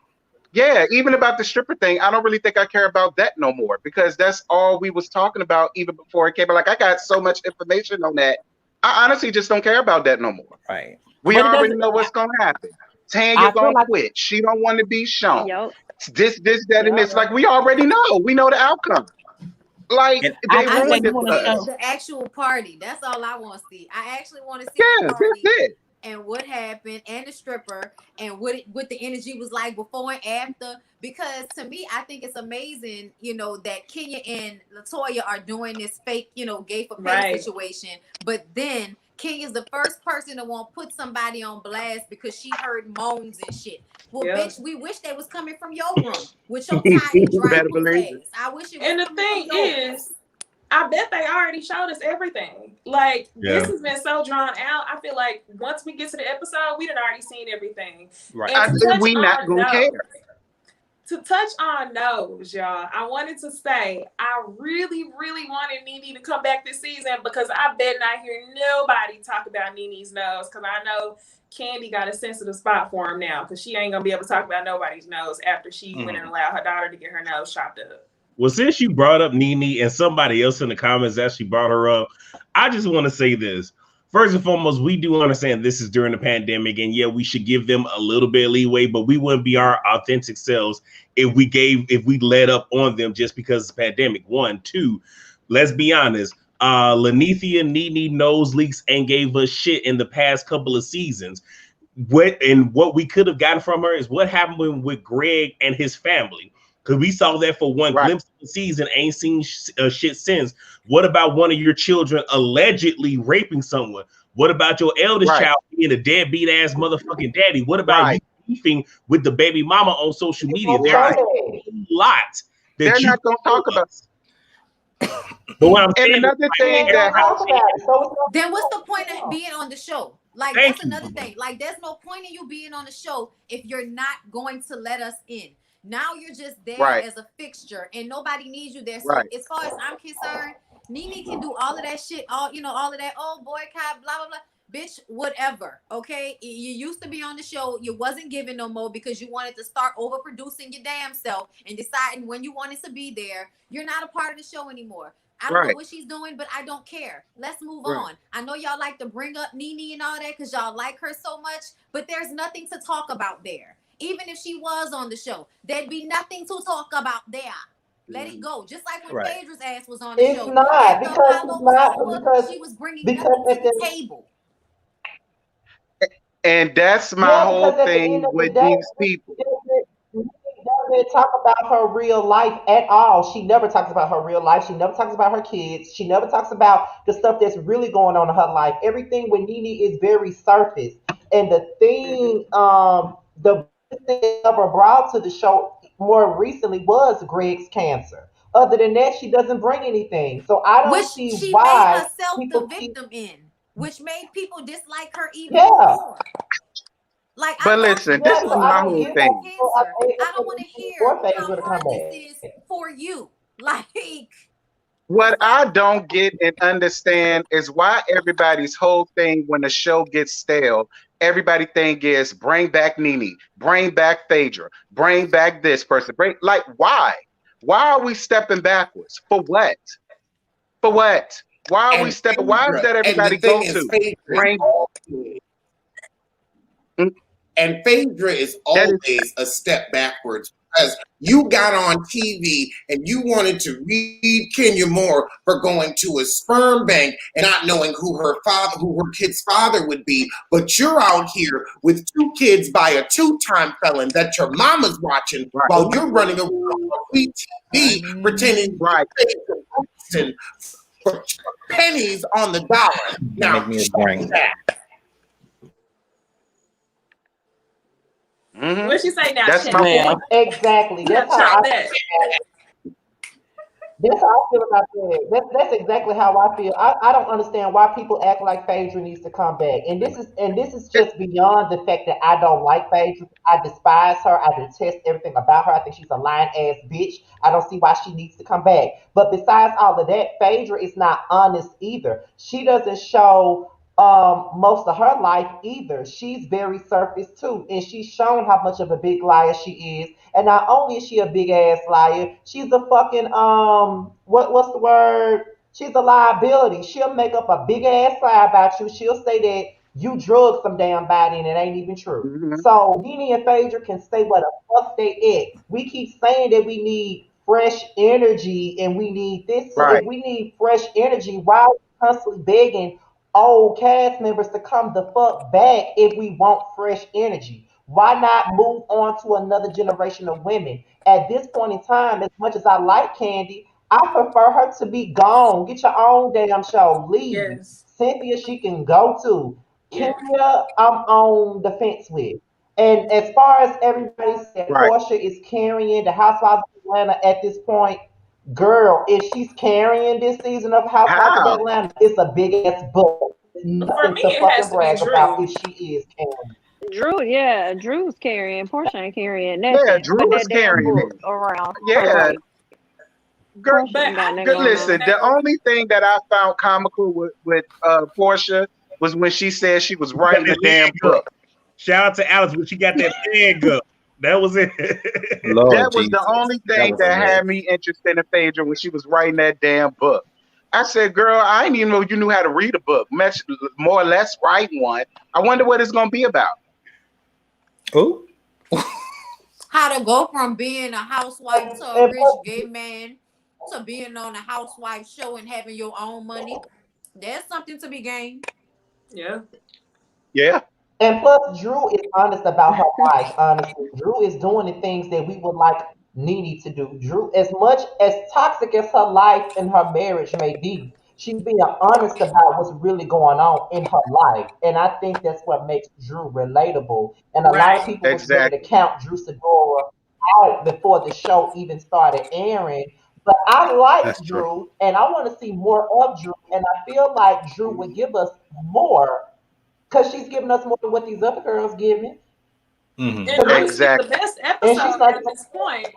Yeah, even about the stripper thing, I don't really think I care about that no more, because that's all we was talking about even before it came out. Like, I got so much information on that. I honestly just don't care about that no more. Right. We But it already doesn't. know what's gonna happen. Tanya I feel gonna like quit. She don't want to be shown. Yep. This, that, and Yep. this. Like, we already know. We know the outcome. Like, And they I think they ruined it want for to us. show. The actual party. That's all I want to see. I actually want to see Yeah, the that's party it. and what happened and the stripper and what the energy was like before and after. Because to me, I think it's amazing, that Kenya and Latoya are doing this fake, gay for pay Right. situation. But then Kenya's the first person to want to put somebody on blast because she heard moans and shit. Well, Yeah. bitch, we wish they was coming from your room with your tired, dry Better puss believe it. ass. I wish it was And the coming thing from yours. is, I bet they already showed us everything. Like, Yeah. this has been so drawn out. I feel like once we get to the episode, we done already seen everything. right. And I to think touch we not on gonna care. nose, to touch on nose, y'all, I wanted to say I really, really wanted Nene to come back this season, because I bet not hear nobody talk about Nene's nose, because I know Candy got a sensitive spot for him now, because she ain't gonna be able to talk about nobody's nose after she went and allowed her daughter to get her nose chopped up. Well, since you brought up Nene and somebody else in the comments actually brought her up, I just want to say this. first and foremost, we do understand this is during the pandemic, and yeah, we should give them a little bit of leeway, but we wouldn't be our authentic selves if we let up on them just because of the pandemic. One, two, let's be honest. Lanithia Nene nose leaks and gave us shit in the past couple of seasons. What we could have gotten from her is what happened with Greg and his family. Because we saw that for one glimpse of the season, ain't seen shit since. What about one of your children allegedly raping someone? What about your eldest child being a deadbeat ass motherfucking daddy? What about you beefing with the baby mama on social media? There's a lot that they're not going to talk about. But what I'm saying, another thing that then what's the point of being on the show? Like, that's another thing. Like, there's no point in you being on the show if you're not going to let us in. Now you're just there as a fixture, and nobody needs you there. So as far as I'm concerned, Nene can do all of that shit, all of that. Oh, boycott, blah blah blah. Bitch, whatever. Okay, you used to be on the show. You wasn't giving no more because you wanted to start overproducing your damn self and deciding when you wanted to be there. You're not a part of the show anymore. I don't know what she's doing, but I don't care. Let's move on. I know y'all like to bring up Nene and all that because y'all like her so much, but there's nothing to talk about there. Even if she was on the show, there'd be nothing to talk about there. Let it go. Just like when Phaedra's ass was on the show. It's not because she was bringing nothing to the table. And that's my whole thing with these people. Doesn't talk about her real life at all. She never talks about her real life. She never talks about her kids. She never talks about the stuff that's really going on in her life. Everything with Nene is very surface. And the thing, the thing ever brought to the show more recently was Greg's cancer. Other than that, she doesn't bring anything. So I don't see she why made herself people the victim in, which made people dislike her even more. Like, but listen, this is my whole thing. I don't want to hear how hard this is for you. Like, what I don't get and understand is why everybody's whole thing when the show gets stale, everybody think is bring back Nene, bring back Phaedra, bring back this person. Like, why? Why are we stepping backwards? For what? For what? Why are we stepping? Why is that everybody go to? Bring. And Phaedra is always a step backwards because you got on TV and you wanted to read Kenya Moore for going to a sperm bank and not knowing who her kid's father would be. But you're out here with 2 kids by a 2-time felon that your mama's watching while you're running around on TV pretending to for pennies on the dollar. Now, What she say now? That's my point. Exactly. That's how I feel about that. That's exactly how I feel. I don't understand why people act like Phaedra needs to come back. And this is just beyond the fact that I don't like Phaedra. I despise her. I detest everything about her. I think she's a lying ass bitch. I don't see why she needs to come back. But besides all of that, Phaedra is not honest either. She doesn't show most of her life either. She's very surface too, and she's shown how much of a big liar she is. And not only is she a big ass liar, she's a fucking what's the word? She's a liability. She'll make up a big ass lie about you. She'll say that you drugged some damn body and it ain't even true. So Nene and Phaedra can stay where the fuck they at. We keep saying that we need fresh energy and we need this. So if we need fresh energy, why are we constantly begging old cast members to come the fuck back if we want fresh energy? Why not move on to another generation of women? At this point in time, as much as I like Candy, I prefer her to be gone. Get your own damn show. Leave. Yes. Cynthia, she can go to. Kenya, I'm on the fence with. And as far as everybody said, Portia is carrying the Housewives of Atlanta at this point. Girl, if she's carrying this season of Housewives of Atlanta, it's a big ass book. Nothing to fucking brag about if she is carrying. Drew's carrying. Portia ain't carrying nothing. Yeah, Drew is carrying it around. Yeah. Girl, listen, the only thing that I found comical with Portia was when she said she was writing a damn book. Shout out to Alex when she got that leg up. That was it. That was the only thing that had me interested in Phaedra when she was writing that damn book. I said, girl, I didn't even know you knew how to read a book, much more or less write one. I wonder what it's going to be about. Oh, How to go from being a housewife to a And rich plus, gay man to being on a housewife show and having your own money. There's something to be gained. Yeah. Yeah, And plus, Drew is honest about her life. Honestly, Drew is doing the things that we would like Nene to do. Drew, as much as toxic as her life and her marriage may be, she's being honest about what's really going on in her life, and I think that's what makes Drew relatable. And a lot of Right. people was ready to exactly. count Drew Segura out before the show even started airing. But I like That's true. Drew, and I want to see more of Drew, and I feel like Drew would give us more because she's giving us more than what these other girls giving. mm-hmm. And Because we honestly, the Exactly. best and she's episode like, at this point,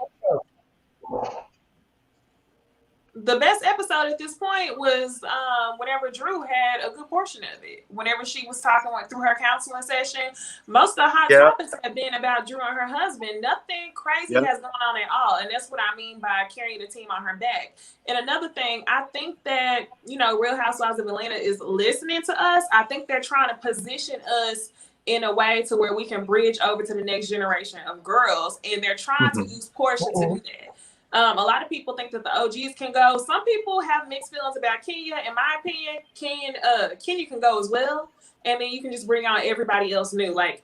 the best episode at this point was whenever Drew had a good portion of it. Whenever she was talking through her counseling session, most of the hot Yeah, topics have been about Drew and her husband. Nothing crazy yeah. has gone on at all, and that's what I mean by carrying the team on her back. And another thing, I think that Real Housewives of Atlanta is listening to us. I think they're trying to position us in a way to where we can bridge over to the next generation of girls, and they're trying to Mm-hmm. use Portia to do that. A lot of people think that the OGs can go. Some people have mixed feelings about Kenya. In my opinion, Kenya can go as well. And then you can just bring on everybody else new. Like,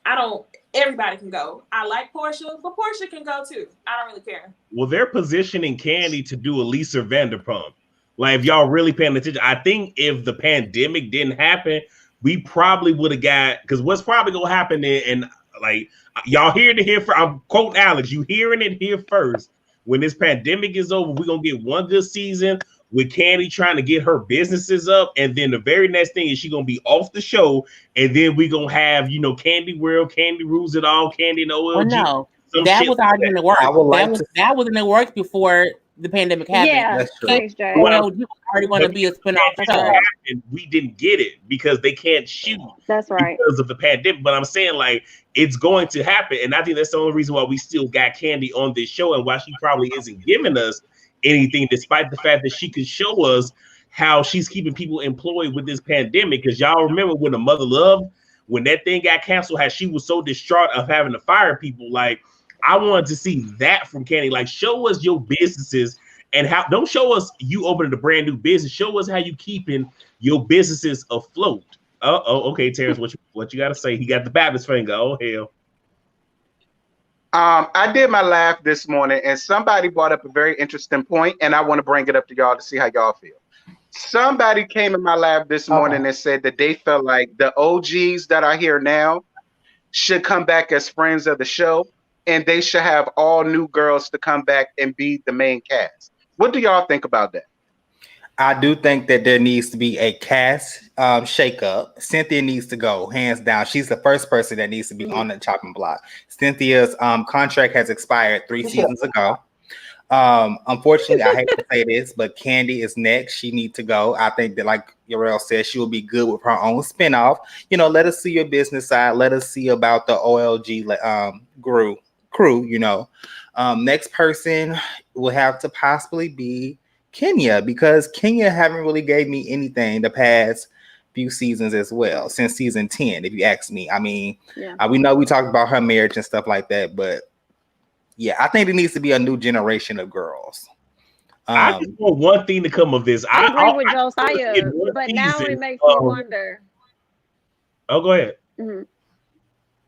everybody can go. I like Portia, but Portia can go too. I don't really care. Well, they're positioning Candy to do a Lisa Vanderpump. Like, if y'all really paying attention, I think if the pandemic didn't happen, we probably would have got, because what's probably gonna happen and like y'all hearing it here for, I'm quoting Alex, you hearing it here first. When this pandemic is over, we're gonna get one good season with Candy trying to get her businesses up, and then the very next thing is she gonna be off the show, and then we gonna have Candy World, Candy rules it all, Candy and Well, OLG, no, some that shit was like already in that. the works. I would like to. That was in the works before the pandemic happened. Yeah, That's true. thanks, Jay. What I'm OLG was already going to But be a because spinoff the show. pandemic happened, we didn't get it because they can't shoot That's right. because of the pandemic. But I'm saying, like, it's going to happen, and I think that's the only reason why we still got Candy on this show, and why she probably isn't giving us anything, despite the fact that she could show us how she's keeping people employed with this pandemic. Because y'all remember when the Mother Love, when that thing got canceled, how she was so distraught of having to fire people. Like, I wanted to see that from Candy. Like, show us your businesses. And how, don't show us you opening a brand new business. Show us how you keeping your businesses afloat. Okay, Terrence, what you got to say? He got the Baptist finger. Oh hell. I did my laugh this morning, and somebody brought up a very interesting point, and I want to bring it up to y'all to see how y'all feel. Somebody came in my lab this morning okay, and said that they felt like the OGs that are here now should come back as friends of the show, and they should have all new girls to come back and be the main cast. What do y'all think about that? I do think that there needs to be a cast shakeup. Cynthia needs to go, hands down. She's the first person that needs to be on the chopping block. Cynthia's contract has expired 3 she should. seasons ago. Unfortunately, I hate to say this, but Candy is next. She needs to go. I think that, like Yarel said, she will be good with her own spinoff. Let us see your business side. Let us see about the OLG crew. Next person will have to possibly be Kenya, because Kenya haven't really gave me anything the past few seasons as well, since season 10, if you ask me. I mean, Yeah. we know we talked about her marriage and stuff like that, but yeah, I think there needs to be a new generation of girls. I just want one thing to come of this. I agree with I wanna Josiah, get one but now season it makes me of- wonder. Oh, go ahead. Mhm.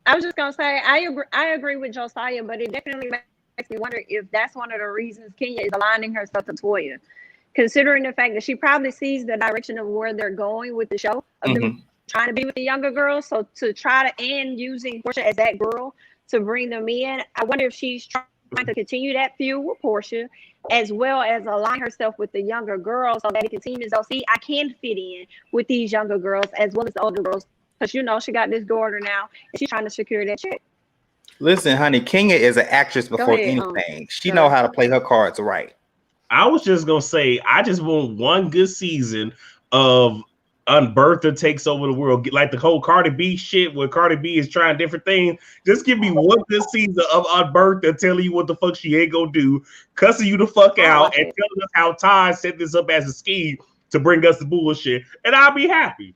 I was just gonna say I agree with Josiah, but it definitely makes me wonder if that's one of the reasons Kenya is aligning herself to Toya, considering the fact that she probably sees the direction of where they're going with the show, of them trying to be with the younger girls. So to try to end using Portia as that girl to bring them in, I wonder if she's trying to continue that feud with Portia, as well as align herself with the younger girls, so that it continues. Oh, see, I can fit in with these younger girls as well as the older girls, because she got this daughter now, and she's trying to secure that check. Listen, honey, Kenya is an actress before ahead, anything. She know how to play her cards right. I was just gonna say, I just want one good season of Unbertha takes over the world, like the whole Cardi B shit, where Cardi B is trying different things. Just give me one good season of Unbertha telling you what the fuck she ain't gonna do, cussing you the fuck out, and telling us how Todd set this up as a scheme to bring us the bullshit, and I'll be happy.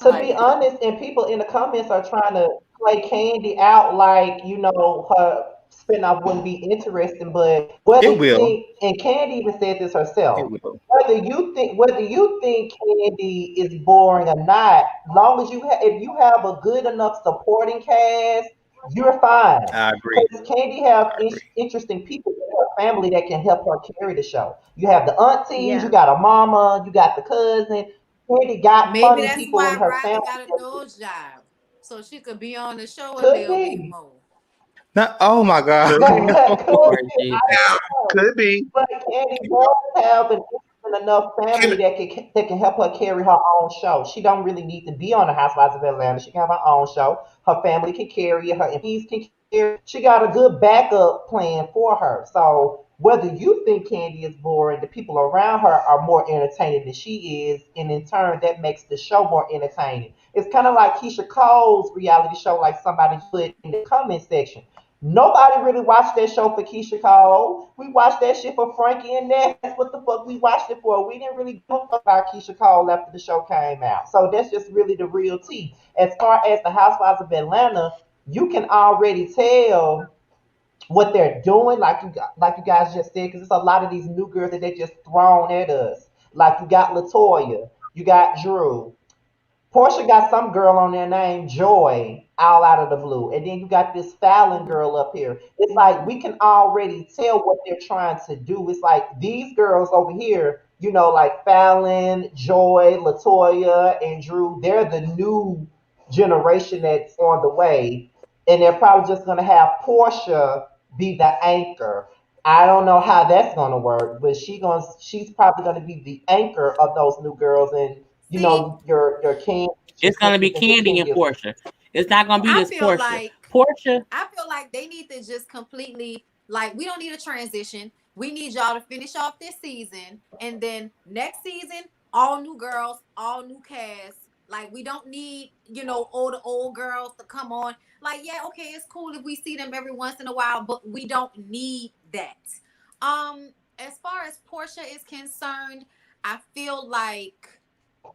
To be honest, and people in the comments are trying to play Candy out like, her spinoff wouldn't be interesting, but whether It you will. think, and Candy even said this It herself, will. whether you think Candy is boring or not, long as if you have a good enough supporting cast, you're fine. I agree. Because Candy have I agree. interesting people in her family that can help her carry the show. You have the aunties, you Yeah. got a mama, you got the cousin. Candy got Maybe funny that's people in why her Riley family got a that nose job. So she could be on the show a could little bit be. more. Oh my God. Could That, be. that could Lord be. Jesus. I don't know. Could be. But Candy does have an interesting enough family Can that can help her carry her own show. She don't really need to be on the Housewives of Atlanta. She can have her own show. Her family can carry it. Her MPs can carry it. She got a good backup plan for her. So whether you think Candy is boring, the people around her are more entertaining than she is, and in turn, that makes the show more entertaining. It's kind of like Keisha Cole's reality show, like somebody put in the comment section. Nobody really watched that show for Keisha Cole. We watched that shit for Frankie and Ness. That's what the fuck we watched it for. We didn't really give a fuck about Keisha Cole after the show came out. So that's just really the real tea. As far as the Housewives of Atlanta, you can already tell what they're doing, like you guys just said, because it's a lot of these new girls that they just thrown at us. Like you got Latoya, you got Drew, Portia got some girl on there named Joy all out of the blue. And then you got this Fallon girl up here. It's like we can already tell what they're trying to do. It's like these girls over here, like Fallon, Joy, Latoya, and Drew, they're the new generation that's on the way. And they're probably just gonna have Portia be the anchor. I don't know how that's gonna work, but she's probably gonna be the anchor of those new girls, and See, your King, your It's gonna be Cynthia, and your Candy and Kenyas. Portia. It's not gonna be I this feel Portia. like Portia, I feel like they need to just completely, like, we don't need a transition. We need y'all to finish off this season, and then next season, all new girls, all new cast. Like, we don't need, all the old girls to come on. Like, yeah, okay, it's cool if we see them every once in a while, but we don't need that. As far as Portia is concerned, I feel like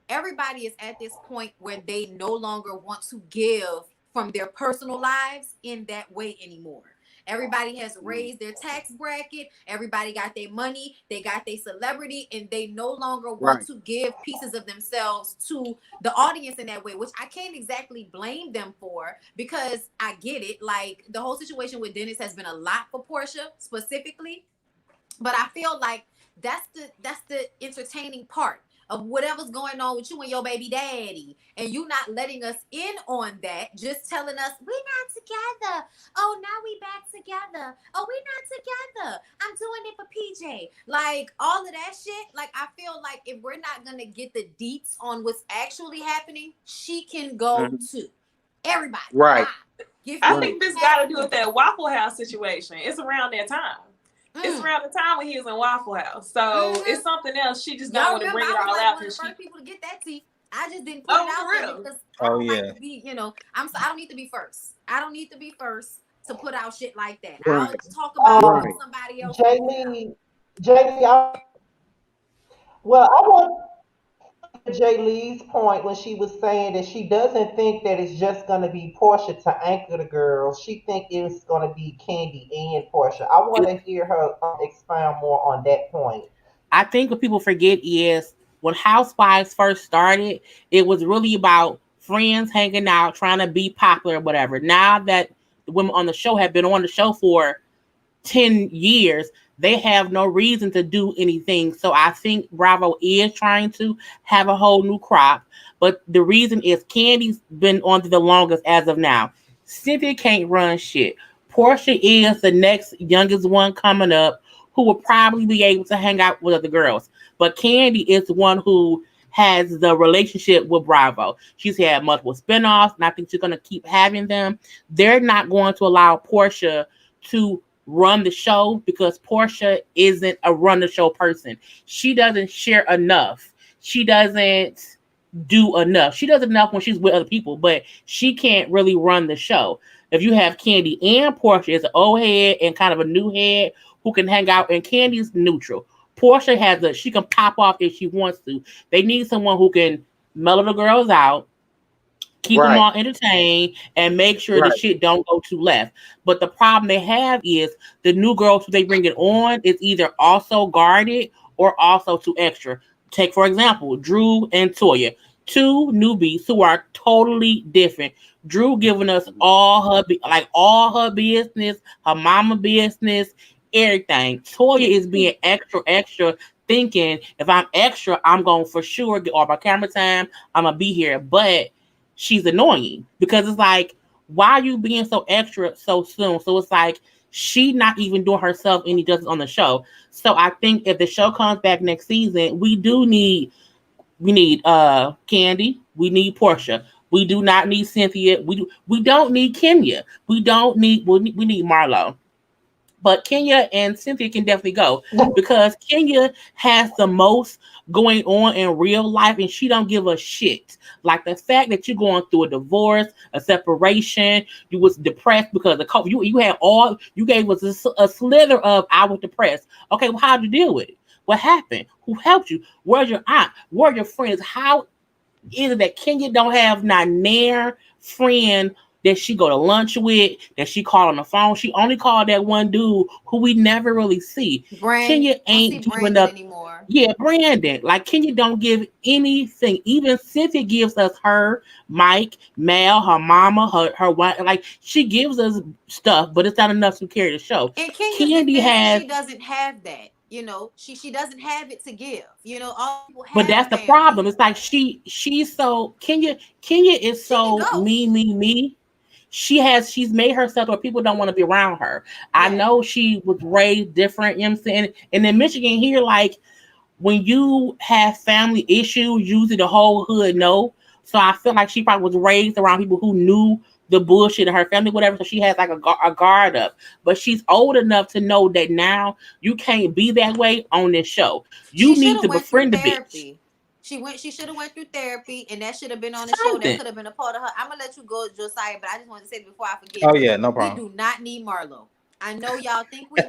everybody is at this point where they no longer want to give from their personal lives in that way anymore. Everybody has raised their tax bracket. Everybody got their money. They got their celebrity, and they no longer want Right. to give pieces of themselves to the audience in that way, which I can't exactly blame them for, because I get it. Like, the whole situation with Dennis has been a lot for Portia specifically, but I feel like that's the entertaining part of whatever's going on with you and your baby daddy, and you not letting us in on that, just telling us we're not together. Oh, now we back together. Oh, we're not together. I'm doing it for PJ. Like, all of that shit. Like, I feel like if we're not gonna get the deets on what's actually happening, she can go too. Everybody, Right. give I me Right. think this got to do with that Waffle House situation. It's around that time. It's around the time when he was in Waffle House. So it's something else. She just don't Y'all want to remember, bring it I was all like out one of because the she. first people to get that tea. I just didn't put it out For there real. because I Oh don't like yeah. to be, I don't need to be first. I don't need to be first to put out shit like that. I'll Right. talk about it when Right. somebody else can put it out. Jaylee, Jaylee, I want Jay Lee's point when she was saying that she doesn't think that it's just going to be Portia to anchor the girls. She think it's going to be Candy and Portia. I want to hear her expound more on that point. I think what people forget is when Housewives first started, it was really about friends hanging out, trying to be popular, or whatever. Now that the women on the show have been on the show for 10 years, they have no reason to do anything. So I think Bravo is trying to have a whole new crop. But the reason is Candy's been on the longest as of now. Cynthia can't run shit. Portia is the next youngest one coming up who will probably be able to hang out with other girls. But Candy is the one who has the relationship with Bravo. She's had multiple spinoffs, and I think she's going to keep having them. They're not going to allow Portia to run the show because Portia isn't a run the show person. She doesn't share enough. She doesn't do enough. She does enough when she's with other people, but she can't really run the show. If you have Candy and Portia, it's an old head and kind of a new head who can hang out, and Candy's neutral. Portia she can pop off if she wants to. They need someone who can mellow the girls out, keep them Right. all entertained, and make sure the Right. shit don't go too left. But the problem they have is the new girls who they bring it on is either also guarded or also too extra. Take for example, Drew and Toya, two newbies who are totally different. Drew giving us all her business, her mama business, everything. Toya is being extra, extra, thinking if I'm extra, I'm going for sure get all my camera time. I'm gonna be here, but she's annoying because it's like, why are you being so extra so soon? So it's like she not even doing herself any justice on the show. So I think if the show comes back next season, we need Candy, we need Portia. We do not need Cynthia. We don't need Kenya. We need Marlo. But Kenya and Cynthia can definitely go because Kenya has the most going on in real life and she don't give a shit. Like the fact that you're going through a divorce, a separation, you was depressed because of COVID. You had all, you gave us a slither of I was depressed. Okay, well, how'd you deal with it? What happened? Who helped you? Where's your aunt? Where are your friends? How is it that Kenya don't have not near friend that she go to lunch with, that she call on the phone? She only called that one dude who we never really see. Kenya ain't giving up anymore. Yeah, Brandon. Like Kenya don't give anything. Even Cynthia gives us her, Mike, Mel, her mama, her wife. Like she gives us stuff, but it's not enough to carry the show. In Kenya's Candy defense, has, she doesn't have that. She doesn't have it to give. All people but have that's the family. problem. It's like she's so Kenya is She can so go. me. She's made herself where people don't want to be around her. I Yeah. know she was raised different, you know what I'm saying? And in Michigan here, like when you have family issues, usually the whole hood know. So I feel like she probably was raised around people who knew the bullshit in her family, whatever. So she has like a guard up. But she's old enough to know that now you can't be that way on this show. You She should need have to went through befriend the bitch. therapy. She should have went through therapy, and that should have been on the show. That Something. could have been a part of her. I'm gonna let you go, Josiah, but I just want to say this before I forget. Oh yeah, no We problem. do not need Marlo. I know y'all think we do,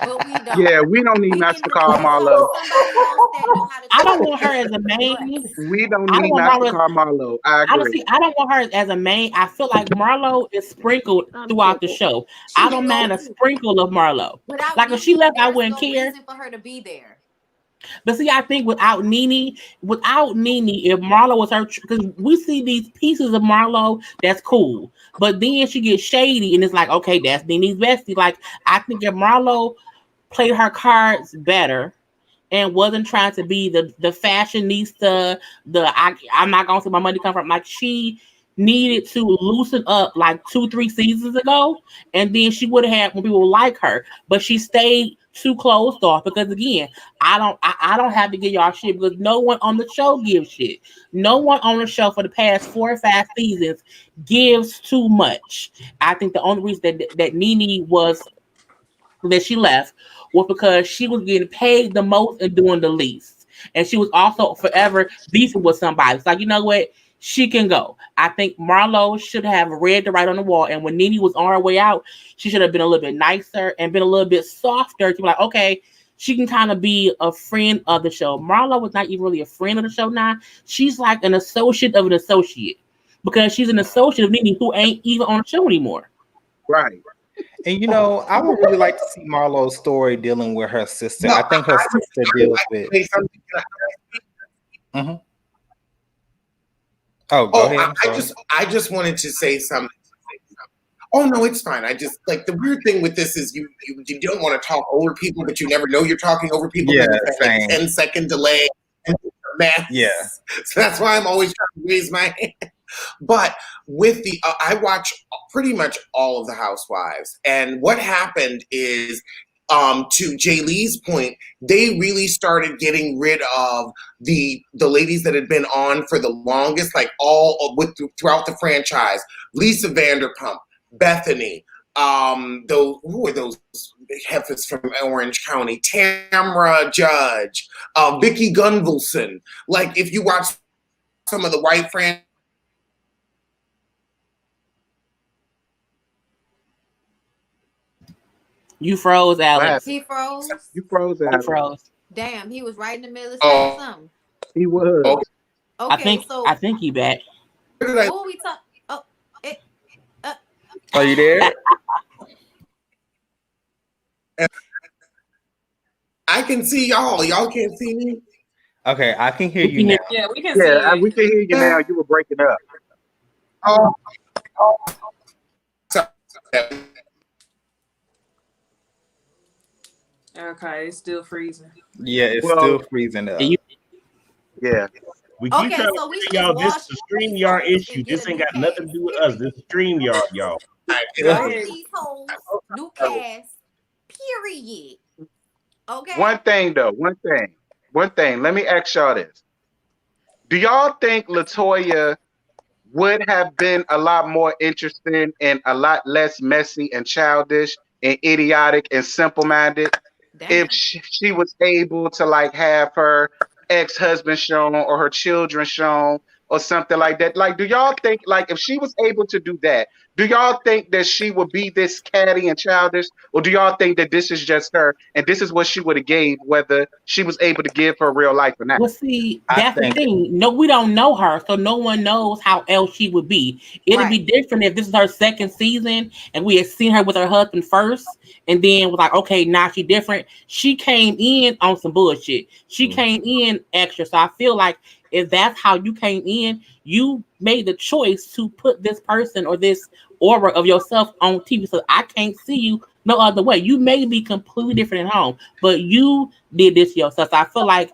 but we don't. Yeah, we don't need We not can to call replace her Marlo. with somebody else that know how to I don't talk want her as a main. less. We don't I don't need want not to Marlo as call Marlo. I agree. honestly, I don't want her as a main. I feel like Marlo is sprinkled I'm throughout the tickled. show. She I can don't go mind a too. sprinkle of Marlo. Without Like if she Nene, left, I there's wouldn't no care. reason for her to be there. But see, I think without Nene, if Marlo was her, because we see these pieces of Marlo, that's cool. But then she gets shady, and it's like, okay, that's Nene's bestie. Like I think if Marlo played her cards better and wasn't trying to be the fashionista, I'm not gonna see my money come from. Like she needed to loosen up like 2-3 seasons ago, and then she would have had when people like her. But she stayed too closed off because again, I don't have to give y'all shit because no one on the show gives shit. No one on the show for the past 4 or 5 seasons gives too much. I think the only reason that Nene was that she left was because she was getting paid the most and doing the least. And she was also forever beefing with somebody. It's like, you know what? She can go. I think Marlo should have read the write on the wall. And when Nene was on her way out, she should have been a little bit nicer and been a little bit softer to be like, okay, she can kind of be a friend of the show. Marlo was not even really a friend of the show now. She's like an associate of an associate because she's an associate of Nene who ain't even on the show anymore. Right. And I would really like to see Marlo's story dealing with her sister. No, I think her sister I would deals like to with. say something. Mhm. Oh, go Oh, ahead. I'm sorry. I just wanted to say something. Oh no, it's fine. I just like the weird thing with this is you don't want to talk over people, but you never know you're talking over people Yeah, because it's that like same. 10-second delay and it's a mess. Yeah. So that's why I'm always trying to raise my hand. But with the, I watch pretty much all of the Housewives, and what happened is, to Jay Lee's point, they really started getting rid of the ladies that had been on for the longest, like throughout the franchise. Lisa Vanderpump, Bethany, who were those heifers from Orange County? Tamra Judge, Vicky Gunvalson. Like if you watch some of the white franchise. You froze, What Alex. happened? He froze. You froze You out. froze. Damn, he was right in the middle of saying Oh, something. He was. okay. Okay, so I think he back. Where did I? what we talk? Oh, it, uh, Are you there? I can see y'all. Y'all can't see me. Okay, I can hear We you can now. hear Yeah, we can Yeah, see it. we can hear you now. You were breaking up. Oh, sorry. Okay, it's still freezing. Yeah, it's Well, still freezing and up. you yeah. We keep okay, trying to so we should tell just y'all this wash is a these StreamYard hoes issue. and get This a ain't new got nothing to cast. do with us. This is StreamYard, y'all. Go Wash ahead. these hoes, new cast. Period. Okay. One thing though, one thing. Let me ask y'all this: do y'all think Latoya would have been a lot more interesting and a lot less messy and childish and idiotic and simple-minded if Damn. she was able to like have her ex-husband shown or her children shown or something like that? Like, do y'all think like if she was able to do that, do y'all think that she would be this catty and childish, or do y'all think that this is just her and this is what she would have gave whether she was able to give her real life or not? well, see, I that's the think thing. No, we don't know her, so no one knows how else she would be. It'd be Right. different if this is her second season and we had seen her with her husband first, and then was like, okay, now she different. She came in on some bullshit. She came in extra. So I feel like if that's how you came in, you made the choice to put this person or this aura of yourself on TV. So I can't see you no other way. You may be completely different at home, but you did this yourself. So I feel like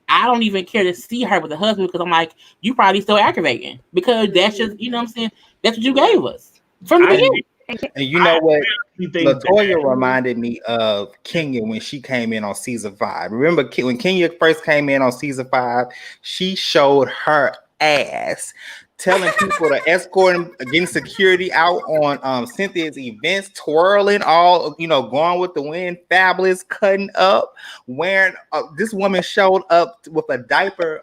I don't even care to see her with a husband because I'm like, you probably still aggravating because that's just, you know what I'm saying? That's what you gave us from the I and, beginning. and you I know what? honestly think Latoya that reminded me of Kenya when she came in on season 5. Remember when Kenya first came in on season 5, she showed her ass telling people to escort him, getting security out on Cynthia's events, twirling all, going with the wind, fabulous, cutting up, wearing. This woman showed up with a diaper,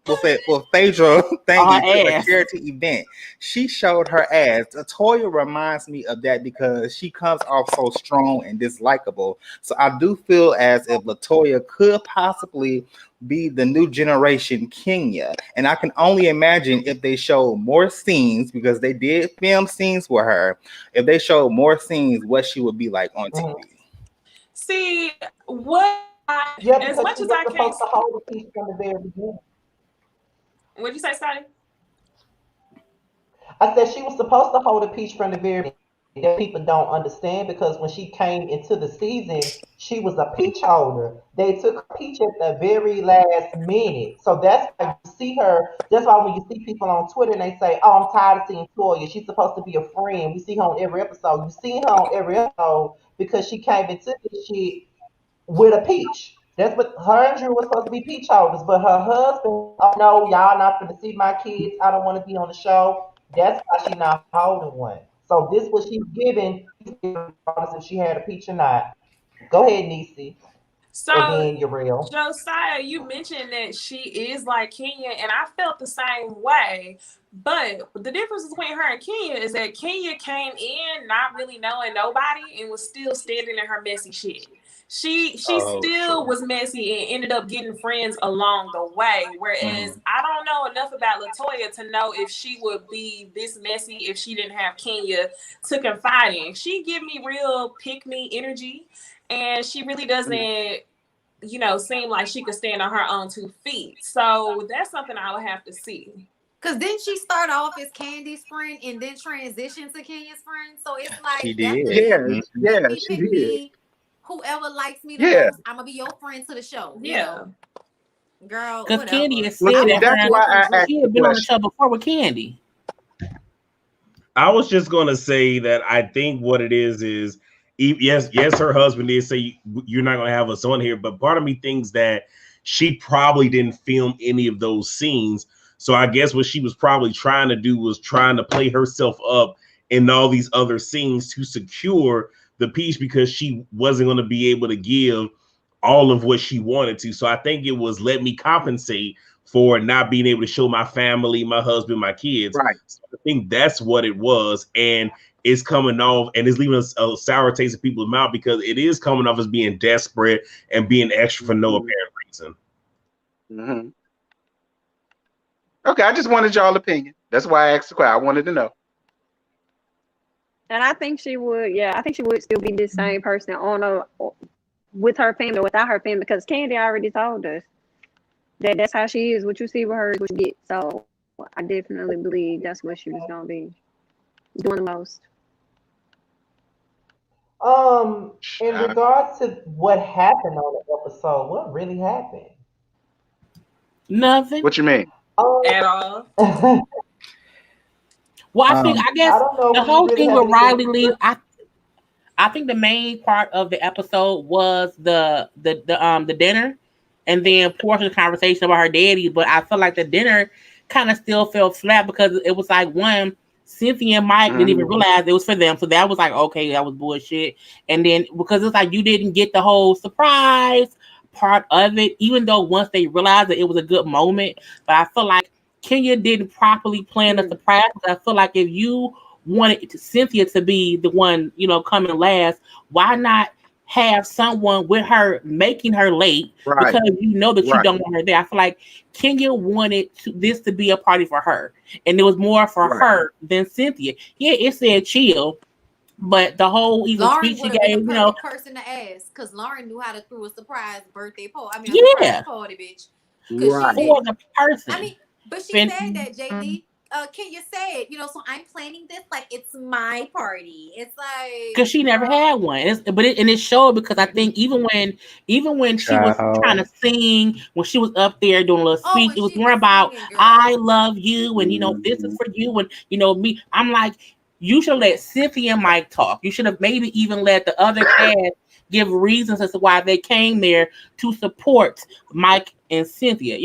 with facial On thingy her to a ass. charity event. She showed her ass. Latoya reminds me of that because she comes off so strong and dislikable. So I do feel as if Latoya could possibly be the new generation Kenya. And I can only imagine if they showed more scenes, because they did film scenes with her, if they showed more scenes, what she would be like on TV. See, what Yeah, as because much she as was I can't, supposed to hold the piece from the very beginning. what'd you say, Scotty? I said she was supposed to hold a peach from the very beginning. That people don't understand because when she came into the season, she was a peach holder. They took a peach at the very last minute. So that's why you see her. That's why when you see people on Twitter and they say, "Oh, I'm tired of seeing Toya. She's supposed to be a friend." We see her on every episode. You see her on every episode because she came into this shit with a peach. That's what her and Drew was supposed to be peach holders, but her husband, oh no, y'all not gonna see my kids. I don't want to be on the show. That's why she not holding one. So this what she's giving, regardless if she had a peach or not. Go ahead, Niecy, and So, then Uriel. Josiah, you mentioned that she is like Kenya, and I felt the same way. But the difference between her and Kenya is that Kenya came in not really knowing nobody and was still standing in her messy shit. She Oh, still true. was messy and ended up getting friends along the way. Whereas I don't know enough about Latoya to know if she would be this messy if she didn't have Kenya to confide in. She give me real pick me energy, and she really doesn't seem like she could stand on her own 2 feet. So that's something I would have to see. Cause didn't she start off as Candy's friend and then transition to Kenya's friend? So it's She like did. definitely Yeah, yeah, she pick did. me, whoever likes me the Yeah. most, I'm gonna be your friend to the show. Yeah. Girl, Because Candy whatever. has Well, said I see, that want her that's her, why book and I asked Drew. she the had been on the question. show before with Candy. I was just going to say that I think what it is yes, her husband did say you're not going to have us on here, but part of me thinks that she probably didn't film any of those scenes. So I guess what she was probably trying to do was trying to play herself up in all these other scenes to secure the piece because she wasn't going to be able to give all of what she wanted to. So I think it was let me compensate for not being able to show my family, my husband, my kids. Right. So I think that's what it was. And it's coming off and it's leaving a sour taste in people's mouth because it is coming off as being desperate and being extra for no apparent reason. Mm-hmm. Okay, I just wanted y'all opinion. That's why I asked the question. I wanted to know. And I think she would, yeah, I think she would still be the same person on a with her family or without her family, because Candy already told us that that's how she is. What you see with her is what you get. So I definitely believe that's what she was gonna be doing the most. In regards to what happened on the episode, what really happened? Nothing. What you mean? At all. Well, I guess I don't know the if we whole really thing have with anything. Riley Lee, I think the main part of the episode was the dinner, and then Portia's conversation about her daddy. But I feel like the dinner kind of still fell flat because it was like one, Cynthia and Mike didn't even realize it was for them, so that was like, okay, that was bullshit. And then because it's like you didn't get the whole surprise part of it, even though once they realized that it was a good moment, but I feel like Kenya didn't properly plan a surprise. I feel like if you wanted Cynthia to be the one, coming last, why not have someone with her making her late, Right. because you know that you Right. don't want her there. I feel like Kenya wanted this to be a party for her, and it was more for Right. her than Cynthia. Yeah, it said chill, but the whole even Lauren speech she would have been gave, a perfect person to ask, because Lauren knew how to throw a surprise birthday party. I mean, a yeah, surprise party, bitch. Because Right. she for did. the person. I mean, but she And said that, JD. Kenya said, so I'm planning this like it's my party. It's like, because she never had one, and it showed because I think even when she was trying to sing, when she was up there doing a little speech, when it was she more was about singing, girl. I love you, and this is for you, and me. I'm like, you should let Cynthia and Mike talk. You should have maybe even let the other cast give reasons as to why they came there to support Mike and Cynthia.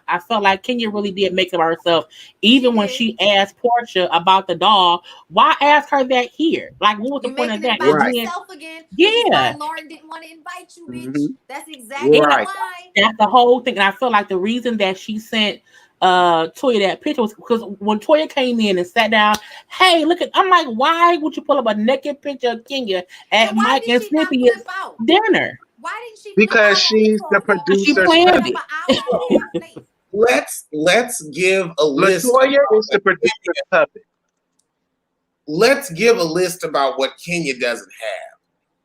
I felt like Kenya really did make it about herself. Even when she asked Portia about the doll, why ask her that here? Like, what was the You point of making it that? about Right. yourself again. Yeah. This is why Lauren didn't want to invite you, bitch. Mhm. That's exactly Right. why. That's the whole thing. And I feel like the reason that she sent Toya that picture was because when Toya came in and sat down, hey, look at, I'm like, why would you pull up a naked picture of Kenya at And why Mike did and she not Cynthia's flip out? dinner? Why didn't she flip Because out on she's this the phone call? Because she producer. She planned was it. up an hour and a half late. Let's give a list. Latoya is the producer's puppet. Let's give a list about what Kenya doesn't have.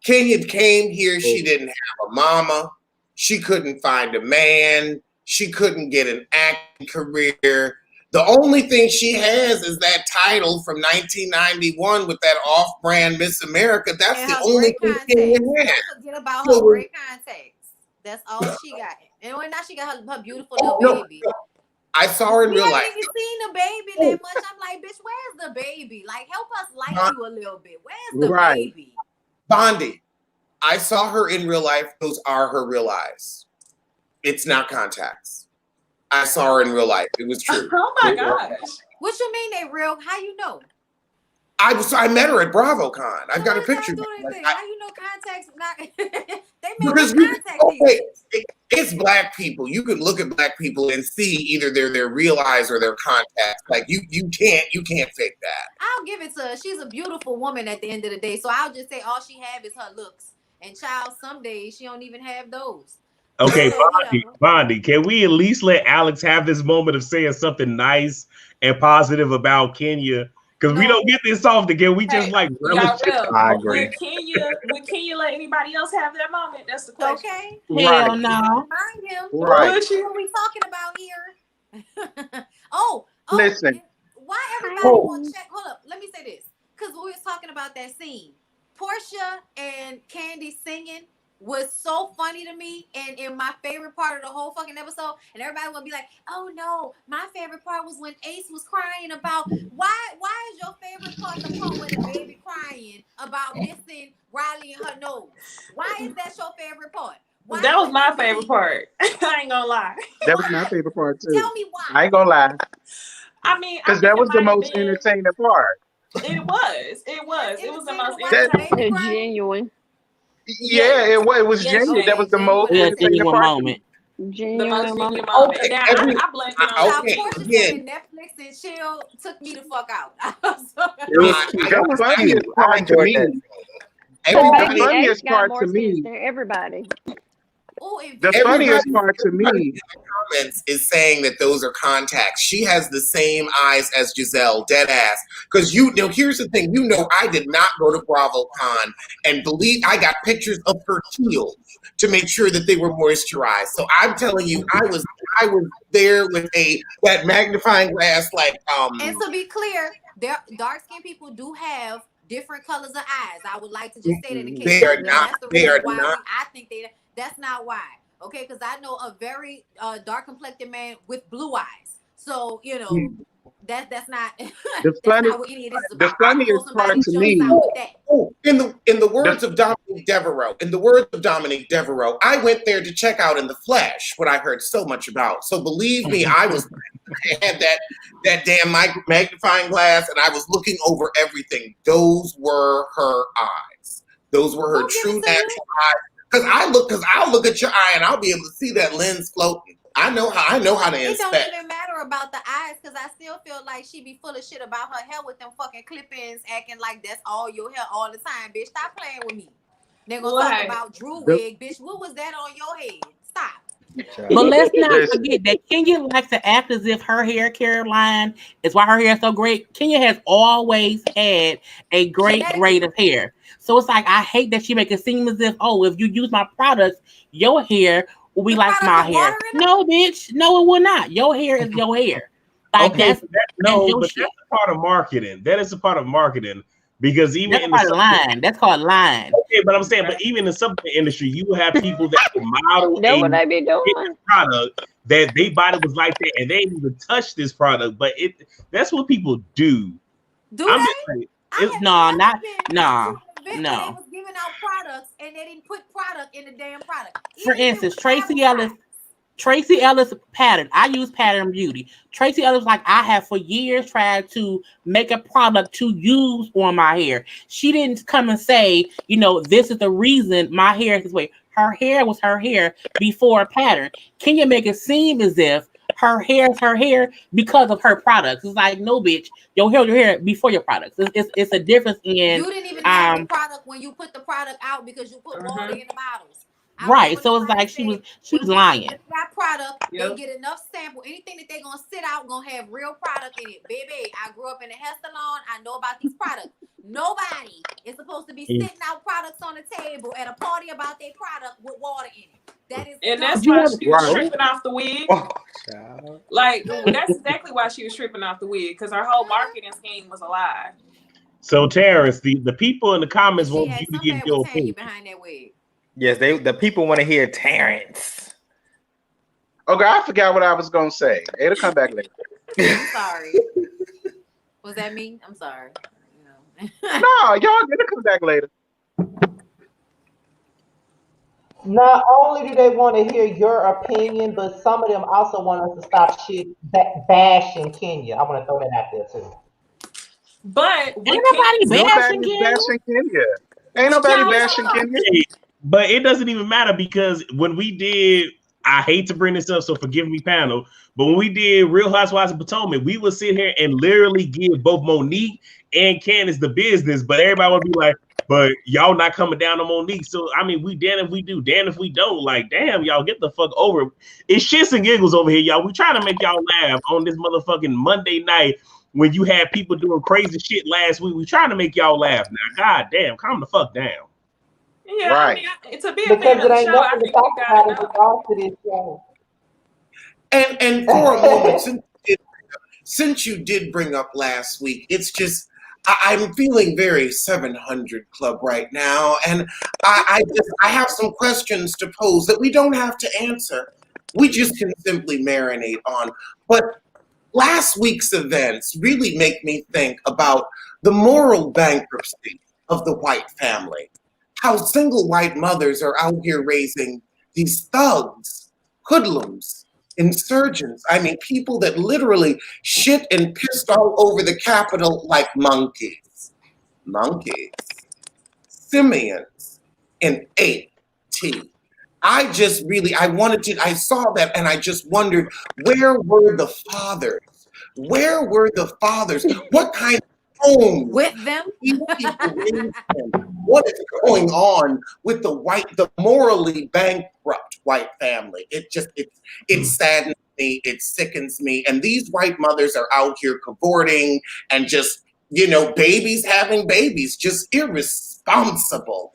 Kenya came here, she didn't have a mama. She couldn't find a man. She couldn't get an acting career. The only thing she has is that title from 1991 with that off-brand Miss America. That's And the her only great thing Kenya contacts. has. Don't forget about So her great contacts. That's all she got. And when now she got her beautiful little no, baby. I saw her in We real ain't life. even seen the baby that much. I'm like, bitch, where's the baby? Like, help us like you a little bit. Where's the Right. baby? Bondi, I saw her in real life. Those are her real eyes. It's not contacts. I saw her in real life. It was true. Oh my gosh. What you mean they real? How you know? I met her at BravoCon. I've got a picture. How you know contacts not? They made Because her contact it's black people. You can look at black people and see either they're their real eyes or their contacts. Like you can't fake that. I'll give it to her. She's a beautiful woman at the end of the day. So I'll just say all she have is her looks. And child, some days she don't even have those. Okay, So, Bondi, can we at least let Alex have this moment of saying something nice and positive about Kenya? Because we don't get this often. Can we just like Y'all will. I agree. Would Kenya let anybody else have that moment? That's the question. Okay. Hell no. Find him. Right. What are we talking about here? oh, Listen. why everybody want check? Hold up. Let me say this. Because we was talking about that scene. Portia and Candy singing was so funny to me, and in my favorite part of the whole fucking episode, and everybody would be like, oh no, my favorite part was when Ace was crying about why is your favorite part the part where the baby crying about missing Riley and her nose? Why is that your favorite part? Why that was my favorite part. I ain't gonna lie. That was my favorite part too. Tell me why. I ain't gonna lie. I mean, Because that was the most entertaining part. It was the most Genuine. Yeah, it was genuine. That was the most entertaining part. moment. The Genuine most moment. genuine moment. Okay, Now every I blame it Now, on okay, Portia again, saying Netflix and chill took me the fuck out. I'm sorry. It was I, cute. I, That The was I cute. funniest I part to enjoyed that. me, the Baby everybody, H funniest got part more to sense me, than everybody. Oh, and the Vicky, everybody, funniest part to everybody me, in the comments is saying that those are contacts. She has the same eyes as Giselle, dead ass. Because here's the thing. I did not go to BravoCon and believe I got pictures of her heels to make sure that they were moisturized. So I'm telling you, I was there with that magnifying glass, and to be clear, there dark skinned people do have different colors of eyes. I would like to just say that in case they you, are and not. that's the They reason are why not. I think that's not why. Okay, because I know a very dark complected man with blue eyes. So that's not the that's funny, not what any of this is the about. I can go funniest part somebody to show me, south with that. Oh, in the the words of Dominique Devereaux, I went there to check out in the flesh what I heard so much about. So believe me, I had that damn magnifying glass, and I was looking over everything. Those were her eyes. Those were her We'll give true it to you. natural eyes. Because I'll look at your eye and I'll be able to see that lens floating. I know how to It don't inspect. even matter about the eyes because I still feel like she be full of shit about her hair with them fucking clip-ins, acting like that's all your hair all the time. Bitch, stop playing with me. They're gonna talk Like, about Drew the wig, bitch. What was that on your head? Stop. But let's not listen, forget that Kenya likes to act as if her hair care line is why her hair is so great. Kenya has always had a great grade Genetically. of hair. So it's like I hate that she make it seem as if, oh, if you use my products, your hair will be The like product my with water hair. in it? No, bitch. No, it will not. Your hair is your hair. Like Okay, that's your but shit. that's a part of marketing. That is a part of marketing because even That's in the part of supplement, line. That's called line. okay, but I'm saying, but even in the supplement industry, you will have people that will model Know a what they be doing? product that they body was like that, and they didn't even touch this product, but that's what people do. Do I'm they? just like, I have No, never not been to no, an event where they no. was giving out products and they didn't put product in the damn product. For Even if it instance, was advertised. Tracy Ellis pattern. I use Pattern Beauty. Tracy Ellis, like I have for years tried to make a product to use on my hair. She didn't come and say, this is the reason my hair is this way. Her hair was her hair before Pattern. Can you make it seem as if her hair is her hair because of her products? It's like, no, bitch, your hair before your products. It's a difference in You didn't even have the product when you put the product out because you put water in the bottles. I right. remember So it's somebody like she said was lying. when they got product, they yep. get enough sample. Anything that they're gonna sit out gonna have real product in it. Baby, I grew up in a hair salon. I know about these products. Nobody is supposed to be sitting out products on the table at a party about their product with water in it. That is And dumb. that's why she was right. tripping off the wig. Oh, child. Like, that's exactly why she was tripping off the wig because her whole marketing scheme was a lie. so Terrence, the people in the And comments she want had you to some give bad your with Tanya opinion. behind that wig. Yes, the people want to hear Terrence. Okay, I forgot what I was gonna say. It'll come back later. I'm sorry. Was that me? I'm sorry. No, y'all, it'll come back later. Not only do they want to hear your opinion, but some of them also want us to stop bashing Kenya. I want to throw that out there too. But Ain't with Kenya's nobody bashing Nobody's Kenya. bashing Kenya. Ain't with nobody Kenya's bashing Kenya. Hey, but it doesn't even matter because when we did, I hate to bring this up, so forgive me, panel. But when we did Real Housewives of Potomac, we would sit here and literally give both Monique and Candace the business, but everybody would be like, but y'all not coming down on Monique. So I mean, we damn if we do, damn if we don't. Like, damn, y'all get the fuck over it. It's shits and giggles over here, y'all. We trying to make y'all laugh on this motherfucking Monday night when you had people doing crazy shit last week. We trying to make y'all laugh now. God damn, calm the fuck down. Yeah, I Right. mean, to be a fan Because of it the ain't show, I nothing to think talk you gotta about in know. regards to this show. And for a moment, since you did bring up last week, it's just I'm feeling very 700 Club right now, and I have some questions to pose that we don't have to answer. We just can simply marinate on. But last week's events really make me think about the moral bankruptcy of the white family. How single white mothers are out here raising these thugs, hoodlums, insurgents. I mean, people that literally shit and pissed all over the Capitol like monkeys. Monkeys. Simians and 8T. I just really, I saw that and I just wondered, where were the fathers? Where were the fathers? What kind of homes with them. do people raise them? What is going on with the morally bankrupt white family? It saddens me, it sickens me. And these white mothers are out here cavorting and just, babies having babies, just irresponsible.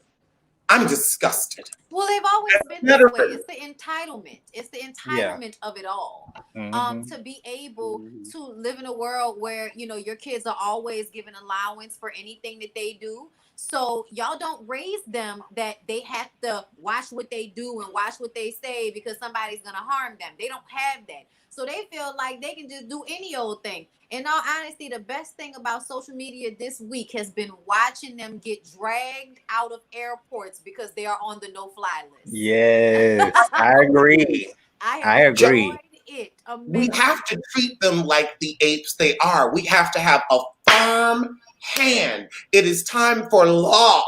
I'm disgusted. Well, they've always been this way. It's the entitlement. It's the entitlement of it all. To be able to live in a world where, your kids are always given allowance for anything that they do. So y'all don't raise them that they have to watch what they do and watch what they say because somebody's going to harm them. They don't have that. So they feel like they can just do any old thing. In all honesty, the best thing about social media this week has been watching them get dragged out of airports because they are on the no-fly list. Yes, I agree. I agree. We have to treat them like the apes they are. We have to have a firm hand. It is time for law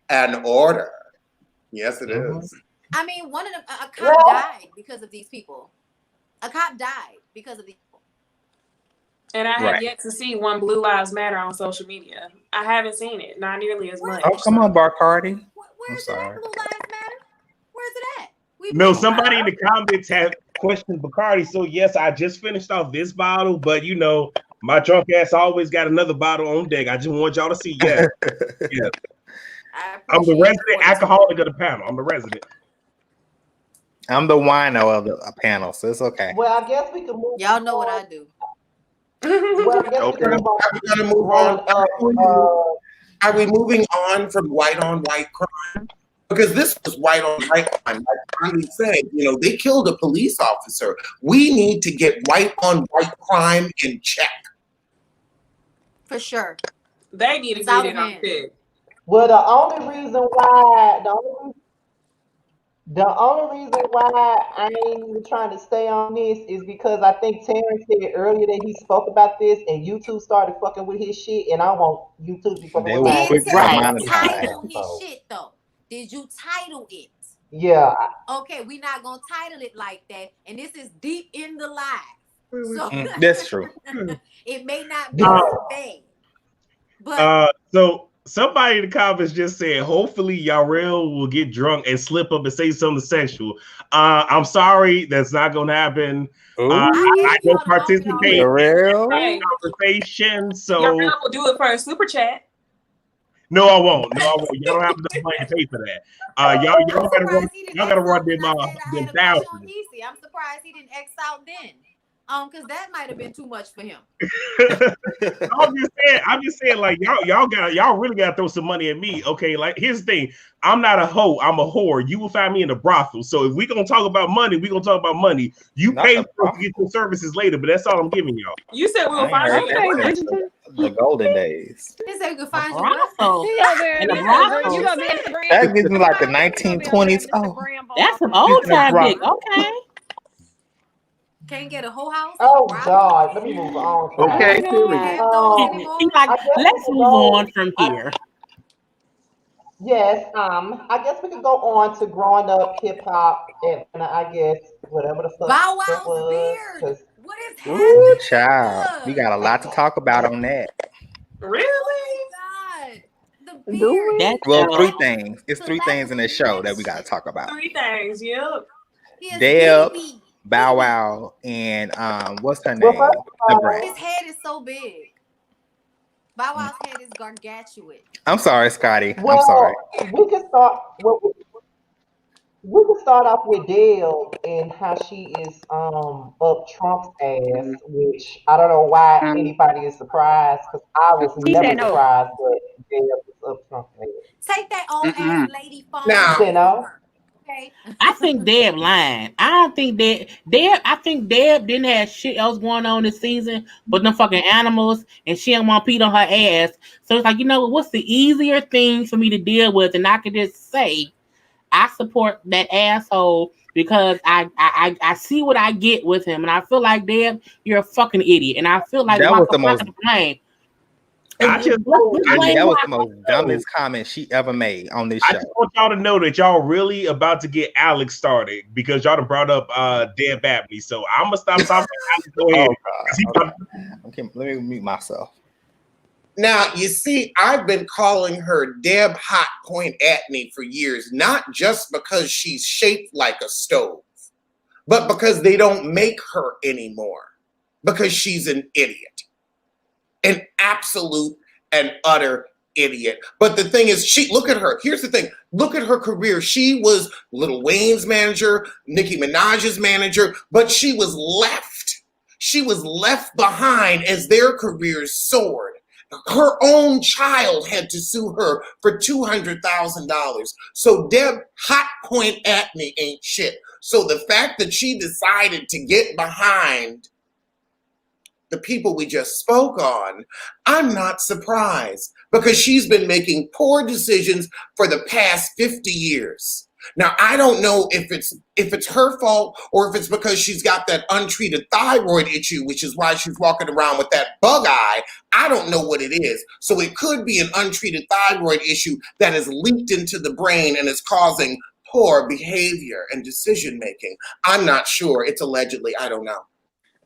and order. Yes, it is. I mean, one of them, a cop died because of these people. A cop died because of these people. And I have yet to see one Blue Lives Matter on social media. I haven't seen it, not nearly as much. Oh, come on, Barcardi. Where's it at, Blue Lives Matter? Where's it at? No, somebody in the comments had questioned Bacardi. So yes, I just finished off this bottle, but my drunk ass always got another bottle on deck. I just want y'all to see. Yeah. Yeah. I'm the resident alcoholic of the panel. I'm the resident. I'm the wino of the panel, so it's okay. Well, I guess we can move. Y'all know what I do. Well, I guess we can move on. Are we gonna move on? Are we moving on from white on white crime? Because this was white on white crime. Like Bonnie said, they killed a police officer. We need to get white on white crime in check. For sure. They need to get it on check. Well, the only reason why I ain't even trying to stay on this is because I think Terrence said earlier that he spoke about this and YouTube started fucking with his shit, and I want YouTube to be fucking with my quick title his shit though. Did you title it? Yeah. Okay, we're not gonna title it like that, and this is deep in the live. So that's true. It may not be bad. But so somebody in the comments just said, hopefully Yarel will get drunk and slip up and say something sexual. I'm sorry, that's not gonna happen. I don't participate in conversation. So Yarel will do it for a super chat. No, I won't. Y'all don't have enough money to pay for that. Y'all gotta run them thousands. I'm surprised he didn't X out then. Because that might have been too much for him. I'm just saying, like y'all really gotta throw some money at me. Okay, like here's the thing. I'm not a hoe, I'm a whore. You will find me in a brothel. So if we're gonna talk about money, we're gonna talk about money. You pay for to get your services later, but that's all I'm giving y'all. You said we will find you the golden days. He said we could find That gives me like the 1920s. Oh, that's some old time dick. Okay. Can't get a whole house. Oh God, let me move on. Okay, He's like, let's move on from here. Yes, I guess we could go on to growing up hip hop, and I guess whatever the fuck Bow that Wow's was. beard. What is happening? Ooh, child, we got a lot to talk about on that. Really? Oh my God, the beard. Well, three things. It's three things in the show that we got to talk about. Three things. Yep. Deb, Bow Wow, and what's her name? His head is so big. Bow Wow's head is gargantuan. I'm sorry, Scotty. Well, I'm sorry. We can start. We can start off with Dale and how she is up Trump's ass, which I don't know why anybody is surprised because I was never surprised, but Dale is up Trump's ass. Take that old ass lady phone. Now, okay. I think Deb lying. I don't think Deb. I think Deb didn't have shit else going on this season but them fucking animals, and she don't want Pete on her ass. So it's like, what's the easier thing for me to deal with, and I could just say, I support that asshole because I see what I get with him, and I feel like Deb, you're a fucking idiot, and I feel like that was the most. Blame. I just, That was the most dumbest comment she ever made on this I show. just want y'all to know that y'all really about to get Alex started because y'all done brought up Deb Abney. So I'm gonna stop talking to Alex. Go ahead. Okay, let me mute myself. Now, you see, I've been calling her Deb Hot Point Atney for years, not just because she's shaped like a stove, but because they don't make her anymore, because she's an idiot. An absolute and utter idiot. But the thing is, look at her. Here's the thing. Look at her career. She was Lil Wayne's manager, Nicki Minaj's manager, but she was left. She was left behind as their careers soared. Her own child had to sue her for $200,000. So Deb Hot Point Atney ain't shit. So the fact that she decided to get behind the people we just spoke on, I'm not surprised because she's been making poor decisions for the past 50 years. Now, I don't know if it's her fault or if it's because she's got that untreated thyroid issue, which is why she's walking around with that bug eye. I don't know what it is. So it could be an untreated thyroid issue that has leaked into the brain and is causing poor behavior and decision making. I'm not sure. It's allegedly. I don't know.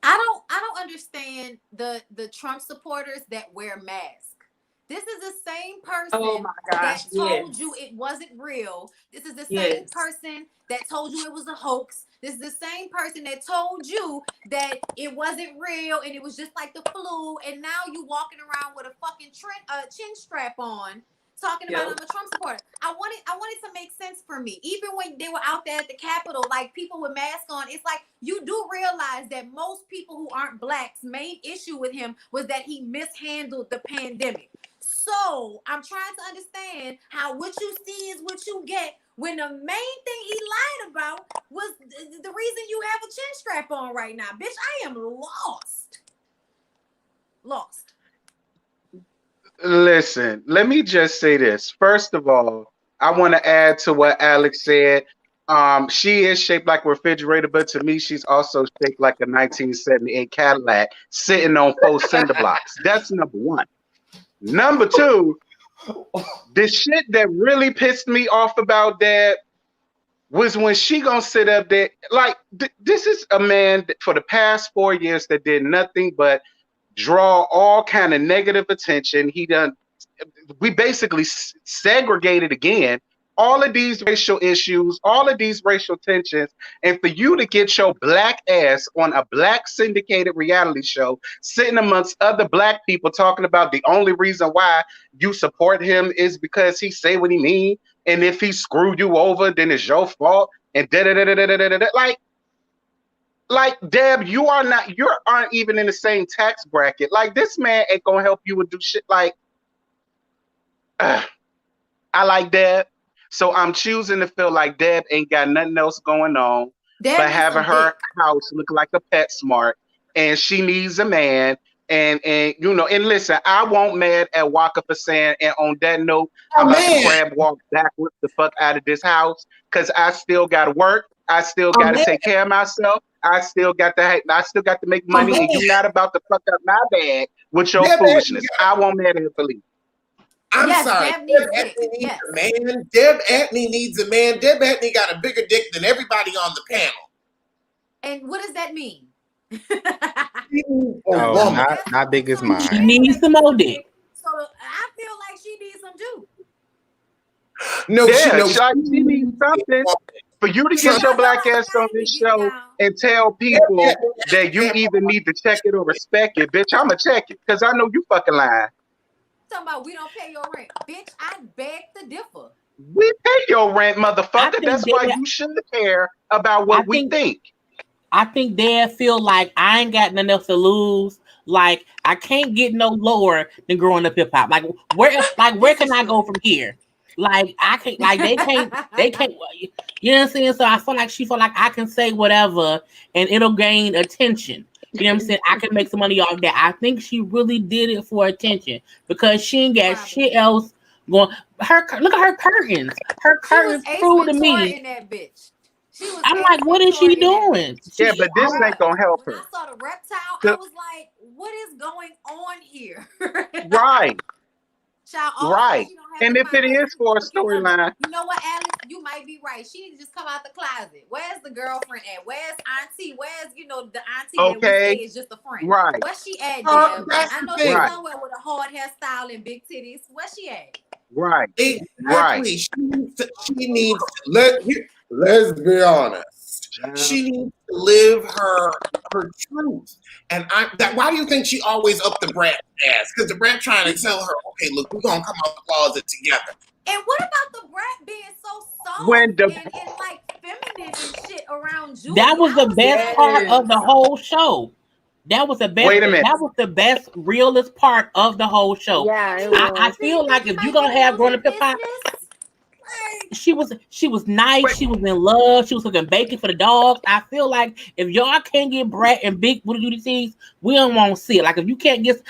I don't understand the Trump supporters that wear masks. This is the same person that told you it wasn't real. This is the same person that told you it was a hoax. This is the same person that told you that it wasn't real and it was just like the flu. And now you walking around with a fucking chin strap on, talking about I'm a Trump supporter. I wanted to make sense for me. Even when they were out there at the Capitol, like people with masks on, it's like you do realize that most people who aren't blacks' main issue with him was that he mishandled the pandemic. So I'm trying to understand how what you see is what you get when the main thing he lied about was the reason you have a chin strap on right now. Bitch, I am lost. Lost. Listen, let me just say this. First of all, I want to add to what Alex said. She is shaped like a refrigerator, but to me, she's also shaped like a 1978 Cadillac sitting on 4 cinder blocks. That's number one. Number two, the shit that really pissed me off about that was when she gonna sit up there. Like, this is a man that for the past 4 years that did nothing but draw all kind of negative attention. We basically segregated again all of these racial issues, all of these racial tensions, and for you to get your black ass on a black syndicated reality show, sitting amongst other black people talking about the only reason why you support him is because he say what he mean, and if he screwed you over, then it's your fault, and like Deb, you aren't even in the same tax bracket. Like, this man ain't gonna help you with do shit. Like, I like Deb, so I'm choosing to feel like Deb ain't got nothing else going on but having her house look like a PetSmart, and she needs a man. And and listen, I won't mad at Walker for saying, and on that note, I'm about to crab walk backwards the fuck out of this house because I still gotta work. I still gotta take care of myself. I still got to make money, and you're not about to fuck up my bag with your foolishness. I won't mad at her for leaving. I'm sorry. Deb Atney needs a man. Deb Atney needs a man. Deb Atney got a bigger dick than everybody on the panel. And what does that mean? Not big as mine. She needs some more dick. So I feel like she needs some too. No, she needs something. For you to get your black ass on this show and tell people that you either need to check it or respect it, bitch, I'ma check it because I know you fucking lying. Talking about we don't pay your rent, bitch. I beg to differ. We pay your rent, motherfucker. That's why you shouldn't care about what we think. I think they feel like I ain't got nothing else to lose. Like, I can't get no lower than growing up hip hop. Like where can I go from here? Like, I can't, like they can't, you know what I'm saying? So I feel like she feel like I can say whatever and it'll gain attention. You know what I'm saying? I can make some money off that. I think she really did it for attention because she ain't got shit else going. Look at her curtains. Her curtains prove to me. In that bitch. She was I'm like, asking what is she for it in that doing? bitch. Yeah, She, but this ain't gonna help When I her. saw the reptile, I The- was like, what is going on here? right, Child, also, right. she don't have And to if find it her is for a significant other. storyline, You know what, Alex? You might be right. She need to just come out the closet. Where's the girlfriend at? Where's auntie? Where's, the auntie that we say okay, is just a friend? right, Where's she at, Deb? That's I the know she's thing. right, somewhere with a hard hairstyle and big titties. Where's she at? right, right. Exactly. She needs to let's be honest. Child. She needs to live her truth. And why do you think she always up the brat's ass? Because the brat trying to tell her, okay, look, we're gonna come out the closet together. And what about the brat being so When soft the and like feminine and shit around Judy? that was the I was best like, part of the Yes. whole show. That was the best. wait a minute, That was the best, realest part of the whole show. Yeah, it and you I was. feel think like he if you're might want gonna to have know grown their up hip hop, business? Like, she was nice. wait, She was in love. She was cooking bacon for the dogs. I feel like if y'all can't get Brat and Big with the UDTs, we don't want to see it. Like if you can't get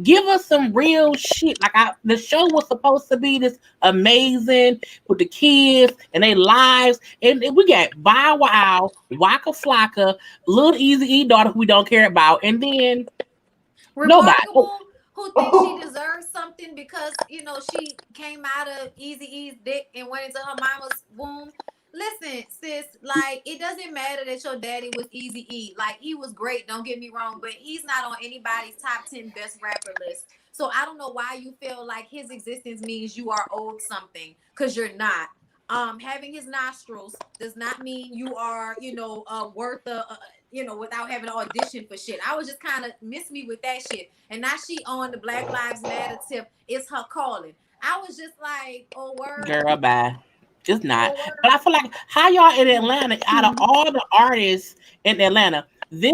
give us some real shit. The show was supposed to be this amazing with the kids and their lives, and we got Bow Wow, Waka Flocka, Little Easy E daughter who we don't care about, and then nobody. Remarkable, who thinks she deserves something because she came out of Easy E's dick and went into her mama's womb. Listen, sis, like it doesn't matter that your daddy was Easy E. Like he was great, don't get me wrong, but he's not on anybody's top 10 best rapper list. So I don't know why you feel like his existence means you are owed something, because you're not. Having his nostrils does not mean you are, worth without having to audition for shit. I was just kind of miss me with that shit. And now she on the Black Lives Matter tip. It's her calling. I was just like, oh word, Girl, bye. It's not. oh But I word. feel like how y'all in Atlanta, out of all the artists in Atlanta, we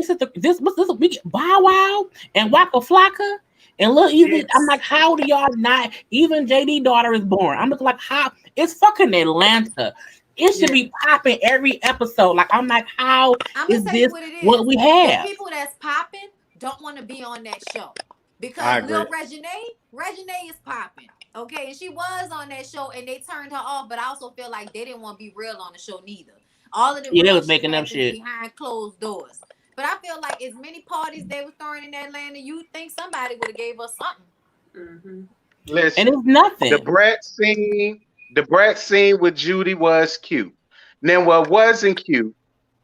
get Bow Wow and Waka Flocka and Lil Easy. I'm yes, like, how do y'all not? Even JD daughter is born. I'm just like, how? It's fucking Atlanta. It should Yeah. be popping every episode. Like, I'm like, how I'm gonna is tell you this what it what is. we The have? people that's popping don't want to be on that show I because agree. Lil Reginae is popping. Okay, and she was on that show and they turned her off. But I also feel like they didn't want to be real on the show neither. All of the Yeah, they real was shit making them happens shit. behind closed doors. But I feel like as many parties they were throwing in Atlanta, you think somebody would have gave us something. Mm-hmm. And listen. it's nothing. The Brat scene with Judy was cute. Now, what wasn't cute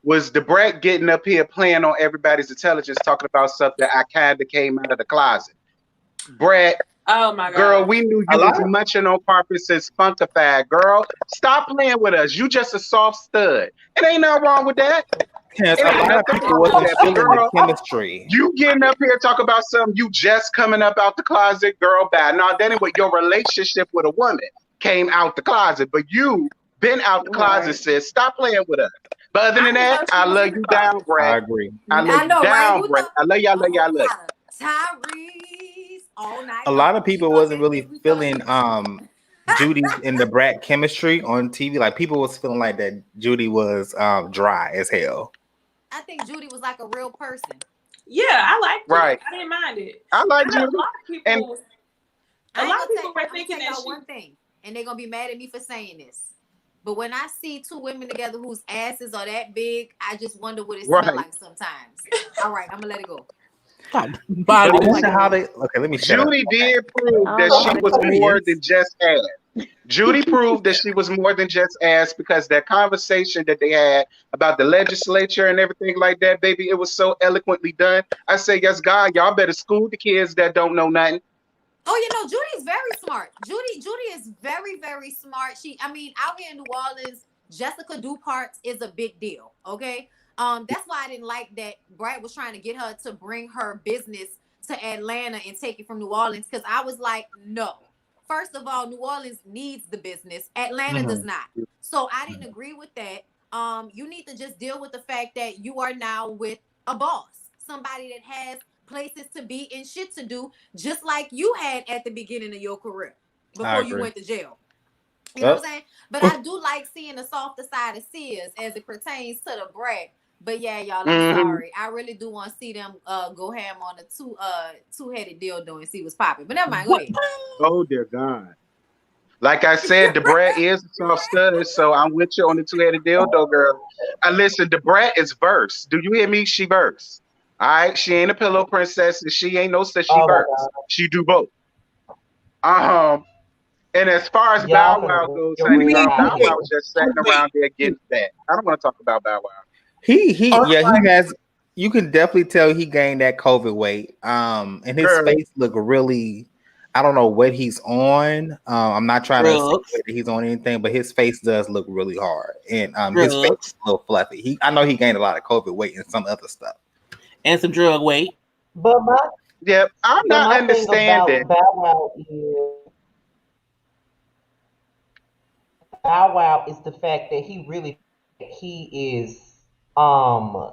was the Brat getting up here playing on everybody's intelligence, talking about stuff that I kind of came out of the closet. Brat, Oh my girl, God. we knew A you lot was of munching on carpet since Funkified. Girl, stop playing with us. You just a soft stud. It ain't nothing wrong with that. Yes, It a ain't lot of nothing people wrong with wasn't that. But feeling the girl, chemistry. you getting up here talk about something you just coming up out the closet, girl, bad. Now, then what your relationship with a woman came out the closet, but you been out the closet, Right. sis. Stop playing with us. But other I than didn't that, know she I was love in the you closet. down, Brad. I agree. I love I you know, right? down, Who Brad. thought? I love you, I love you, I Oh, love Tyrese all night A lot long. of She people thought wasn't everything really we thought she feeling was. Judy and the Brat chemistry on TV. Like people was feeling like that Judy was dry as hell. I think Judy was like a real person. Yeah, I liked you. it. Right. I didn't mind it. I like I know Judy. And I a ain't lot gonna of tell. people were I'm gonna thinking tell that y'all she one thing, and they're gonna be mad at me for saying this. But when I see two women together whose asses are that big, I just wonder what it smell right. like sometimes. All right, I'm gonna let it go. God, But Bonnie, Oh my Listen how god. they. Okay, let me shut up. Judy did prove I that don't she know was what that more is. than just ass. Judy proved that she was more than just ass because that conversation that they had about the legislature and everything like that, baby, it was so eloquently done. I say, yes, God, y'all better school the kids that don't know nothing. Oh, Judy is very smart. Judy is very, very smart. I mean, out here in New Orleans, Jessica Dupart is a big deal. Okay. That's why I didn't like that Brad was trying to get her to bring her business to Atlanta and take it from New Orleans. Cause I was like, no. First of all, New Orleans needs the business. Atlanta does Mhm. not. So I didn't agree with that. You need to just deal with the fact that you are now with a boss, somebody that has places to be and shit to do, just like you had at the beginning of your career I before you agree. went to jail. You know what Well, I'm saying? But I do like seeing the softer side of Sears as it pertains to the Brat. But yeah, y'all, I'm Hmm. sorry. I really do want to see them go ham on the two-headed dildo and see what's popping. But never mind, go what? ahead. Oh, dear God. Like I said, Debrat is a soft stud, so I'm with you on the two-headed dildo, girl. Listen, Debrat is verse. Do you hear me? She verse. All right, she ain't a pillow princess, and she ain't no such. She Oh my verse. God. She do both. And as far as Y'all Bow finna Wow bring goes, your honey, real girl, Bow out. Wow was just sitting Wait, around there getting fat. I don't want to talk about Bow Wow. He has. You can definitely tell he gained that COVID weight. And his Girl, face look really. I don't know what he's on. I'm not trying to say Drugs, that he's on anything, but his face does look really hard, and his face is drugs, a little fluffy. I know he gained a lot of COVID weight and some other stuff. and some drug weight. But my yep, I'm but not my thing understanding. about Bow Wow is the fact that he is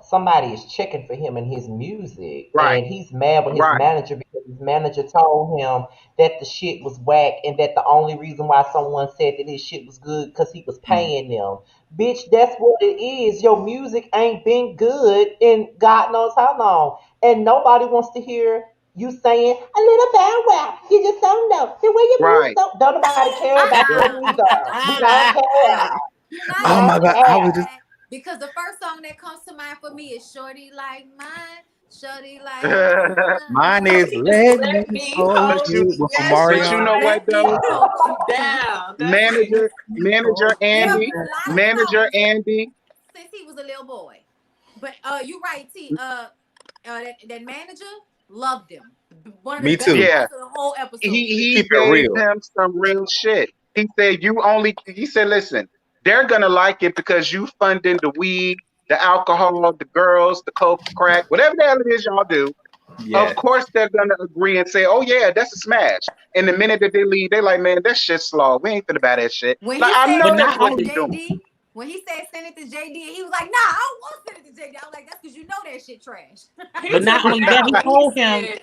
somebody is checking for him in his music, Right, and he's mad with his right. manager because his manager told him that the shit was whack and that the only reason why someone said that his shit was good because he was paying them. Bitch, that's what it is. Your music ain't been good in God knows how long, and nobody wants to hear you saying a little Bow Wow. You just don't know the way you move. Right. So don't nobody care about Girl, that either. We don't care. You're We not Oh don't my even god! gonna I say was care. just that because the first song that comes to mind for me is "Shorty Like Mine." Shorty like mine. mine is Just let me let me hold hold but you, you you. with Yes, but you Marion. know Lord, what let me though, hold you down. That's it. manager There have Andy, been a lot of manager songs Andy. since he was a little boy. But you're right, T. That manager loved him. One of the Me best too. Yeah, parts of the whole episode. he Keep it gave real. him some real shit. He said, listen, they're gonna like it because you funding the weed, the alcohol, the girls, the coke, the crack, whatever the hell it is y'all do. Of Yes. course they're gonna agree and say, oh yeah, that's a smash. And the minute that they leave, they're like, man, that shit's slaw. We ain't finna buy that shit. When Like he I said know But that's not send what it to they only doing. JD, when he said send it to JD, he was like, nah, I don't want to send it to JD. I was like, that's because you know that shit trash. He but took not me only that, out he when he told him said,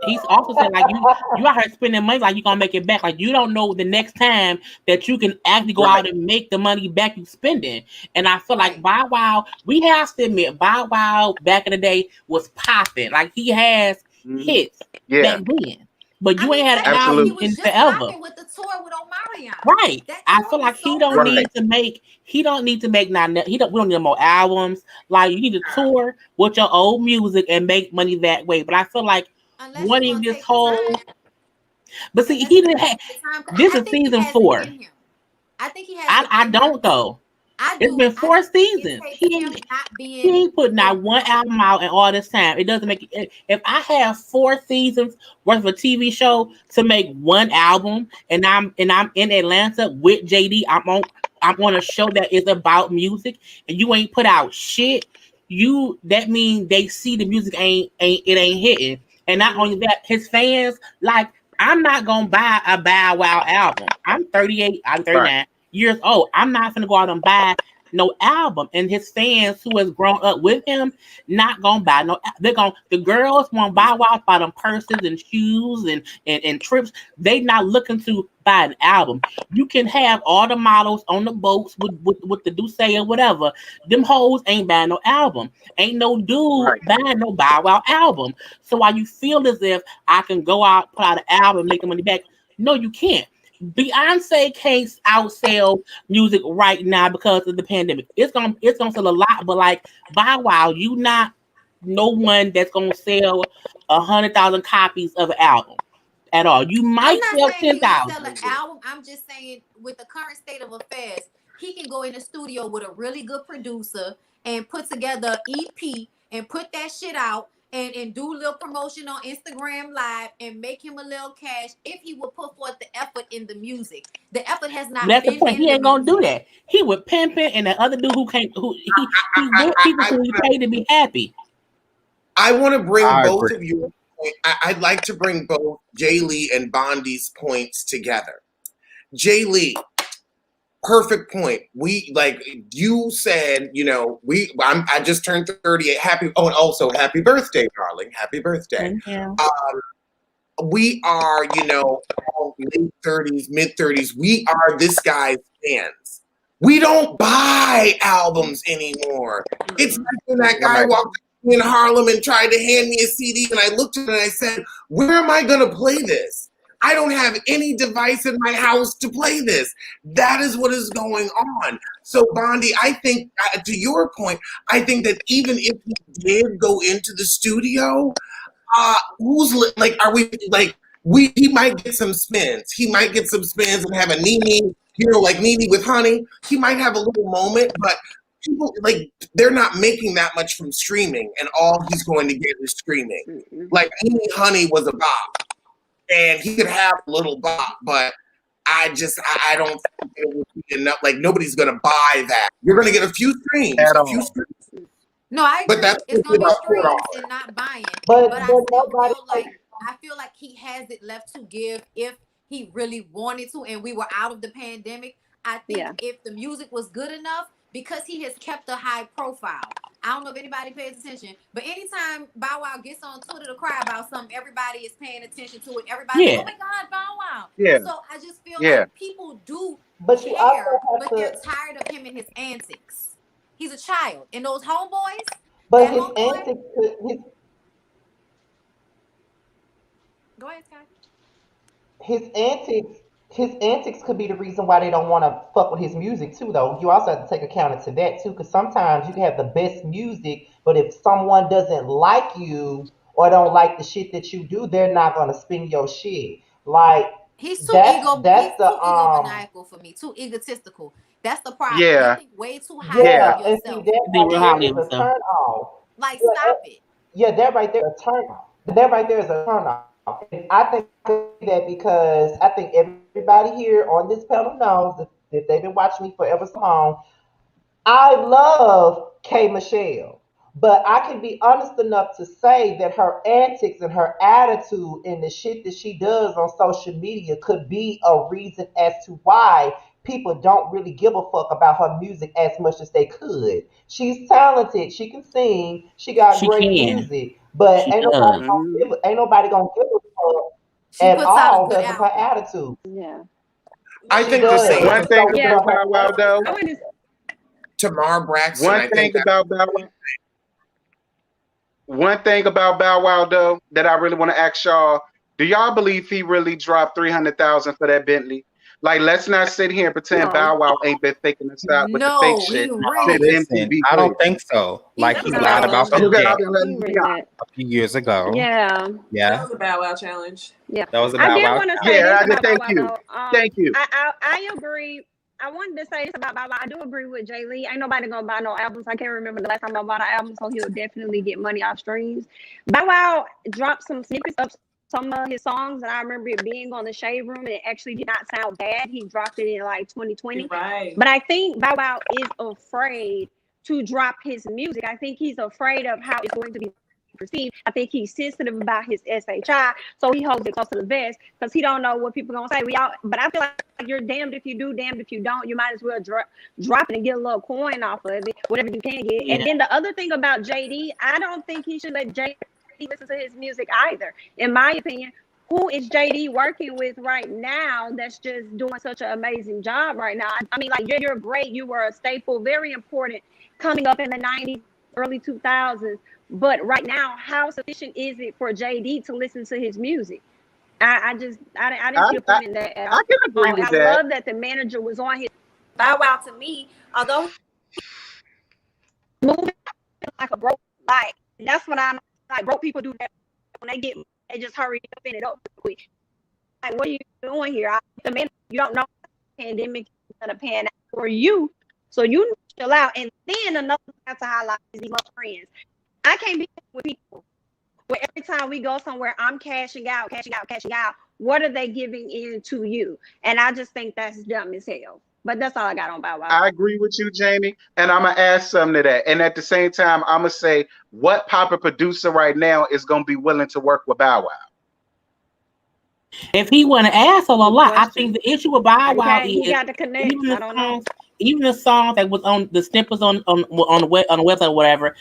he's also said like you out here spending money like you gonna make it back. Like you don't know the next time that you can actually go Right. out and make the money back you spending. And I feel like Right. Bow Wow, we have to admit Bow Wow back in the day was popping. Like he has Mhm. hits Yeah, back then. But I you mean, ain't had an technically, he album absolutely. was in just forever. popping with the tour with Omarion. Right. That I tour feel was like so good. he don't need to make not he don't we don't need more albums. Like you need to tour with your old music and make money that way. But I feel like Unless you're wanting gonna this take the whole time. but see Unless he you're didn't gonna have take the time. 'Cause this I is think he season has it 4. in him. I think he has it I in him. don't though. I It's do. been I 4 think it seasons. takes him not He being ain't putting the out one album out in all this time. It doesn't make it. If I have 4 seasons worth of a TV show to make one album, and I'm in Atlanta with JD, I'm on a show that is about music, and you ain't put out shit. That means they see the music ain't hitting, and not only that, his fans like. I'm not gonna buy a Bow Wow album. I'm 38. I'm Right. 39 years old. I'm not gonna go out and buy no album, and his fans who has grown up with him not gonna buy no. The girls want Bow Wow buy them purses and shoes and trips. They not looking to buy an album. You can have all the models on the boats with the Duce or whatever. Them hoes ain't buying no album. Ain't no dude Right. buying no Bow Wow album. So while you feel as if I can go out, put out an album, and make the money back, no, you can't. Beyonce can't outsell music right now because of the pandemic. It's gonna sell a lot, but like Bow Wow, you not no one that's gonna sell 100,000 copies of an album at all. You I'm might not sell saying he won't sell an 10,000. album. I'm just saying, with the current state of affairs, he can go in the studio with a really good producer and put together an EP and put that shit out and do a little promotion on Instagram Live and make him a little cash if he would put forth the effort in the music. The effort has not That's the been point. in He the ain't gonna do music. that. He would pimping and the other dude who can't who he with people I, who he paid to be happy. I want to bring I both agree. of you. I'd like to bring both Jay Lee and Bondi's points together. Jay Lee, perfect point. We like you said, I just turned 38. Happy. Oh, and also happy birthday, darling. Happy birthday. And yeah. We are, all late 30s, mid 30s. We are this guy's fans. We don't buy albums anymore. It's like when that guy Right. walked in Harlem and tried to hand me a CD, and I looked at it and I said, "Where am I going to play this? I don't have any device in my house to play this. That is what is going on. So, Bondi, I think, to your point, I think that even if he did go into the studio, are we like, he might get some spins. He might get some spins and have a Nene, like Nene with Honey. He might have a little moment, but people, like, they're not making that much from streaming, and all he's going to get is streaming. Like, Nene Honey was a bop, and he could have a little bop, but I don't think it would be enough. Like, nobody's going to buy that. You're going to get a few streams. No, I agree. But that's it's gonna be about streams $4. and not buying. But I still nobody. feel like he has it left to give if he really wanted to, and we were out of the pandemic. I think if the music was good enough, because he has kept a high profile. I don't know if anybody pays attention, but anytime Bow Wow gets on Twitter to cry about something, everybody is paying attention to it. Everybody, oh my God, Bow Wow. Yeah. So I just feel like people do But you also care, have but they're tired of him and his antics. He's a child, and those homeboys. But his antics, Go ahead, Scott. his antics could be the reason why they don't want to fuck with his music too. Though you also have to take account into that too, because sometimes you can have the best music, but if someone doesn't like you or don't like the shit that you do, they're not gonna spin your shit. Like, he's too egomaniacal for me, too egotistical. That's the problem. Yeah. You think way too high of yourself. That is a turn off. Like, stop it. Yeah, that right there is a turn off. That right there is a turn off. And I think that because I think everybody here on this panel knows if they've been watching me forever so long, I love K. Michelle. But I can be honest enough to say that her antics and her attitude and the shit that she does on social media could be a reason as to why people don't really give a fuck about her music as much as they could. She's talented. She can sing. She got great music. But ain't nobody gonna give a fuck at all because of her attitude. Yeah. I think the same. One thing about Bow Wow, though. Tamar Braxton. One thing about Bow Wow. One thing about Bow Wow, though, that I really want to ask y'all: do y'all believe he really dropped $300,000 for that Bentley? Like, let's not sit here and pretend Bow Wow ain't been faking us out with the fake shit. I don't think so. Like, he lied about that a few years ago. Yeah. That was a Bow Wow challenge. Yeah. That was a Bow Wow. Thank you. I agree. I wanted to say this about Bow Wow. I do agree with Jay Lee. Ain't nobody gonna buy no albums. I can't remember the last time I bought an album, so he'll definitely get money off streams. Bow Wow dropped some snippets of some of his songs, and I remember it being on the Shade Room, and it actually did not sound bad. He dropped it in like 2020. Right. But I think Bow Wow is afraid to drop his music. I think he's afraid of how it's going to be perceived. I think he's sensitive about his SHI, so he holds it close to the vest because he don't know what people are gonna say. But I feel like you're damned if you do, damned if you don't. You might as well drop it and get a little coin off of it, whatever you can get. And then the other thing about JD, I don't think he should let JD listen to his music either. In my opinion, who is JD working with right now that's just doing such an amazing job right now? I mean, like, you're great. You were a staple, very important coming up in the 90s, early 2000s. But right now, how sufficient is it for JD to listen to his music? I didn't see a point in that at all. I can agree with that. I love that the manager was on his Bow Wow. To me, although moving like a broke, like, that's what I'm like. Broke people do that when they just hurry up and it up quick. Like, what are you doing here? The man, you don't know the pandemic is gonna pan out for you, so you chill out. And then another thing to highlight is these friends. I can't be with people where every time we go somewhere, I'm cashing out. What are they giving in to you? And I just think that's dumb as hell. But that's all I got on Bow Wow. I agree with you, Jamie. And I'm going to add something to that. And at the same time, I'm going to say, what popular producer right now is going to be willing to work with Bow Wow? If he want to asshole a lot, I think the issue with Bow Wow is he got to connect. Even the songs that was on the snippets on the website or whatever,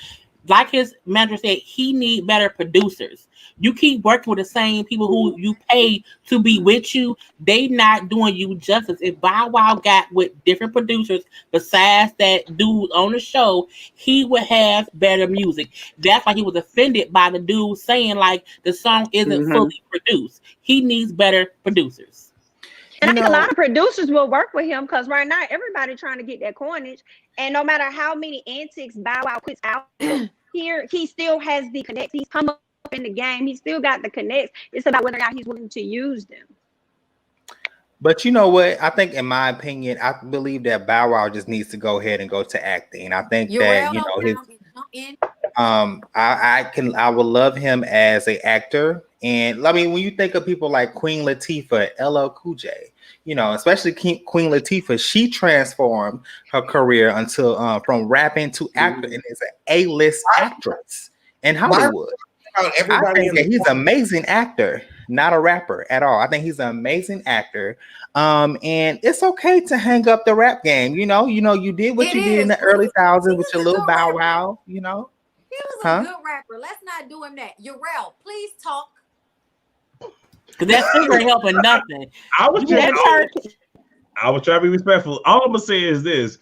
like his manager said, he need better producers. You keep working with the same people who you pay to be with you, they not doing you justice. If Bow Wow got with different producers besides that dude on the show, he would have better music. That's why he was offended by the dude saying like the song isn't Hmm. fully produced. He needs better producers. And You I think a know, lot of producers will work with him because right now everybody trying to get that coinage. And no matter how many antics Bow Wow puts out here, he still has the connects. He's come up in the game. He still got the connects. It's about whether or not he's willing to use them. but you know what? I think, in my opinion, I believe that Bow Wow just needs to go ahead and go to acting. I think that Urel his now is in. I would love him as an actor. And I mean, when you think of people like Queen Latifah, LL Cool J, especially Queen Latifah, she transformed her career until from rapping to actor, and is an A-list actress in Why Hollywood. about I everybody think in that the he's an amazing actor, not a rapper at all. I think he's an amazing actor. And it's okay to hang up the rap game. You did what It you did in is, the but early thousands with was your a little good Bow rapper. Wow, He was a huh? good rapper. Let's not do him that. Urel, please talk. Because that still ain't helping nothing. I was You just, in the church? I was trying to be respectful. All I'm gonna say is this,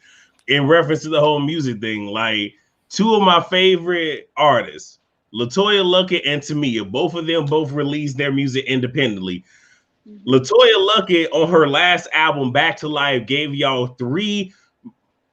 in reference to the whole music thing, like two of my favorite artists, Latoya Luckett and Tamia, both of them both released their music independently. Latoya Luckett on her last album, Back to Life, gave y'all 3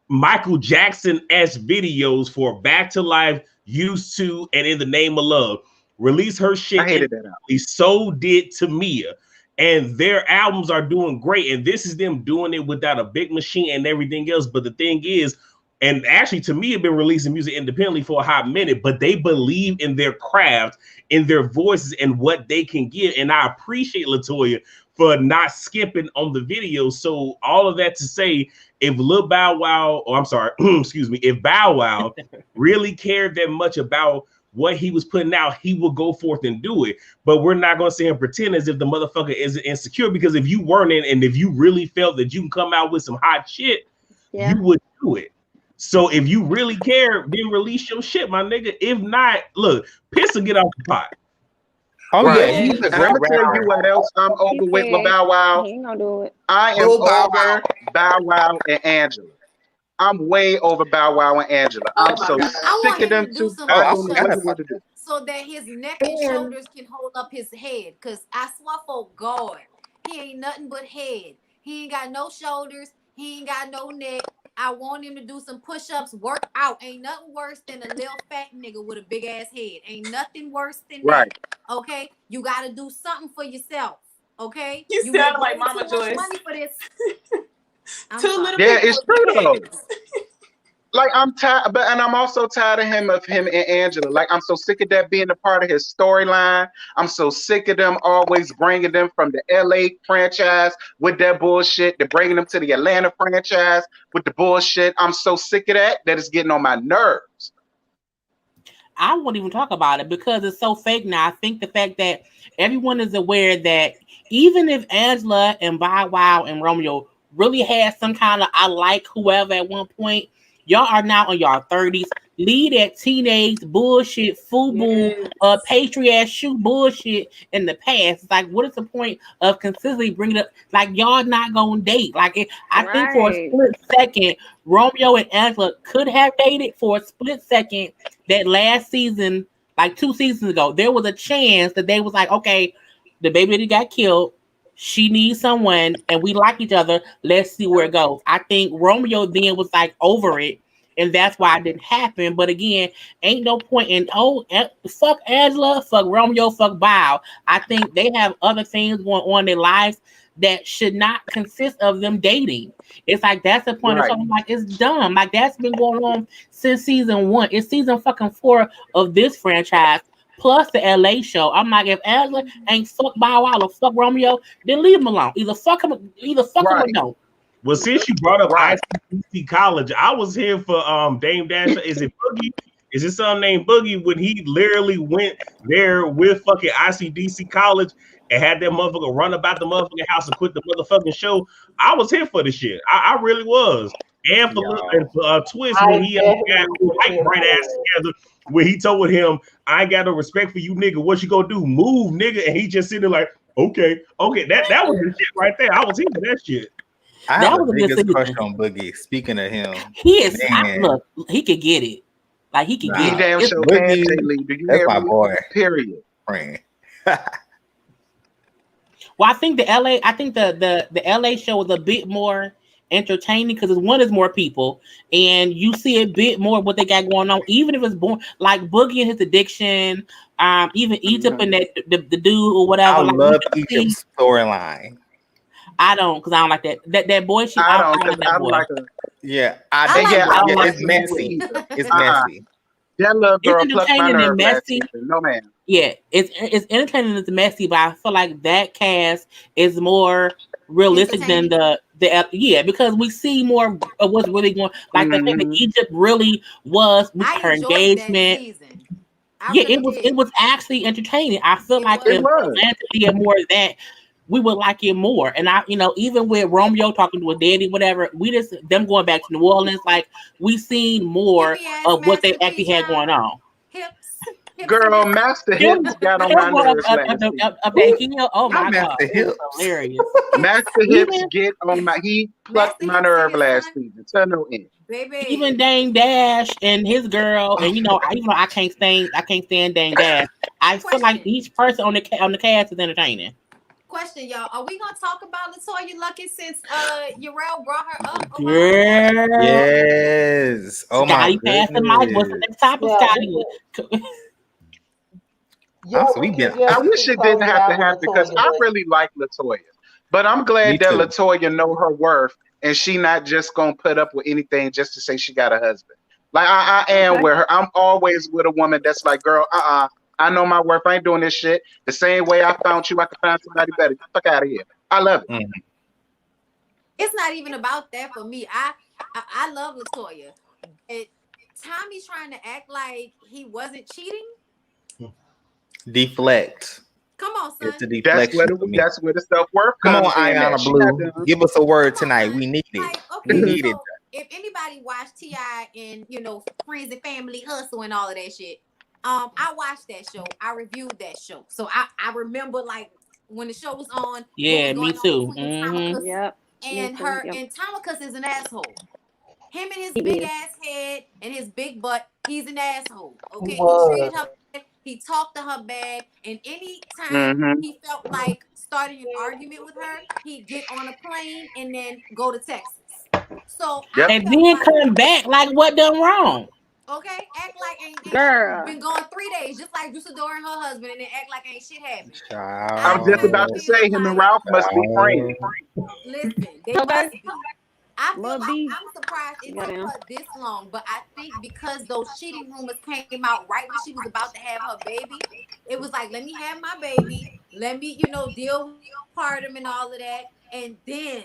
Michael Jackson-esque videos for Back to Life, Used to, and In the Name of Love. Release her shit. I hated that album. So did Tamia. And their albums are doing great. And this is them doing it without a big machine and everything else. But the thing is, and actually Tamia been releasing music independently for a hot minute, but they believe in their craft, in their voices, and what they can give. And I appreciate Latoya for not skipping on the video. So all of that to say, if Lil Bow Wow, or I'm sorry, excuse me, if Bow Wow really cared that much about what he was putting out, he will go forth and do it. But we're not going to sit here and pretend as if the motherfucker isn't insecure, because if you weren't in, and if you really felt that you can come out with some hot shit, Yeah. you would do it. So if you really care, then release your shit, my nigga. If not, look, piss or get off the pot. Oh Right. yeah, he's a And I'm great gonna tell you rapper. what else I'm over with said Bow Wow. he ain't gonna do it. I am Lil Bow over Bow Wow and Angela. I'm way over Bow Wow and Angela. Oh I'm my so God. I sick want of him them to do two. some I I don't know push-ups what to do. so that his neck and shoulders can hold up his head. Cause I swear for God, he ain't nothing but head. He ain't got no shoulders. He ain't got no neck. I want him to do some push-ups, work out. Ain't nothing worse than a little fat nigga with a big ass head. Ain't nothing worse than Right. that. Okay, you got to do something for yourself. Okay, You you sound make like way Mama too much Joyce. money for this. I'm Two sorry. little Yeah, people it's with true big though. heads. Like I'm tired, and I'm also tired of him and Angela. Like I'm so sick of that being a part of his storyline. I'm so sick of them always bringing them from the LA franchise with that bullshit. They're bringing them to the Atlanta franchise with the bullshit. I'm so sick of that it's getting on my nerves. I won't even talk about it because it's so fake now. I think the fact that everyone is aware that even if Angela and Bow Wow and Romeo really had some kind of I like whoever at one point, y'all are now in y'all 30s. Leave that teenage bullshit, FUBU, Yes. pastry ass shoe bullshit in the past. It's like, what is the point of consistently bringing up? Like, y'all not gonna date. Like, I think for a Right. split second, Romeo and Angela could have dated for a split second. That last season, like 2 seasons ago, there was a chance that they was like, okay, the baby daddy got killed. She needs someone, and we like each other. Let's see where it goes. I think Romeo then was like over it, and that's why it didn't happen. But again, ain't no point in fuck Angela, fuck Romeo, fuck Bow. I think they have other things going on in their lives that should not consist of them dating. It's like that's the point of Right. something like it's dumb. Like that's been going on since season 1. It's season fucking 4 of this franchise. Plus the LA show. I'm like, if Angela ain't fuck Bow Wow or fuck Romeo, then leave him alone. Either fuck him or Right. don't. Well, since you brought up Right. ICDC College, I was here for Dame Dash. Is it Boogie? Is his son named Boogie? When he literally went there with fucking ICDC College and had that motherfucker run about the motherfucking house and quit the motherfucking show. I was here for the shit. I really was. and Twist when I he got definitely white bright ass together, where he told him, "I ain't got no respect for you, nigga. What you gonna do? Move, nigga." And he just sitting there like, okay. That was the shit right there. I was here for that shit. I That have was the a good biggest crush season. on Boogie. Speaking of him, He is man, look, he could get it. Like he could He get nah, it. damn It's, sure can, Boogie, Jay Lee. Do you that's hear my me? boy, Period. friend. well, I think the LA show was a bit more entertaining because one is more people and you see a bit more what they got going on, even if it's born like Boogie and his addiction, even Egypt and that the dude or I whatever. Like you love can see, Egypt's storyline. I don't because I don't like that boy. I I don't, don't because like that I don't boy. like her. Yeah, I And like yeah, I I don't don't yeah, like like it's Samantha messy. either. It's Uh-uh. messy. That little it's girl plucked my entertaining and nerve last messy. season. No, ma'am. Yeah, it's entertaining. It's messy, but I feel like that cast is more realistic than entertaining. the yeah because we see more of what's really going. Like the fact that Mm-hmm. Egypt really was with I her enjoyed that engagement. season. I Yeah, really it did. was actually entertaining. I feel It like It if was. was. Atlanta did more of that, we would like it more. And I, even with Romeo talking to his daddy, whatever, we just them going back to New Orleans, like we seen more Hippie ass of what they Master actually P, had going child. on. Hips and Girl, his Master Him, Hips got on him my going nerves last season. up that hill. Oh Not my God, Master it was Hips. hilarious. Master Hips Even get on my. He plucked Master my Hips and nerve his last son, season. To no end. even baby. Dame Dash and his girl, and even though I can't stand Dame Dash. I feel like Question. each person on the cast is entertaining. Question, y'all. Are we gonna talk about Latoya Luckett since Urel brought her up a while ago? Girl, Yes. Oh my Scotty passed the mic. What's the goodness. next topic, Yeah, Scotty? yeah, So we getting I we wish can it didn't close it have to out with happen because Latoya, I but really like Latoya. But I'm me glad that too. Latoya know her worth and she not just gonna put up with anything just to say she got a husband. Like I am Okay. with her. I'm always with a woman that's like, girl, I know my worth. I ain't doing this shit. The same way I found you, I can find somebody better. Get the fuck out of here. I love it. Mhm. It's not even about that for me. I love Latoya. Tommy trying to act like he wasn't cheating. Deflect. Come on, It's a son. deflection for me. That's where the self worth Come on, comes in. Ayana At she not Blue. done. Give us a word Come on, tonight. son. We need it. Like, We okay, need it. so if anybody watched T.I. and Friends and Family Hustle and all of that shit, I watched that show. I reviewed that show. So I remember like when the show was on, what was Yeah, me going on too. between Tomicus Yep. Me and too. her. Yep. And Tomicus is an asshole. Him and his He big is. ass head and his big butt, he's an asshole. he Okay, he was. treated her bad, he talked to her bad, and any time Mm-hmm. he felt like starting an argument with her, he'd get on a plane and then go to Texas. So I Yep. And felt then like, come back like what done wrong? okay, act like ain't Girl. been gone 3 days, just like Juicy and her husband, and then act like ain't shit happened. I I was just just about Child. to feel say him and like, Ralph must be friends. listen, they Okay. must be. I feel Must be. I'm surprised it took Goddamn. her this long, but I think because those cheating rumors came out right when she was about to have her baby, it was like, let me have my baby, let me, deal with postpartum and all of that, and then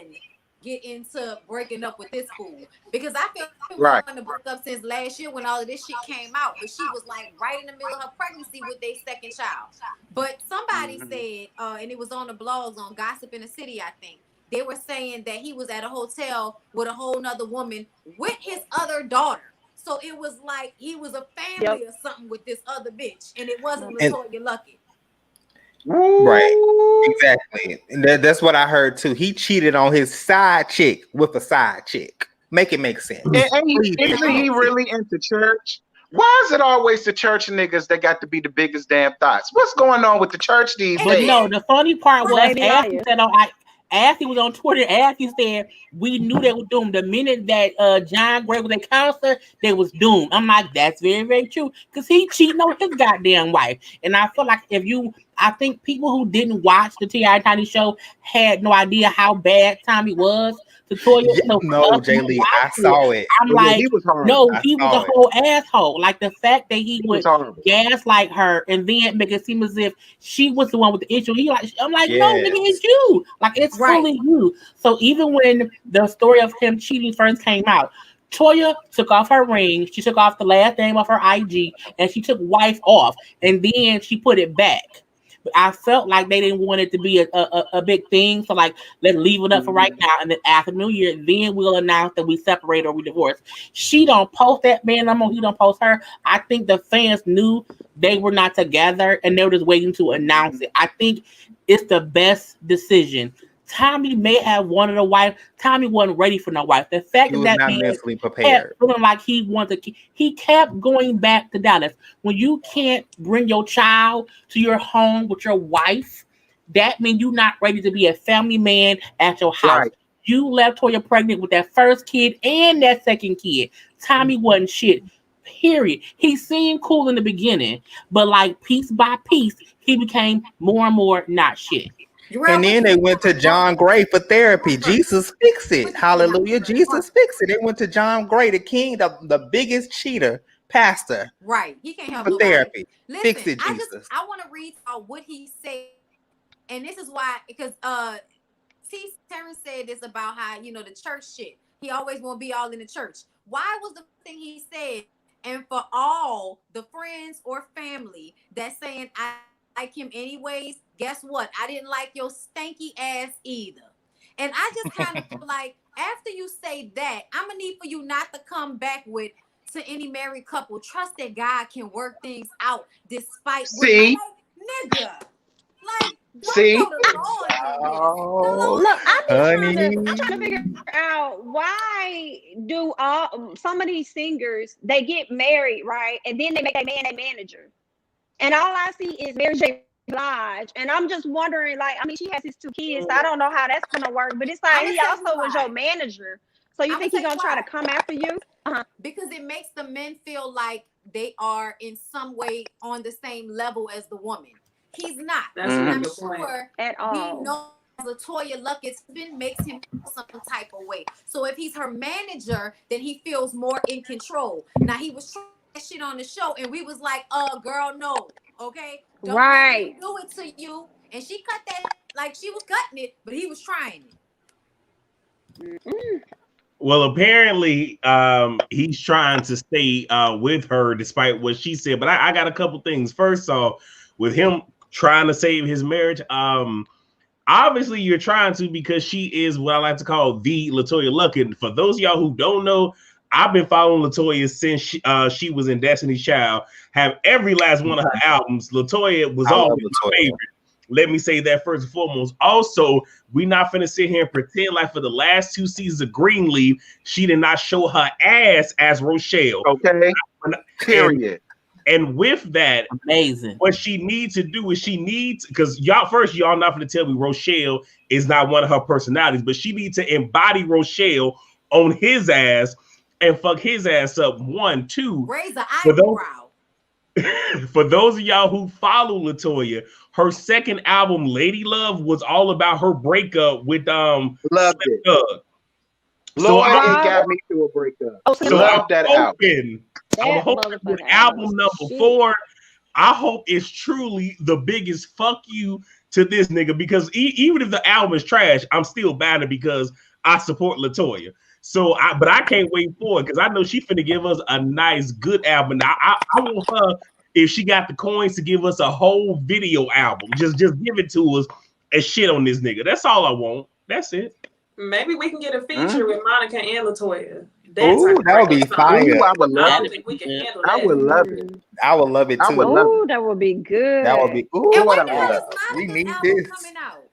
get into breaking up with this fool. Because I feel like Right. wanting to break up since last year when all of this shit came out, but she was like right in the middle of her pregnancy with their second child. But somebody Mm-hmm. said, and it was on the blogs on Gossip in the City, I think. They were saying that he was at a hotel with a whole nother woman with his other daughter. So it was like he was a family Yep. or something with this other bitch, and it wasn't And Latoya Luckett. right. Ooh. Exactly. And that's what I heard too. He cheated on his side chick with a side chick. Make it make sense. And Please make isn't it he make really into church? Why is it always the church niggas that got to be the biggest damn thoughts? What's going on with the church these And But days? no, then, the funny part was Lady Ashley liar. said Ashley was on Twitter. Ashley said we knew they were doomed. The minute that John Gray was a counselor, they was doomed. I'm like, that's very, very true. Because he cheating on his goddamn wife. And I feel like I think people who didn't watch the T.I. Tiny show had no idea how bad Tommy was to Toya. yeah, So for no, us who Jay Lee, I watched it, saw it. I'm Oh yeah, like, he was horrible. no, I he was saw a it. whole asshole. Like the fact that he He was would horrible. gaslight her and then make it seem as if she was the one with the issue. I'm like, no, nigga, Yes. it's you. Like it's right. fully you. So even when the story of him cheating first came out, Toya took off her ring, she took off the last name of her IG, and she took wife off, and then she put it back. But I felt like they didn't want it to be a big thing. So like, let's leave it up for right now. And then after New Year, then we'll announce that we separate or we divorce. She don't post that man no more. He don't post her. I think the fans knew they were not together and they were just waiting to announce it. I think it's the best decision. Tommy may have wanted a wife. Tommy wasn't ready for no wife. The fact He was that not man mentally kept prepared. feeling like he wanted to, he kept going back to Dallas. When you can't bring your child to your home with your wife, that means you're not ready to be a family man at your house. Right. You left Toya pregnant with that first kid and that second kid. Tommy wasn't shit. Period. He seemed cool in the beginning, but like piece by piece, he became more and more not shit. And then they went to John Gray for therapy. Jesus fix it. Hallelujah. Jesus fix it. They went to John Gray, the king, the biggest cheater, pastor. Right. He can't help for nobody. therapy. Listen, Fix it, Jesus. I want to read what he said. And this is why, because T. Terrence said this about how, the church shit. He always want to be all in the church. Why was the thing he said? And for all the friends or family that's saying, I like him anyways, guess what? I didn't like your stanky ass either. And I just kind of feel like, after you say that, I'm going to need for you not to come back with, to any married couple, trust that God can work things out despite See? nigga. Like, See? don't go to Lord on this. Look, I'm Honey. trying to figure out, why do some of these singers, they get married, right? And then they make a man a manager. And all I see is Mary J. Blige. And I'm just wondering, like, I mean, she has his 2 kids, so I don't know how that's gonna work. But it's like, he also was your manager. So you think he's gonna try to come after you? Because it makes the men feel like they are in some way on the same level as the woman. He's not. That's And a I'm good sure point. At all. we know LaToya Luckett's been makes him feel some type of way. So if he's her manager, then he feels more in control. Now he was trying that shit on the show, and we was like, girl, no, okay, don't let him do it to you. And she cut that like she was cutting it, but he was trying it. Well, apparently, he's trying to stay with her despite what she said. But I got a couple things. First off, with him trying to save his marriage, obviously you're trying to, because she is what I like to call the LaToya Luckett. For those of y'all who don't know, I've been following LaToya since she was in Destiny's Child. Have every last one of her albums. LaToya was always my favorite. Let me say that first and foremost. Also, we not finna sit here and pretend like for the last 2 seasons of Greenleaf, she did not show her ass as Rochelle. Okay. Period. And with that, amazing. What she needs to do is because y'all not gonna tell me Rochelle is not one of her personalities, but she needs to embody Rochelle on his ass and fuck his ass up. 1, 2. Raise the eyebrow. For those of y'all who follow LaToya, her second album, Lady Love, was all about her breakup with Loved it. Doug. Lord, it got me through a breakup. So Love that album. I'm hoping with album number 4, I hope it's truly the biggest fuck you to this nigga, because even if the album is trash, I'm still buying it because I support LaToya. So, but I can't wait for it because I know she's finna give us a nice, good album. Now, I want her, if she got the coins, to give us a whole video album. Just give it to us and shit on this nigga. That's all I want. That's it. Maybe we can get a feature with Monica and LaToya. Ooh, that would be fire. Ooh, I would love I don't it. think we can handle that. I would love it. I would love it too. I would love Oh, that would be good. That would be. Ooh, And what when I would is love. Monica's We need album this. coming out?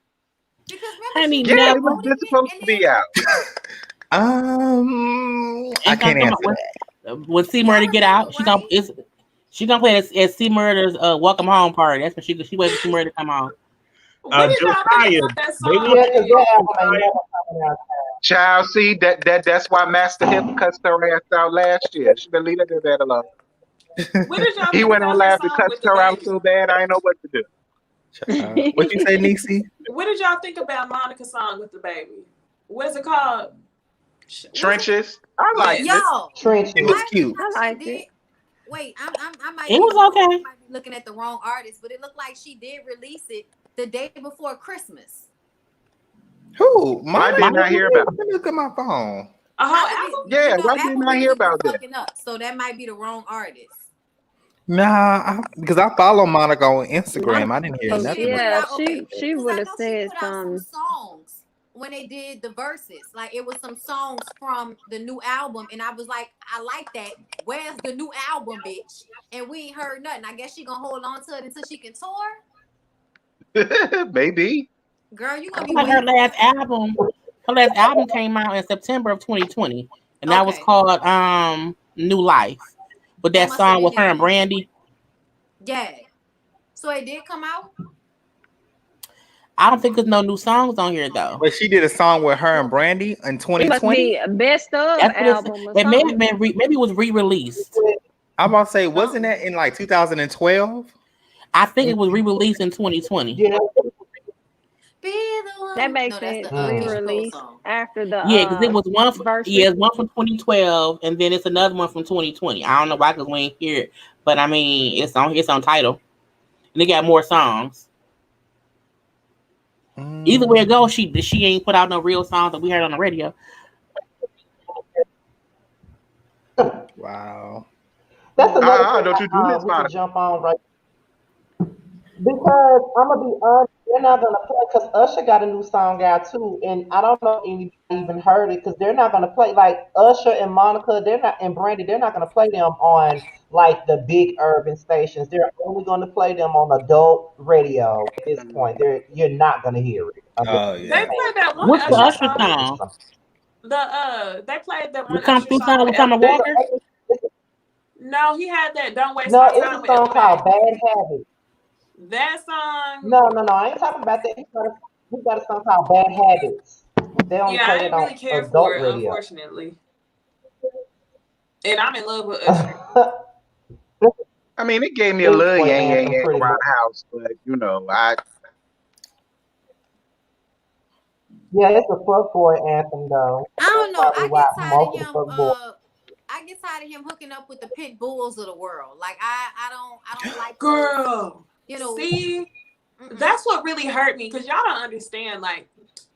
Because Honey, remember, Yeah, never. it was just supposed to be out. I can't answer that. When C Murder get out, she gonna play at C Murder's Welcome Home party. That's when she waiting for C Murder to come on. What did y'all think about that song? Child, see that's why Master Hip cussed her ass out last year. She been leaving that alone. What did y'all He think went on about live that to song cuss with the her out baby? so bad I ain't know what to do. What you say, Niecy? What did y'all think about Monica's song with the baby? What is it called? Trenches. I like it. Yo, Trenches. It was cute. I like it. Wait, I might. It was okay. I might be looking at the wrong artist, but it looked like she did release it the day before Christmas. Who? I did not hear about it. Let me look at my phone. Yeah, why didn't I hear about that? Up, so that might be the wrong artist. Nah, because I follow Monica on Instagram. I Monica, didn't hear She nothing did put about it yeah, it. out, okay, she because would I have know she said put out some something. songs when they did the verses. Like it was some songs from the new album, and I was like, I like that. Where's the new album, bitch? And we ain't heard nothing. I guess she gonna hold on to it until she can tour. Maybe. Girl, you I gonna feel be like waiting. her last album came out in September of 2020, and that was Okay, called New Life, with that that must have song been with her it and then. Brandy. Yeah. So it did come out. I don't think there's no new songs on here though. But she did a song with her and Brandy in It must 2020. be a best of That's what album or it may have something. been. Maybe it was re-released. I'm about to say, wasn't Something. that in like 2012? I think it was re-released in 2020. Yeah. Be the That one. makes No, that's the sense. Mm. Keisha Cole Re-release song. after the Yeah, because it was verses. it's one from 2012, and then it's another one from 2020. I don't know why, because we ain't hear it, but I mean, it's on title, and they got more songs. Either way it goes, she ain't put out no real songs that we heard on the radio. Wow. That's another thing Don't you do this, we could Monica. jump on right because I'm gonna be honest, they're not gonna play because Usher got a new song out too, and I don't know if anybody even heard it because they're not gonna play like Usher and Monica. They're not and Brandy. They're not gonna play them on like the big urban stations. They're only gonna play them on adult radio at this point. You're not gonna hear it unless Oh you're They yeah. played that one What's the Usher not Usher gonna song. hear it. song? They played that The one Come Usher Through song song with with Summer Ella. Walker? No, he had that "Don't Waste No, My it's Time" a with song Ella called May. Bad Habits. That song, No, I ain't talking about that. He got a song called Bad Habits. They only yeah, play I that didn't on really care for adult it, radio. unfortunately. And I'm in love with Usher. I mean, it gave me a Big little boy yang yang anthem, yang pretty around much. the house, but you know, I Yeah, it's a fuck boy anthem though. I That's don't know. probably why most of the fuck boys. I get tired of him hooking up with the pit bulls of the world. Like I don't like those. Girl, You know. see, Mm-mm. that's what really hurt me because y'all don't understand. Like,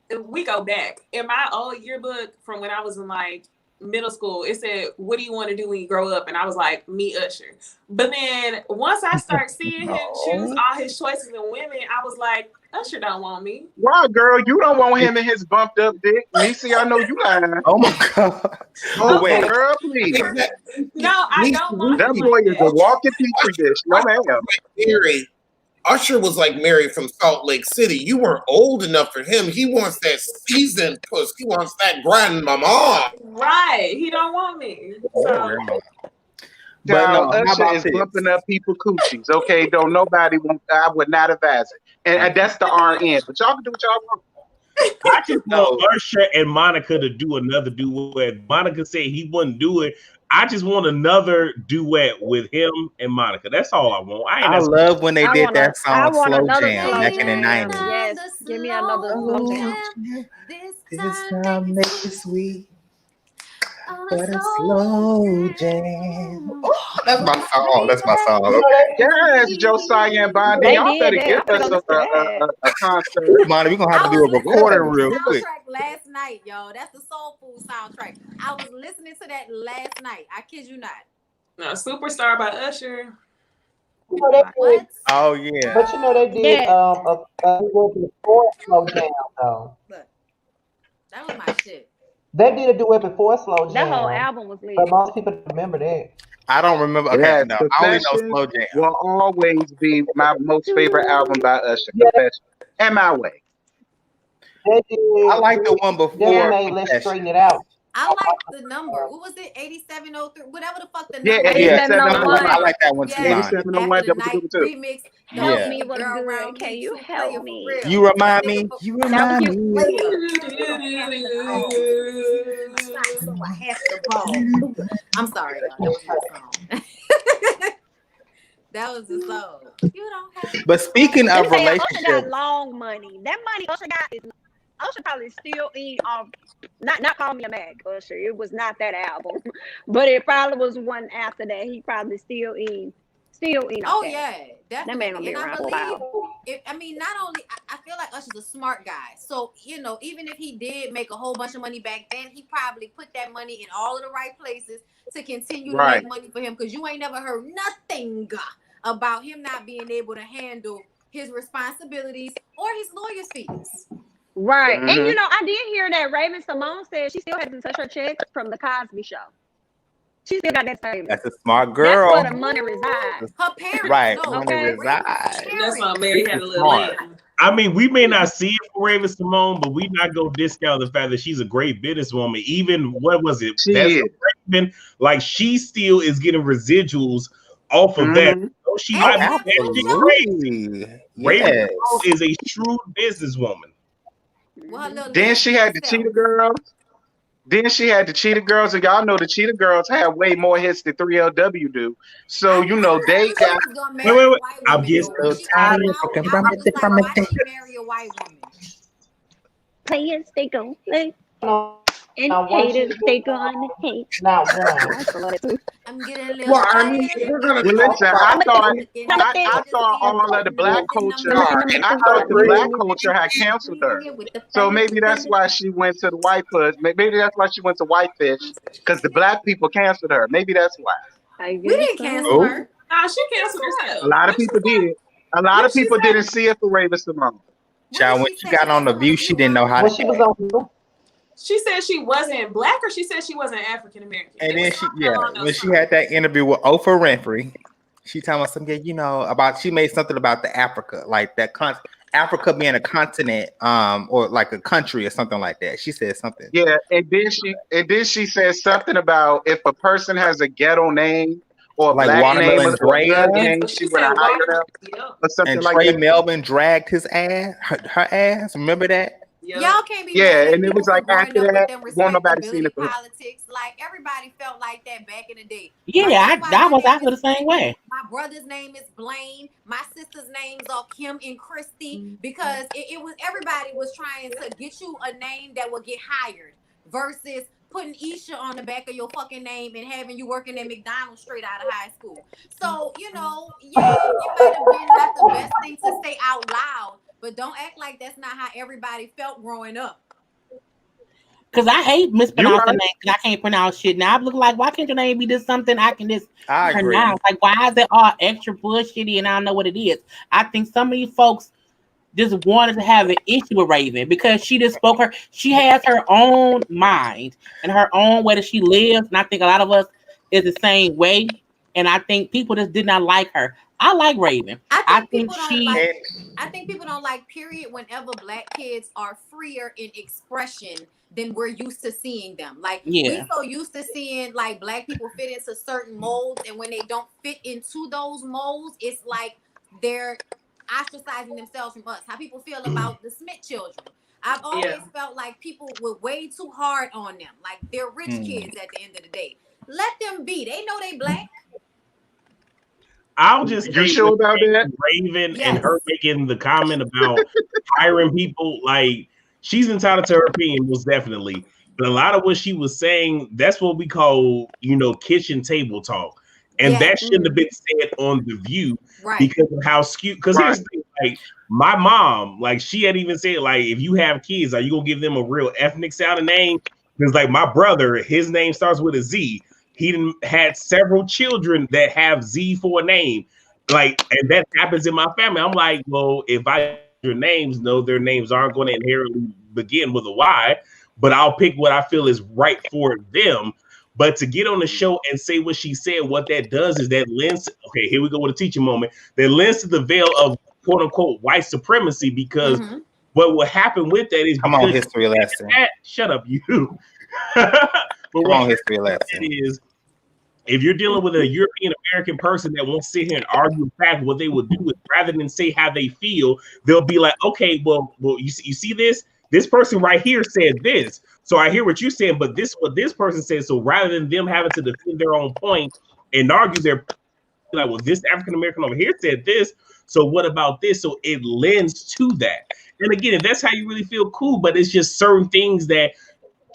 if we go back in my old yearbook from when I was in like middle school, it said, "What do you want to do when you grow up?" And I was like, "Me, Usher." But then once I start seeing him choose No. all his choices in women, I was like, Usher don't want me. why, girl, you don't want him and his bumped up dick. Nisi, I know you lying. Oh my god. But Oh, wait, Okay, Girl, please. no, I Niecy, don't want That him Niecy, boy like is a that. walking petri dish. No, Usher ma'am. was like Mary. Usher was like Mary from Salt Lake City. You weren't old enough for him. He wants that seasoned puss. He wants that grandmama. Right, he don't want me. that So grandma. But no, Child, how Usher about is this? bumping up people coochies. Okay, don't nobody want. I would not advise it. And Okay. that's the RN. But y'all can do what y'all want. I just want So Usher and Monica to do another duet. Monica said he wouldn't do it. I just want another duet with him and Monica. That's all I want. I ain't I asking. love when they did that I song want "Slow another Jam" slow back in the jam. 90s. Yes, Another give me another slow slow Oh, jam. jam. This this time make time it make it sweet sweet, on a but a slow slow jam. jam. Oh, that's my song. Baby, That's my song. You know Okay. Yes, Josiah and Bondi. They Y'all did better that. give I'm gonna us go listen to that. a concert. Ooh, Monty, we're gonna have to I do was a listening to recording Yes. that real quick. soundtrack last night, y'all. That's the Soul Food soundtrack. I was listening to that last night. I kid you not. no, "Superstar" by Usher. You know they did, What? Oh yeah. but you know they did Yes. a duet before Slow Jam though. Look, that was my shit. They did a duet before Slow That whole Jam, album was but lit. most people don't remember that. I don't remember. Okay, Yes. no, I only know Confessions "Slow Jam." will always be my most favorite album by Usher. Yeah, Confessions. And My Way. they I did. like the one They before made Let's "Confession." Straighten It Out. I like the number. What was it? 8703. Whatever the fuck the Yeah, number Yeah, is. I 8701. like that one too, Yes. Monty. 8701 After the double night two two. remix. Help Don't Yeah. me, be a what's girl good? around Can me you to play help it for me? real. You This remind nigga me. for You That was remind you. me. player. You don't answer the call. This is my spot, so I have to ball. I'm sorry, y'all. That was my song. That was the song. You don't have But speaking Let me of tell y'all, Usher got relationships, long money. That money Usher got is Usher probably still eat off. Not Call Me a Mag, Usher. It was not that album, but it probably was one after that. He probably still eat Still eat Oh okay. yeah, That man gonna definitely. be And I around for a while. believe not only I feel like Usher's a smart guy. So, even if he did make a whole bunch of money back then, he probably put that money in all of the right places to continue to Right. make money for him. Because you ain't never heard nothing about him not being able to handle his responsibilities or his lawyer's fees. Right. And Mhm. I did hear that Raven Simone said she still has to touch her checks from the Cosby Show. She still got that savings. That's a smart That's where the girl. money resides. Her parents, Right. no, Money Okay. Raven's resides. That's why parents. Mary This had is a little smart. land. I mean, we may not see it for Raven Simone, but we not go discount the fact that she's a great businesswoman. Even what was it? She That's is. Raven. Like she still is getting residuals off of that. Mhm. So she And Oh, might they be have that two shit children. crazy. absolutely. Raven Yes. Simone is a shrewd businesswoman. Well, her little Then she had the lesbian Cheetah self. Girls. Then she had the Cheetah Girls, and y'all know the Cheetah Girls have way more hits than 3LW do. So I never they knew she got was gonna Wait, marry wait, a wait. white I'm woman getting though. When Little she tiny came out, I was just like, why did she marry a white woman? Players, they gon' play. No, And now once you haters, get they gonna hate. not I one. used to love that too. I'm getting a little Well, I mean, tired if of we're gonna Well, talk listen, about looking at I this thought man all of the putting black the number culture, star, one. I I thought the agree. black culture had canceled her. With the So fellas, maybe that's why she went to the white puss. Maybe that's why she went to Whitefish, because the black people canceled her. Maybe that's why. I We guess didn't cancel Oh, her. Nah, she canceled A herself. lot of What she people say? did. A lot What of she people say? didn't see it for Raven Simone. What Child, did when she she say? She got on the canceled on View, the she view, didn't huh? know how When to she act. was on, She said she wasn't black, or she said she wasn't African American. And It was then something along when those she lines. had that interview with Oprah Winfrey, she talking about something, about she made something about the Africa, like that Africa being a continent, or like a country or something like that. She said something Yeah, and then she said something about if a person has a ghetto name or a like black name Watermelon or a Drea, thug Yeah, name, so she she would said have hired water. them Yep. or something and like Trey that. Melvin dragged his ass, her ass. Remember that? Y'all Yep. can't be mad Yeah, at and it people was for like growing after up with that, them won't nobody seen it respectability for her. politics. Like everybody felt like that back in the day. Like Yeah, that's why I my was name I feel is the same way. my brother's name is Blaine. My sister's names are Kim and Christy because it was everybody was trying to get you a name that would get hired versus putting Isha on the back of your fucking name and having you working at McDonald's straight out of high school. So, yeah, it might have been not the best thing to say out loud, but don't act like that's not how everybody felt growing up. Cause I hate You mispronouncing right. names. 'Cause I can't pronounce shit. Now I look like, why can't your name be just something I can just I agree. pronounce? Like, why is it all extra bullshitty and I don't know what it is? I think some of these folks just wanted to have an issue with Raven because she just spoke her. She has her own mind and her own way that she lives, and I think a lot of us is the same way. And I think people just did not like her. I like Raven. I I think think people don't she. like. And I think people don't like. Period. Whenever black kids are freer in expression than we're used to seeing them. Like we Yeah. so used to seeing like black people fit into certain molds, and when they don't fit into those molds, it's like they're ostracizing themselves from us. How people feel about the Smith children. I've Yeah. always felt like people were way too hard on them. Like they're rich kids at the end of the day. Let them be. They know they black. I'll just You say sure with about that? Raven and Yes. her making the comment about hiring people, like she's entitled to her opinion, most definitely. But a lot of what she was saying, that's what we call, kitchen table talk. And Yes. that shouldn't have been said on The View Right. because of how skewed. Because Right. here's the thing, like my mom, like she had even said, like, if you have kids, are you gonna give them a real ethnic sounding name? Because like my brother, his name starts with a Z. He had several children that have Z for a name. Like, and that happens in my family. I'm like, well, if I your names, no, their names aren't going to inherently begin with a Y, but I'll pick what I feel is right for them. But to get on the show and say what she said, what that does is that lends, okay, here we go with a teaching moment, that lends to the veil of quote unquote white supremacy because Mhm. what will happen with that is come on, because history lesson. shut up, you. But Come what on, history happens lesson. is if you're dealing with a European American person that won't sit here and argue the fact, what they would do is rather than say how they feel, they'll be like, okay, well, you see this? This person right here said this. So I hear what you're saying, but this is what this person said. So rather than them having to defend their own point and argue their like, well, this African American over here said this. So what about this? So it lends to that. And again, if that's how you really feel, cool. But it's just certain things that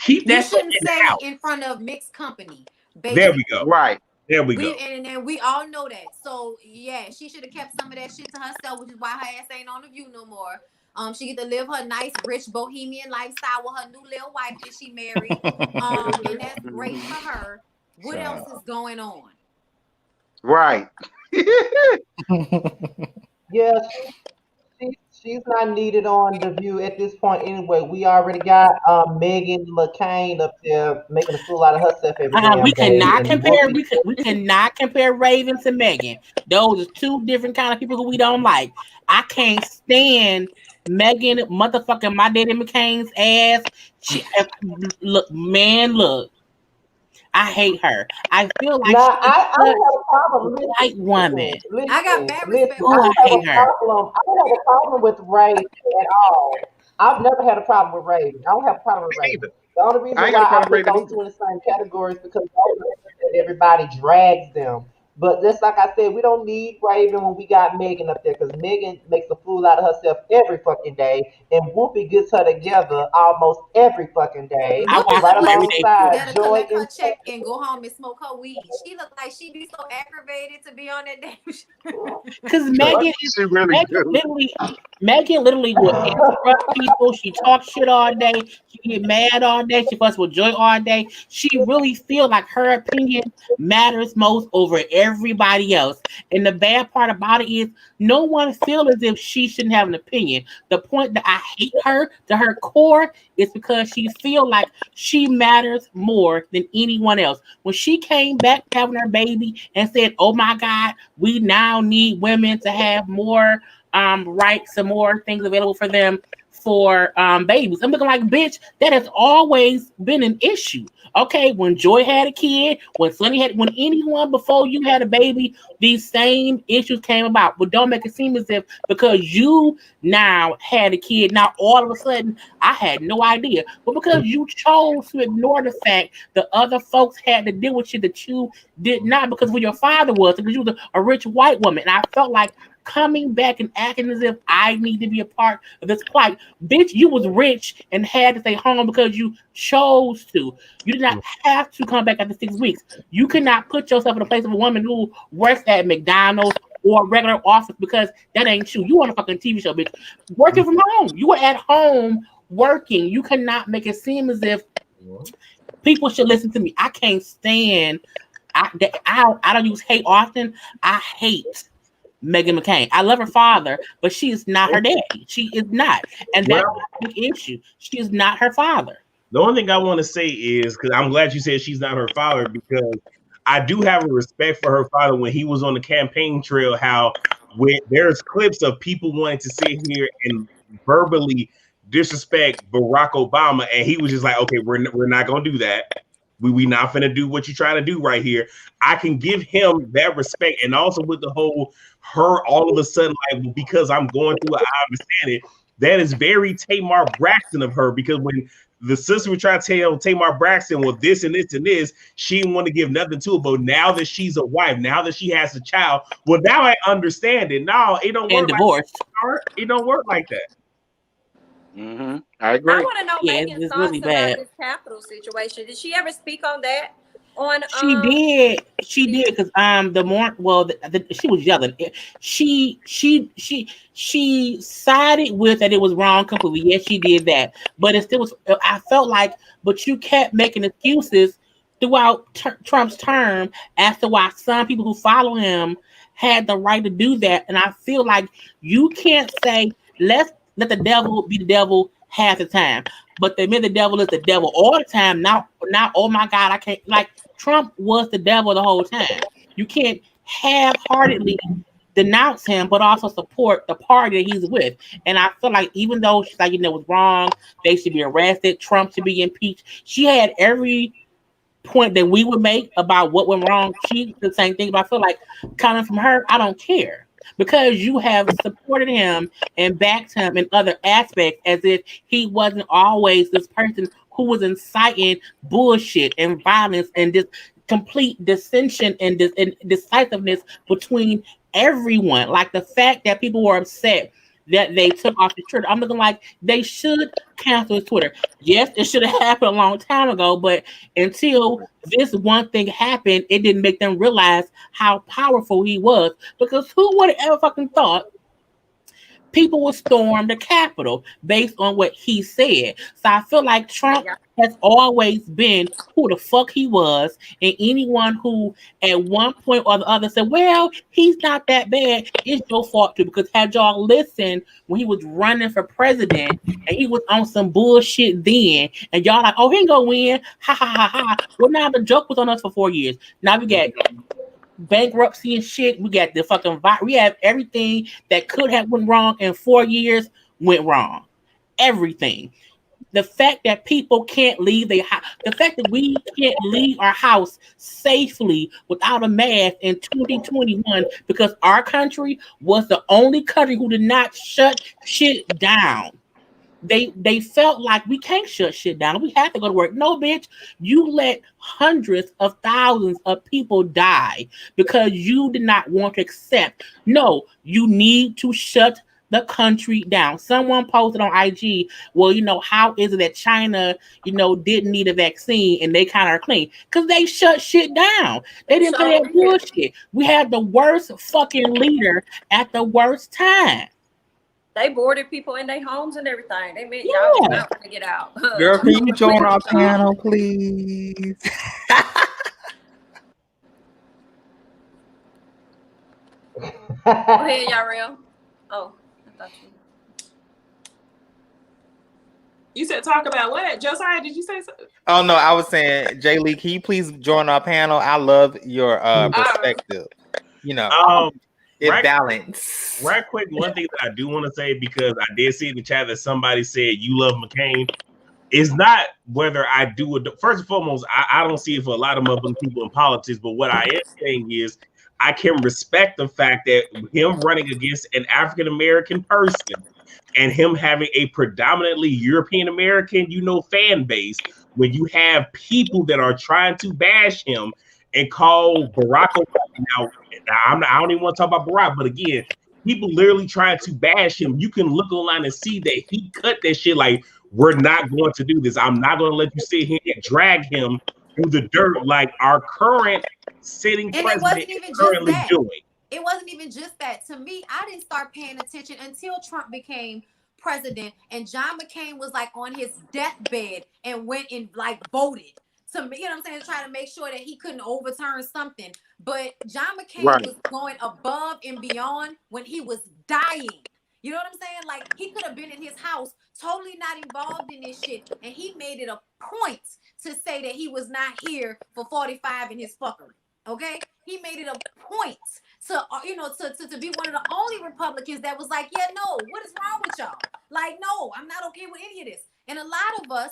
keep You that stuff shouldn't in the say it house. in front of mixed company, There basically. we go. Right. There we go. And we all know that. So yeah, she should have kept some of that shit to herself, which is why her ass ain't on the View no more. She get to live her nice, rich bohemian lifestyle with her new little wife that she married. And that's great for her. What else is going on? Right. Yeah, she's not needed on the View at this point anyway. We already got Megan McCain up there making a fool out of herself every damn We day, cannot and compare. Whoopi. We cannot compare Raven to Megan. Those are two different kind of people who we don't like. I can't stand Megan, motherfucking my daddy McCain's ass. Look, man, look. I hate her. I feel like Now, she's I such don't have a a problem. white woman. I got bad respect Listen. for I Oh, her. I don't have hate a her. problem. I don't have a problem with Raven at all. I've never had a problem with Raven. I don't have a problem with Me Raven. neither. The only I reason ain't got why a I problem with put Raven those either. two in the same category is because everybody drags them. But just like I said, we don't need Raven when we got Megan up there because Megan makes a fool out of herself every fucking day, and Whoopi gets her together almost every fucking day, I Whoopi watch right look her like every she day too. alongside better Joy collect her and check and go home and smoke her weed. She look like she be so aggravated to be on that damn show. Because Megan is She really do. Megan literally will interrupt people. She talks shit all day. She get mad all day. She fuss with Joy all day. She really feel like her opinion matters most over everybody else. And the bad part about it is no one feel as if she shouldn't have an opinion. The point that I hate her to her core is because she feel like she matters more than anyone else. When she came back having her baby and said, "Oh my God, we now need women to have more rights and more things available for them for babies." I'm looking like, bitch, that has always been an issue. Okay, when Joy had a kid, when anyone before you had a baby, these same issues came about. But don't make it seem as if because you now had a kid, now all of a sudden I had no idea. But because you chose to ignore the fact that other folks had to deal with shit that you did not because of who your father was, because you was a rich white woman. And I felt like coming back and acting as if I need to be a part of this plight. Bitch, you was rich and had to stay home because you chose to. You did not have to come back after 6 weeks. You cannot put yourself in the place of a woman who works at McDonald's or a regular office because that ain't you. You on a fucking TV show, bitch. Working from home. You were at home working. You cannot make it seem as if people should listen to me. I can't stand. I don't use hate often. I hate Megan McCain. I love her father, but she is not her daddy. She is not. And that's Well, a big issue. She is not her father. the only thing I want to say is because I'm glad you said she's not her father, because I do have a respect for her father when he was on the campaign trail. How when there's clips of people wanting to sit here and verbally disrespect Barack Obama, and he was just like, "Okay, we're not gonna do that. We not gonna do what you're trying to do right here." I can give him that respect, and also with the whole her all of a sudden like because I'm going through it, I understand it. That is very Tamar Braxton of her, because when the sister would try to tell Tamar Braxton, well, this and this and this, she didn't want to give nothing to it. But now that she's a wife, now that she has a child, well, now I understand it. No, it don't And work like divorced. that. It don't work like that. I I agree. want to know Yeah, Megan's it's thoughts really about bad. this capital situation. Did she ever speak on that? On She did. She did because she was yelling. She sided with that it was wrong completely. Yes, she did that, but it still was. I felt like, but you kept making excuses throughout Trump's term as to why some people who follow him had the right to do that, and I feel like you can't say let's let the devil be the devil half the time, but they mean the devil is the devil all the time. Now, oh my God, I can't like. Trump was the devil the whole time. You can't half-heartedly denounce him, but also support the party that he's with. And I feel like even though she's like, it was wrong, they should be arrested, Trump should be impeached. She had every point that we would make about what went wrong. She did the same thing, but I feel like coming from her, I don't care. Because you have supported him and backed him in other aspects as if he wasn't always this person who was inciting bullshit and violence and this complete dissension and decisiveness between everyone. Like the fact that people were upset that they took off the Twitter. I'm looking like they should cancel his Twitter. Yes, it should have happened a long time ago, but until this one thing happened, it didn't make them realize how powerful he was. Because who would have ever fucking thought people would storm the Capitol based on what he said? So I feel like Trump has always been who the fuck he was, and anyone who at one point or the other said, well, he's not that bad, it's your fault too. Because had y'all listened when he was running for president and he was on some bullshit then, and y'all like, oh, he ain't gonna win, ha ha ha ha. Well, now the joke was on us for 4 years. Now we got bankruptcy and shit. We got the fucking we have everything that could have went wrong in 4 years went wrong. Everything. The fact that people can't leave their house, the fact that we can't leave our house safely without a mask in 2021 because our country was the only country who did not shut shit down. They felt like we can't shut shit down. We have to go to work. No, bitch, you let hundreds of thousands of people die because you did not want to accept. No, you need to shut the country down. Someone posted on IG, well, how is it that China, didn't need a vaccine and they kind of are clean? Because they shut shit down. They didn't play that bullshit. We had the worst fucking leader at the worst time. They boarded people in their homes and everything. They meant y'all was not to get out. Girl, can you join our panel, please? Go ahead, Yarel. Oh, I thought you. You said talk about what? Josiah, did you say something? Oh no, I was saying, Jay Lee, can you please join our panel? I love your perspective. Balance. Right quick, one thing that I do want to say, because I did see in the chat that somebody said you love McCain. It's not whether I do it. First and foremost, I don't see it for a lot of motherfucking people in politics, but what I am saying is I can respect the fact that him running against an African American person and him having a predominantly European American, fan base, when you have people that are trying to bash him and call Barack Obama. Now, I don't even want to talk about Barack, but again, people literally trying to bash him. You can look online and see that he cut that shit like, we're not going to do this. I'm not going to let you sit here and drag him through the dirt like our current sitting president is currently doing. It wasn't even just that. To me, I didn't start paying attention until Trump became president and John McCain was like on his deathbed and went and like voted. To me, to try to make sure that he couldn't overturn something. But John McCain was going above and beyond when he was dying. You know what I'm saying? Like, he could have been in his house, totally not involved in this shit, and he made it a point to say that he was not here for 45 in his fuckery. Okay? He made it a point to be one of the only Republicans that was like, yeah, no, what is wrong with y'all? Like, no, I'm not okay with any of this. And a lot of us,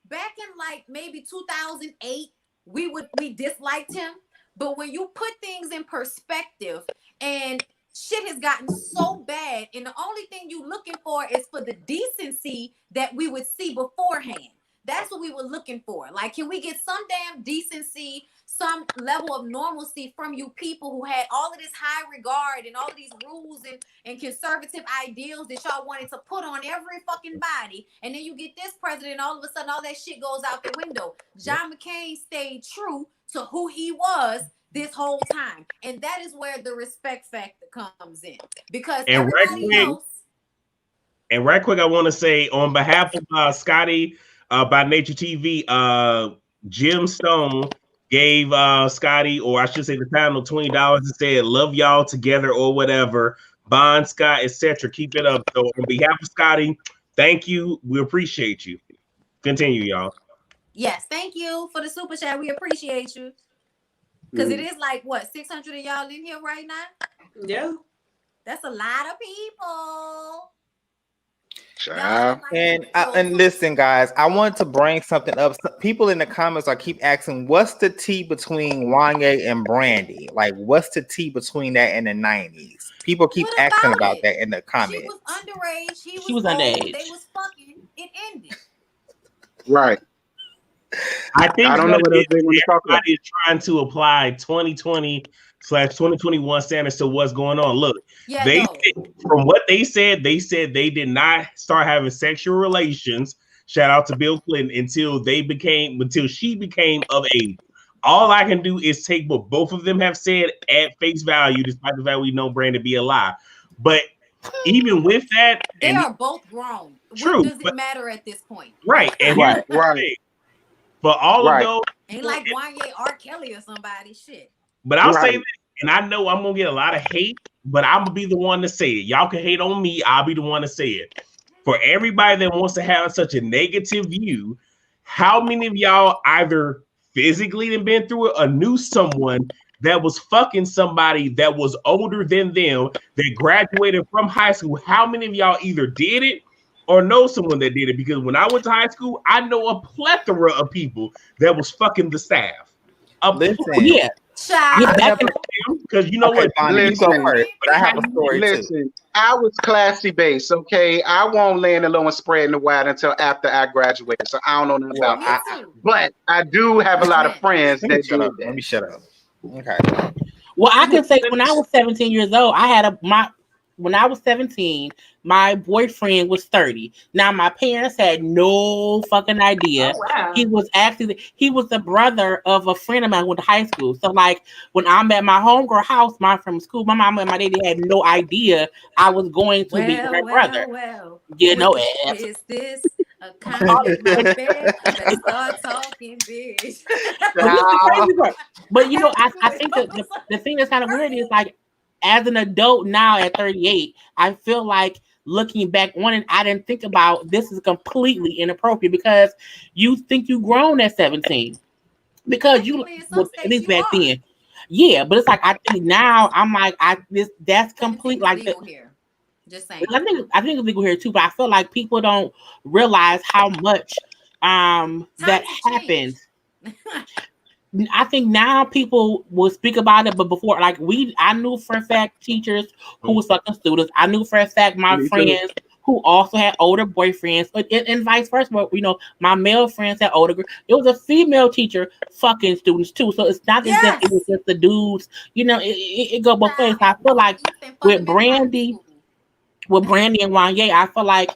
back in like maybe 2008, we disliked him. But when you put things in perspective and shit has gotten so bad, and the only thing you looking for is for the decency that we would see beforehand. That's what we were looking for. Like, can we get some damn decency, some level of normalcy from you people who had all of this high regard and all of these rules and conservative ideals that y'all wanted to put on every fucking body, and then you get this president and all of a sudden all that shit goes out the window. John McCain stayed true to who he was this whole time, and that is where the respect factor comes in, because everybody else. And right quick, I want to say on behalf of Scotty by Nature TV, Jim Stone gave Scotty, or I should say the panel, $20 and said, love y'all together or whatever. Bond, Scott, etc. Keep it up. So on behalf of Scotty, thank you. We appreciate you. Continue, y'all. Yes, thank you for the super chat. We appreciate you. Because it is like, what, 600 of y'all in here right now? Yeah. That's a lot of people. And listen, guys, I want to bring something up. People in the comments are keep asking, what's the tea between Wanye and Brandy? Like, what's the tea between that and the 90s? People keep asking about that in the comments. She was underage. She was underage. They was fucking. It ended. Right. I think I don't know what else they want to talk about. Everybody is trying to apply 2020 2021 standards to what's going on. Look, Yeah, they no. from what they said they did not start having sexual relations. Shout out to Bill Clinton until she became of age. All I can do is take what both of them have said at face value, despite the fact we know Brandon be a lie. But even with that, They are both grown. true, What does but it matter at this point? right, and here's Right. the thing. For all of Right. those, Ain't like Wanye R. Kelly or somebody. Shit. but I'll say Right. this, and I know I'm gonna get a lot of hate, but I'm gonna be the one to say it. Y'all can hate on me, I'll be the one to say it. For everybody that wants to have such a negative view, how many of y'all either physically been through it or knew someone that was fucking somebody that was older than them that graduated from high school? How many of y'all either did it or know someone that did it? Because when I went to high school, I know a plethora of people that was fucking the staff. Listen, Yeah. Child. I never. Because you know Okay, what? Bonnie, you go Listen, first, but I have a story too. listen. I was classy based, okay? I won't lay in the low and spread in the wide until after I graduated, so I don't know nothing Well, about Me that. too. But I do have a lot of friends let me that shut did up. Let that. me shut up. Okay. Well, I can say when I was 17 years old, when I was 17, my boyfriend was 30. Now my parents had no fucking idea. Oh wow. He was the brother of a friend of mine who went to high school. So like when I'm at my homegirl house, from school, my mom and my daddy had no idea I was going to be her brother. Well. You know Is this a compliment, babe? Let's start talking, bitch. But this is the crazy part. But you know, I I think that the thing that's kind of weird is like as an adult now at 38, I feel like looking back on it, I didn't think about this is completely inappropriate because you think you grown at 17. Because you Technically, in some well, at states least you back are. then. Yeah, but it's like I think now I'm like that's 17 complete is like legal here. Just saying. I think it's legal here too, but I feel like people don't realize how much that Times have happens. changed. I think now people will speak about it, but before, like I knew for a fact teachers who was fucking students. I knew for a fact my Me too. friends who also had older boyfriends, and vice versa. But, you know, my male friends had older. It was a female teacher fucking students too. So it's not as if it was Yes. just the dudes. You know, it go both ways. Nah, I feel like youth and with fundamental rights. Brandy, and Wanye, I feel like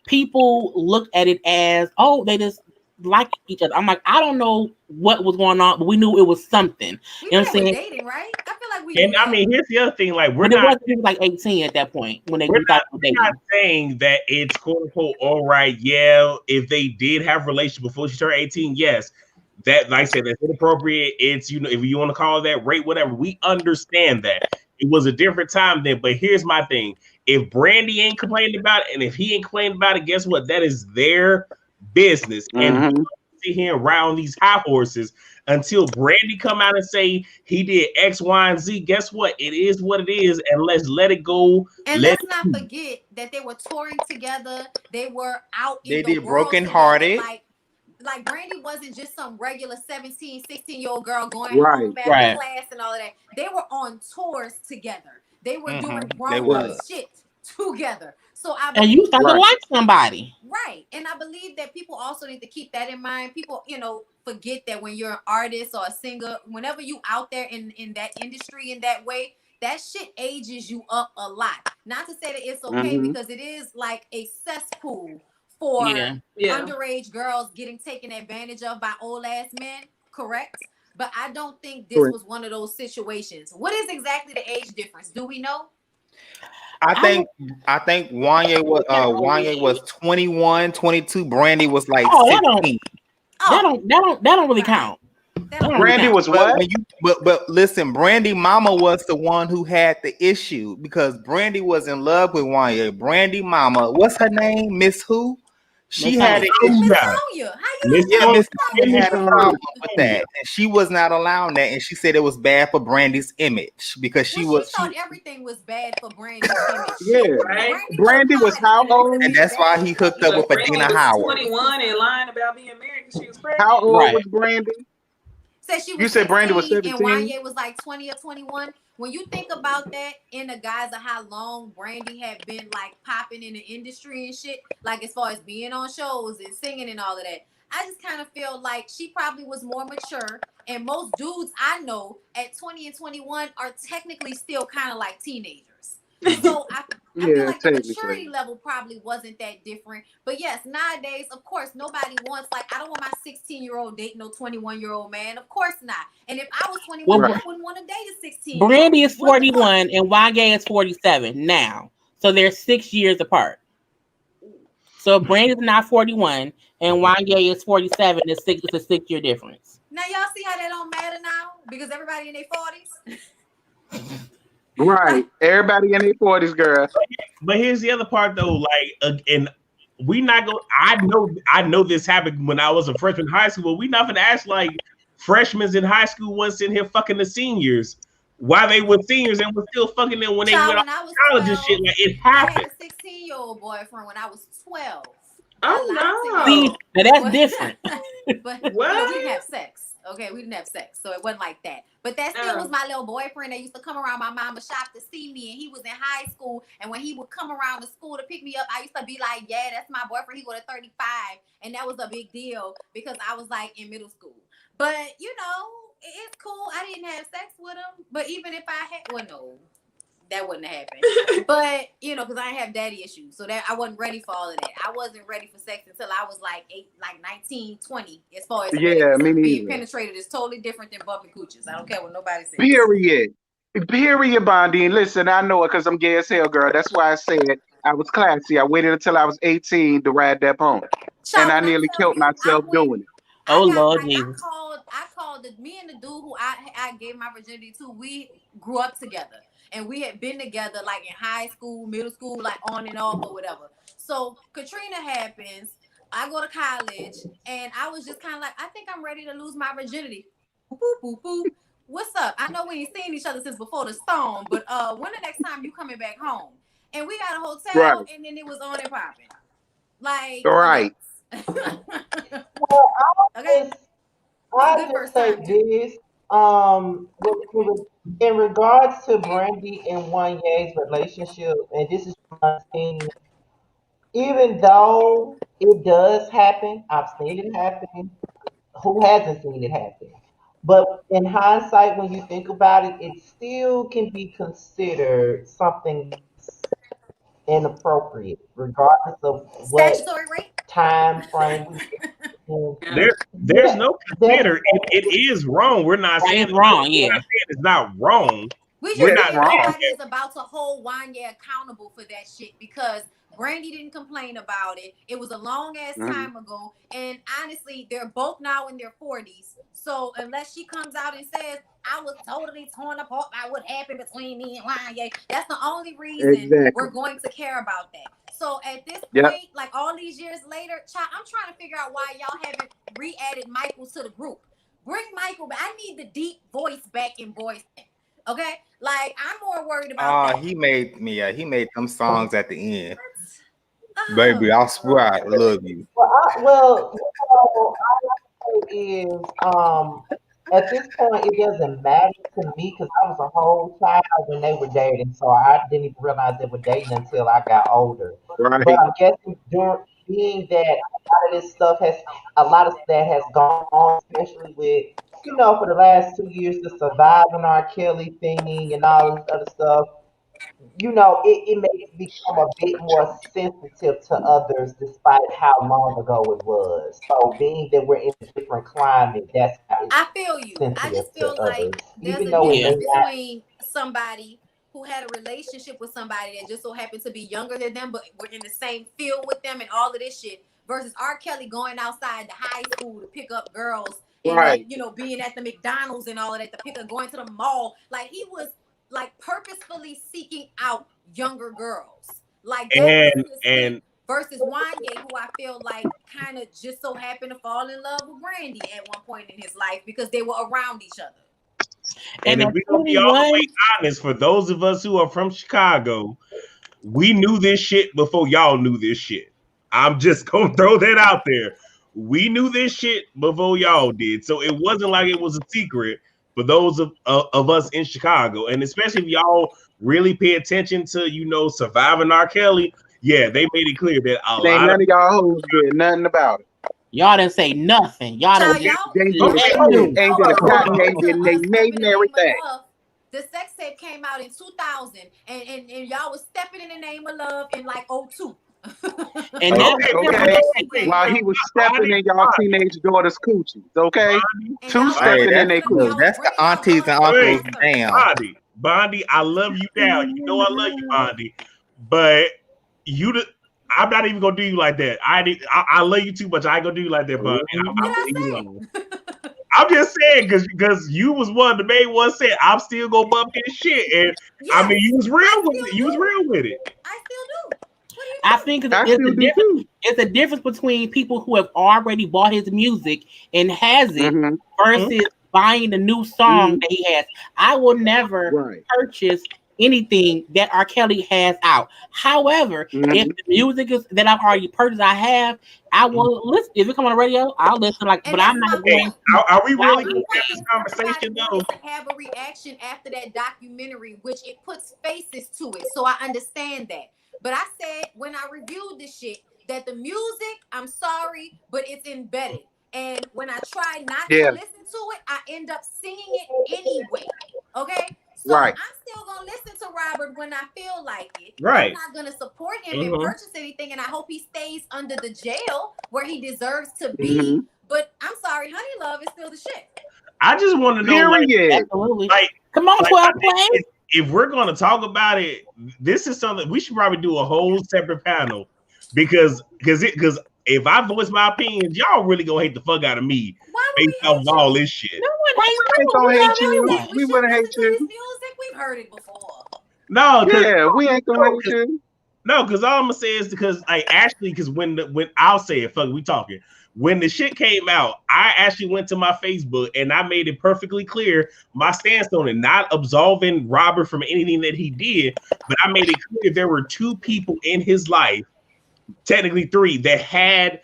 people look at it as, oh, they just like each other. I'm like, I don't know what was going on, but we knew it was something. We You know knew what they I'm were saying? dating, right? I feel like we And knew I that. mean, here's the other thing: like But it was like 18 at that point when we thought we were dating. not saying that it's quote unquote all right. Yeah, if they did have a relationship before she turned 18, yes, that like I said, that's inappropriate. It's if you want to call that rape, whatever. We understand that it was a different time then. But here's my thing: if Brandy ain't complaining about it, and if he ain't complaining about it, guess what? That is their business. And Mm-hmm. sit here around these high horses until Brandy come out and say he did X, Y, and Z. Guess what? It is what it is, and let's let it go. And let's not forget that they were touring together. They were out in They the did world Broken together. Hearted. Like Brandy wasn't just some regular 17, 16-year-old girl going Right. home after Right. class and all of that. They were on tours together. They were doing They grown-up was. shit together. So I And you believe start to Right. like somebody. right. And I believe that people also need to keep that in mind. People, forget that when you're an artist or a singer, whenever you out there in that industry in that way, that shit ages you up a lot. Not to say that it's okay Mm-hmm. because it is like a cesspool for Yeah. Yeah. underage girls getting taken advantage of by old ass men, correct? But I don't think this Correct. was one of those situations. What is exactly the age difference? Do we know? I think Wanye was 21, 22. Brandy was like Oh, 16. that don't really count. That That don't don't really Brandy count. was But what? when but listen, Brandy mama was the one who had the issue because Brandy was in love with Wanye. Brandy mama, what's her name? Miss who? She Miss had Sonya. an issue. Miss Yeah. Sonia. How you Miss don't Yeah, know Sonia, Miss Miss Sonia Sonia? had a problem with that, and she was not allowing that, and she said it was bad for Brandy's image because Well, she thought everything was bad for Brandy's image. Yeah. Shit, Right. Brandy could have Brandy was probably how did it to old? and be that's why bad he for hooked up with But Brandy Adina was Howard. 21 and lying about being married because she was How pregnant. old Right. was Brandy? Said she You was said Brandy was 16 and 17? Wanye was like 20 or 21. When you think about that in the guise of how long Brandy had been like popping in the industry and shit, like as far as being on shows and singing and all of that, I just kind of feel like she probably was more mature, and most dudes I know at 20 and 21 are technically still kind of like teenagers. So I feel Yeah, like the technically. maturity level probably wasn't that different. But yes, nowadays, of course, nobody wants, like, I don't want my 16-year-old dating no 21-year-old man. Of course not. And if I was 21, Well, I wouldn't want to date a 16-year-old. Brandy is What the fuck? 41 and YG is 47 now. So they're 6 years apart. So Brandy's not 41 and YG is 47. It's a 6-year difference. Now y'all see how that don't matter now? Because everybody in their 40s. Right. Like, Everybody in their 40s, girl. But here's the other part, though. Like, and we not go. I know this happened when I was a freshman in high school. But we not gonna ask like freshmen in high school once in here fucking the seniors while they were seniors and was still fucking them when they child, went off when I was to college 12, and shit. Like it I had happened. a 16-year-old boyfriend when I was 12. Oh See, no. now that's But, different. but What? we didn't have sex. Okay, we didn't have sex, so it wasn't like that. But that still was my little boyfriend that used to come around my mama's shop to see me, and he was in high school. And when he would come around to school to pick me up, I used to be like, "Yeah, that's my boyfriend. He go to 35," and that was a big deal because I was like in middle school. But you know, it's cool. I didn't have sex with him, but even if I had, well, no, that wouldn't have happened. But you know, because I didn't have daddy issues, so that I wasn't ready for all of that. I wasn't ready for sex until I was like 19, 20. As far as Yeah, me being neither. penetrated is totally different than bumping cooches. I don't care what nobody says. Period. Period, Bondi. And listen, I know it because I'm gay as hell, girl. That's why I said I was classy. I waited until I was 18 to ride that pony. And Child, I when I nearly tell killed you, I myself went. doing it. Oh I got Lord like Jesus. I called me and the dude who I gave my virginity to. We grew up together, and we had been together like in high school, middle school, like on and off or whatever. So Katrina happens. I go to college, and I was just kind of like, I think I'm ready to lose my virginity. Boop, boop, boop. What's up? I know we ain't seen each other since before the storm, but when the next time you coming back home? And we got a hotel, Right. and then it was on and popping. Like, Right. yes. Well, Okay. just, It was a I good just first say time too. this. In regards to Brandy and One Ye's relationship, and this is my opinion, even though it does happen, I've seen it happen. Who hasn't seen it happen? But in hindsight, when you think about it, it still can be considered something inappropriate, regardless of what Statutory rape. time frame we in. Yeah. There's Yeah, no that's consider. It is wrong. We're not saying It's wrong, we're yeah. not saying it's not wrong. We We're just It's not saying wrong. saying nobody is about to hold Wanya accountable for that shit because Brandy didn't complain about it. It was a long ass Mhm. time ago, and honestly, they're both now in their 40s. So unless she comes out and says I was totally torn apart by what happened between me and Wanya, that's the only reason we're Exactly. going to care about that. So at this Yep. point, like all these years later, child, I'm trying to figure out why y'all haven't re-added Michael to the group. Bring Michael back. I need the deep voice back in voice. Okay, like I'm more worried about that. He made them songs at the end. Oh, Baby, I swear I love you. well, all I say is, at this point, it doesn't matter to me because I was a whole child when they were dating, so I didn't even realize they were dating until I got older. But Right. I'm guessing during being that a lot of that has gone on, especially with, for the last 2 years, the surviving R. Kelly thing and all this other stuff. It may become a bit more sensitive to others despite how long ago it was. So being that we're in a different climate, that's how it's I feel you. I sensitive just to feel like others. there's Even a though it Yeah. may difference not. between somebody who had a relationship with somebody that just so happened to be younger than them, but were in the same field with them and all of this shit, versus R. Kelly going outside the high school to pick up girls and then, Right. being at the McDonald's and all of that, to pick up, going to the mall. Like he was like purposefully seeking out younger girls. Like that was his thing. and Versus Wanye, who I feel like kind of just so happened to fall in love with Brandy at one point in his life because they were around each other. and And if at we're gonna be all the 21, way honest, for those of us who are from Chicago, we knew this shit before y'all knew this shit. I'm just gonna throw that out there. We knew this shit before y'all did, so it wasn't like it was a secret for those of us in Chicago, and especially if y'all really pay attention to surviving R. Kelly. Yeah, they made it clear that a And ain't lot of none of y'all hoes did nothing about it. Y'all didn't say nothing. Y'all Child, didn't They did y'all, a Okay, cut, okay. they did a Hold cotton, on. they to did, they us made stepping and in the name of everything. love. The sex tape came out in 2000, and y'all was stepping in the name of love in like 02. And Okay, that's okay. different. While he was stepping in y'all teenage daughter's coochies, okay? And Two y'all was Hey, stepping in that's their the coochies. y'all was that's the bringing y'all aunties and daughters Wait, uncles to us first. down. Bondi, I love you down. You know I love you, Bondi. But I'm not even gonna do you like that. I love you too much. I ain't gonna do you like that, Bondi. I'm What I leaving you say? alone. I'm just saying because you was one of the main ones said I'm still gonna bump his shit, and I mean Yes, you was real I with still it. You was do. real with it. I still do. What do you I do? think I it's still a do difference. too. It's a difference between people who have already bought his music and has it Mm-hmm. versus buying the new song Mm-hmm. that he has. I will never Right. purchase anything that R. Kelly has out. However, if Mm-hmm. the music is that I've already purchased, I will listen. If it come on the radio, I'll listen. Like, And but I'm that's not my Hey, going point. to are we buy really My gonna point have this is everybody conversation though? wanted to have a reaction after that documentary, which it puts faces to it. So I understand that. But I said when I reviewed this shit that the music, I'm sorry, but it's embedded. And when I try not to Yeah. listen to it, I end up singing it anyway. Okay? So Right. I'm still gonna listen to Robert when I feel like it. I'm Right. not gonna support him and Mm-hmm. purchase anything, and I hope he stays under the jail where he deserves to Mm-hmm. be. But I'm sorry, Honey Love is still the shit. I just want to know, Period. absolutely. like, Come on, like 12 play. if we're gonna talk about it, this is something we should probably do a whole separate panel because if I voice my opinions, y'all really gonna hate the fuck out of me Why would based we off hate of all you? this shit. No one hates We ain't you. gonna We hate love you. everyone. We We should wouldn't hate listen to his you. music. We've heard it before. No, because Yeah, we ain't gonna hate you. No, because all I'm gonna say is because like actually, because when I'll say it, fuck, we talking. When the shit came out, I actually went to my Facebook and I made it perfectly clear my stance on it, not absolving Robert from anything that he did, but I made it clear there were two people in his life, technically three, that had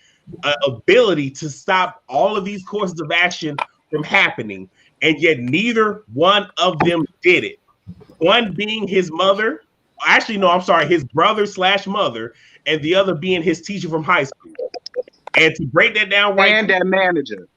ability to stop all of these courses of action from happening, and yet neither one of them did it. One being his mother, actually, no, I'm sorry, his brother slash mother, and the other being his teacher from high school. And to break that down right, And that manager.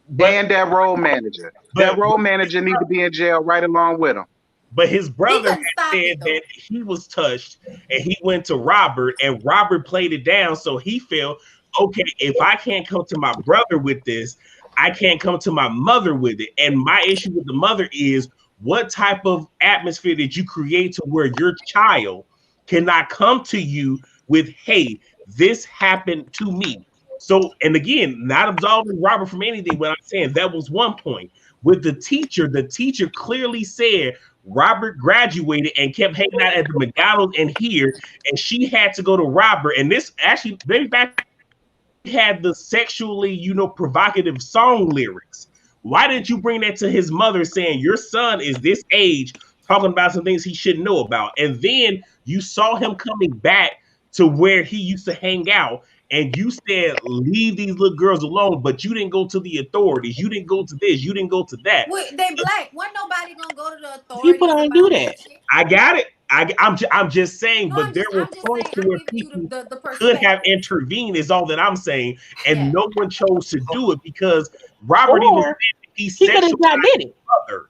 but And that road manager. That but road manager need to be in jail right along with him. but his He brother couldn't had stop said it though. that he was touched, and he went to Robert, and Robert played it down, so he felt okay. If I can't come to my brother with this, I can't come to my mother with it. And my issue with the mother is what type of atmosphere did you create to where your child cannot come to you with, hey, this happened to me. So, and again, not absolving Robert from anything, but I'm saying that was one point. With the teacher clearly said Robert graduated and kept hanging out at the McDonald's and here, and she had to go to Robert. And this actually, maybe back had the sexually, provocative song lyrics. Why didn't you bring that to his mother saying your son is this age talking about some things he shouldn't know about? And then you saw him coming back to where he used to hang out and you said leave these little girls alone, but you didn't go to the authorities. You didn't go to this. You didn't go to that. Wait, they black. Wasn't nobody gonna go to the People authorities don't do about that that. shit? I got it. I'm just saying, No, but there were I'm just points saying. to I'm where giving you people the could have perspective. intervened, is all that I'm saying. And Yeah. no one chose to do it because Robert even said Or he he could have sexualized not did his it. mother.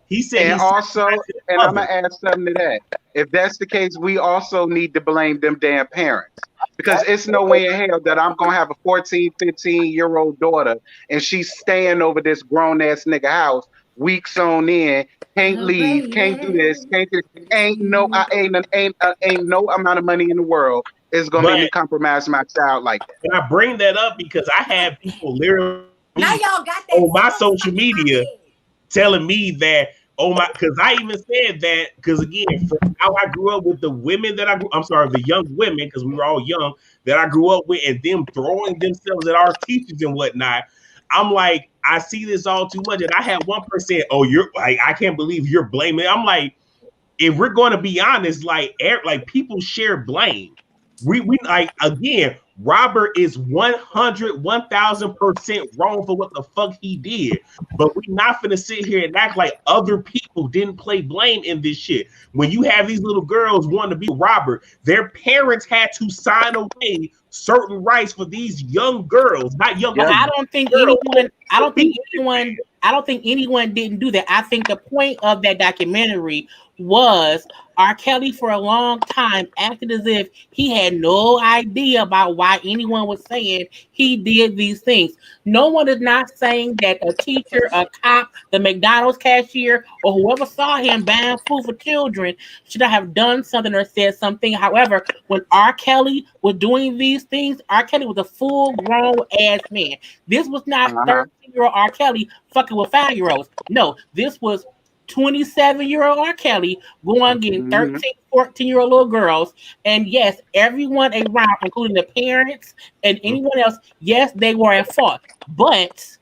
He said he And also, sexualized his and I'm mother. gonna add something to that. If that's the case, we also need to blame them damn parents. Because it's no way in hell that I'm gonna have a 14, 15-year-old daughter and she's staying over this grown ass nigga house weeks on end, can't leave, can't do this, can't do, ain't no amount of money in the world is gonna make But me compromise my child like that. and I bring that up because I had people literally Now y'all got that on my song social stuck in my media head. telling me that, oh my, because I even said that, because again, from how I grew up with the women that I'm sorry, the young women, because we were all young, that I grew up with, and them throwing themselves at our teachers and whatnot. I'm like, I see this all too much. And I had one person, oh, you're like, I can't believe you're blaming. I'm like, if we're going to be honest, like people share blame. We like again, Robert is 1,000% wrong for what the fuck he did. But we not finna sit here and act like other people didn't play blame in this shit. When you have these little girls wanting to be Robert, their parents had to sign away certain rights for these young girls, not young But girls. I don't think anyone. I don't think anyone didn't do that. I think the point of that documentary was R. Kelly for a long time acted as if he had no idea about why anyone was saying he did these things. No one is not saying that a teacher, a cop, the McDonald's cashier, or whoever saw him buying food for children should have done something or said something. However, when R. Kelly was doing these things, R. Kelly was a full-grown ass man. This was not 13-year-old R. Kelly fucking with 5-year-olds. No, this was 27-year-old R. Kelly going getting 13, 14-year-old little girls. And yes, everyone around, including the parents and anyone else, yes, they were at fault. But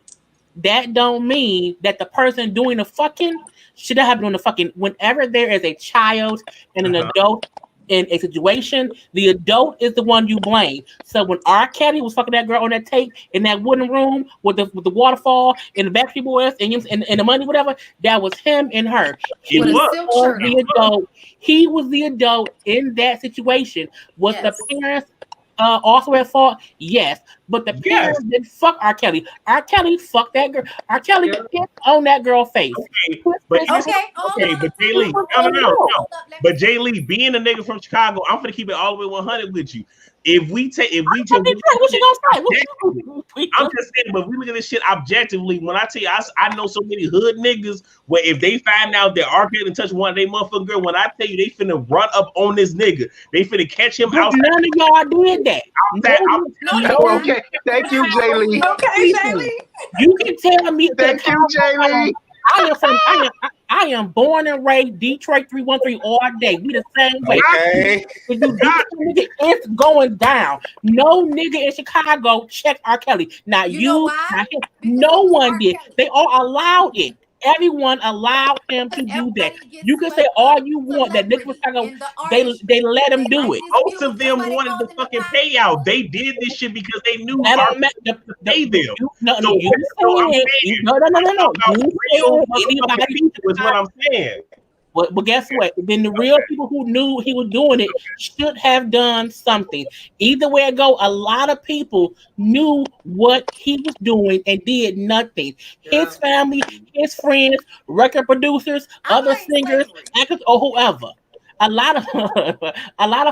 that don't mean that the person doing the fucking should have been doing the fucking. Whenever there is a child and an adult in a situation, the adult is the one you blame. So when R. Kelly was fucking that girl on that tape in that wooden room with the waterfall and the Backstreet Boys and the money, whatever, that was him and her. He was the adult. He was the adult in that situation. Was the parents also at fault? Yes. But the parents didn't fuck R. Kelly. R. Kelly fucked that girl. R. Kelly pissed on that girl's face. But Jay Lee, no. But Jay Lee, being a nigga from Chicago, I'm gonna keep it all the way 100 with you. If we take, what you gonna say? I'm just saying, but we look at this shit objectively. When I tell you, I know so many hood niggas where if they find out that R. Kelly touched one of they motherfucking girl, when I tell you they finna run up on this nigga, they finna catch him outside. None of y'all did that. Okay, thank you, Jay Lee. Okay, Jay Lee. You can tell me. Thank you, Jay Lee. I am born and raised Detroit 313 all day. We the same way. Okay. If you nigga, it's going down. No nigga in Chicago checked R. Kelly. Not you, not him. No one did. They all allowed it. Everyone allowed him to do that. You can say all you want that Nick was talking. They let him do it. Most of them wanted the fucking payout. They did this shit because they knew That R. don't matter. Pay them. No. You No. said you said anybody is what I'm saying. But guess what? Then the real people who knew he was doing it should have done something. Either way it go, a lot of people knew what he was doing and did nothing. His family, his friends, record producers, other singers, actors, or whoever. A lot of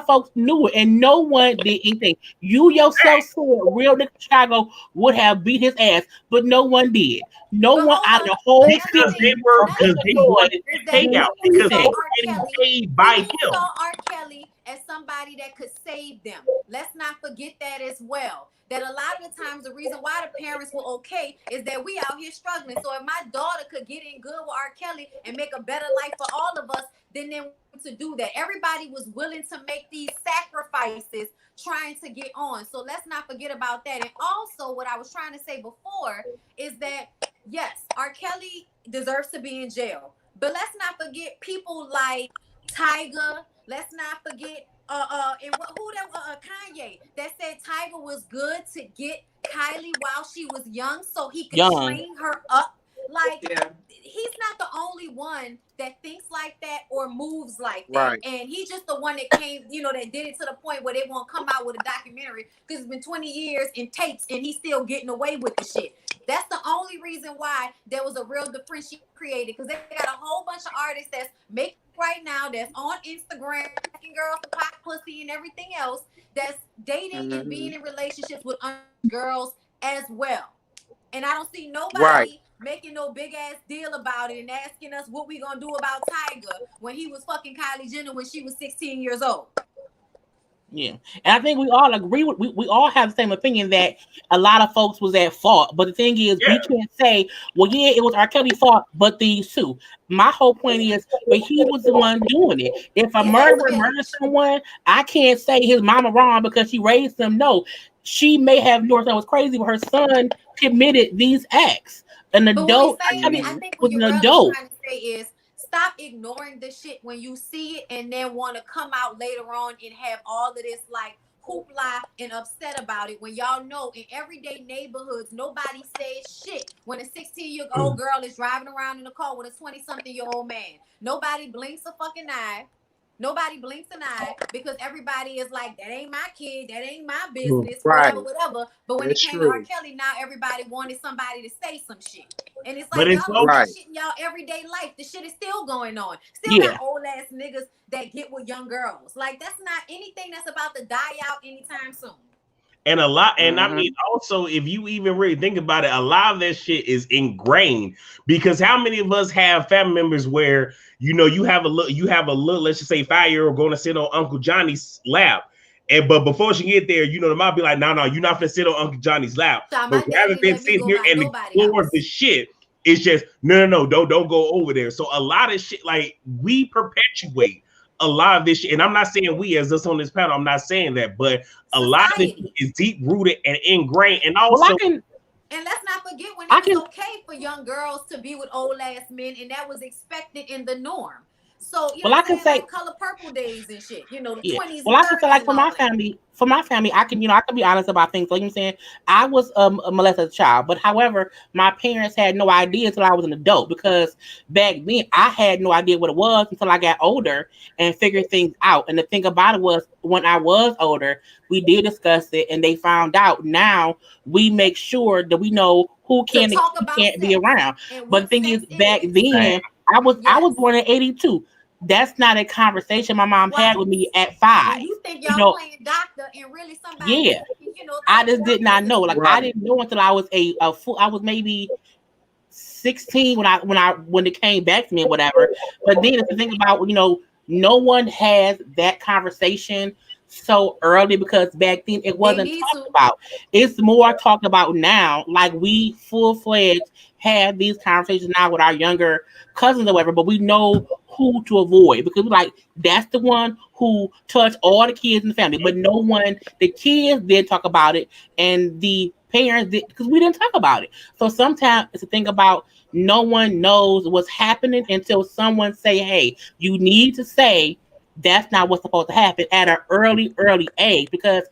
folks knew it, and no one did anything. You yourself said real nigga Chicago would have beat his ass, but no one did. No one out of the whole because they wanted the payout because they were getting paid by him. Saw R. Kelly as somebody that could save them. Let's not forget that as well. That a lot of the times the reason why the parents were okay is that we out here struggling. So if my daughter could get in good with R. Kelly and make a better life for all of us, then they wanted to do that. Everybody was willing to make these sacrifices trying to get on. So let's not forget about that. And also what I was trying to say before is that yes, R. Kelly deserves to be in jail. But let's not forget people like Tyga. Let's not forget Kanye that said Tyga was good to get Kylie while she was young so he could train her up. Like he's not the only one that thinks like that or moves like that. Right. And he's just the one that came, that did it to the point where they won't come out with a documentary because it's been 20 years in tapes and he's still getting away with the shit. That's the only reason why there was a real differentiation created because they got a whole bunch of artists that's making right now that's on Instagram, asking girls to pop pussy and everything else that's dating and being in relationships with girls as well. And I don't see nobody making no big ass deal about it and asking us what we gonna do about Tyga when he was fucking Kylie Jenner when she was 16 years old. Yeah, and I think we all agree with we all have the same opinion that a lot of folks was at fault. But the thing is, we can't say, well, yeah, it was R. Kelly's fault, but these two. My whole point is, but he was the one doing it. If a murderer murders someone, I can't say his mama wrong because she raised him. No, she may have known that was crazy, but her son committed these acts. An adult, I think what you're really trying to say is stop ignoring the shit when you see it and then want to come out later on and have all of this like hoopla and upset about it when y'all know in everyday neighborhoods nobody says shit when a 16-year-old girl is driving around in a car with a 20-something-year-old man? Nobody blinks a fucking eye. Nobody blinks an eye because everybody is like, that ain't my kid, that ain't my business, Right. whatever. But when it That's came to R. true. Kelly, now everybody wanted somebody to say some shit. And it's But like, it's y'all don't so say Right. shit in y'all everyday life. The shit is still going on. Still Yeah. got old ass niggas that get with young girls. Like, that's not anything that's about to die out anytime soon. and a lot, and I Mm-hmm. mean, also, if you even really think about it, a lot of that shit is ingrained because how many of us have family members where you have a little, let's just say 5-year-old going to sit on Uncle Johnny's lap, and but before she get there, the mom be like, no, you're not gonna sit on Uncle Johnny's lap. So my But daddy rather didn't than let me sit go here by and nobody explore house. the shit, it's just no, don't go over there. So a lot of shit, like we perpetuate a lot of this shit, and I'm not saying we as us on this panel, I'm not saying that, but a lot of this Society. is deep rooted and ingrained, and Well, also And let's not forget when I it was can, okay for young girls to be with old ass men, and that was expected in the norm. So you know well, I what I'm can saying, say, like color purple days and shit. You know, the yeah. 20s Well, and I can say 30s like and all that. for my family, I can, I can be honest about things. Like I'm saying, I was molested as a child, but however, my parents had no idea until I was an adult because back then I had no idea what it was until I got older and figured things out. And the thing about it was, when I was older, we did discuss it, and they found out. Now we make sure that we know who To can and talk who about can't be sex around. and But the what thing is, sex back is. then. I was Yes. born in '82. That's not a conversation my mom had Right. with me at 5. And you think You y'all know, playing doctor and really somebody, yeah. I taking just did birth not know. control. Like I Right. didn't know until I was a full. I was maybe 16 when it came back to me or whatever. But then if you think about, no one has that conversation so early because back then it They wasn't need talked to. about. It's more talked about now. Like we full fledged have these conversations now with our younger cousins or whatever, but we know who to avoid because like that's the one who touched all the kids in the family, but no one, the kids didn't talk about it, and the parents did because we didn't talk about it. So sometimes it's a thing about no one knows what's happening until someone say, "Hey, you need to say that's not what's supposed to happen at an early age." Because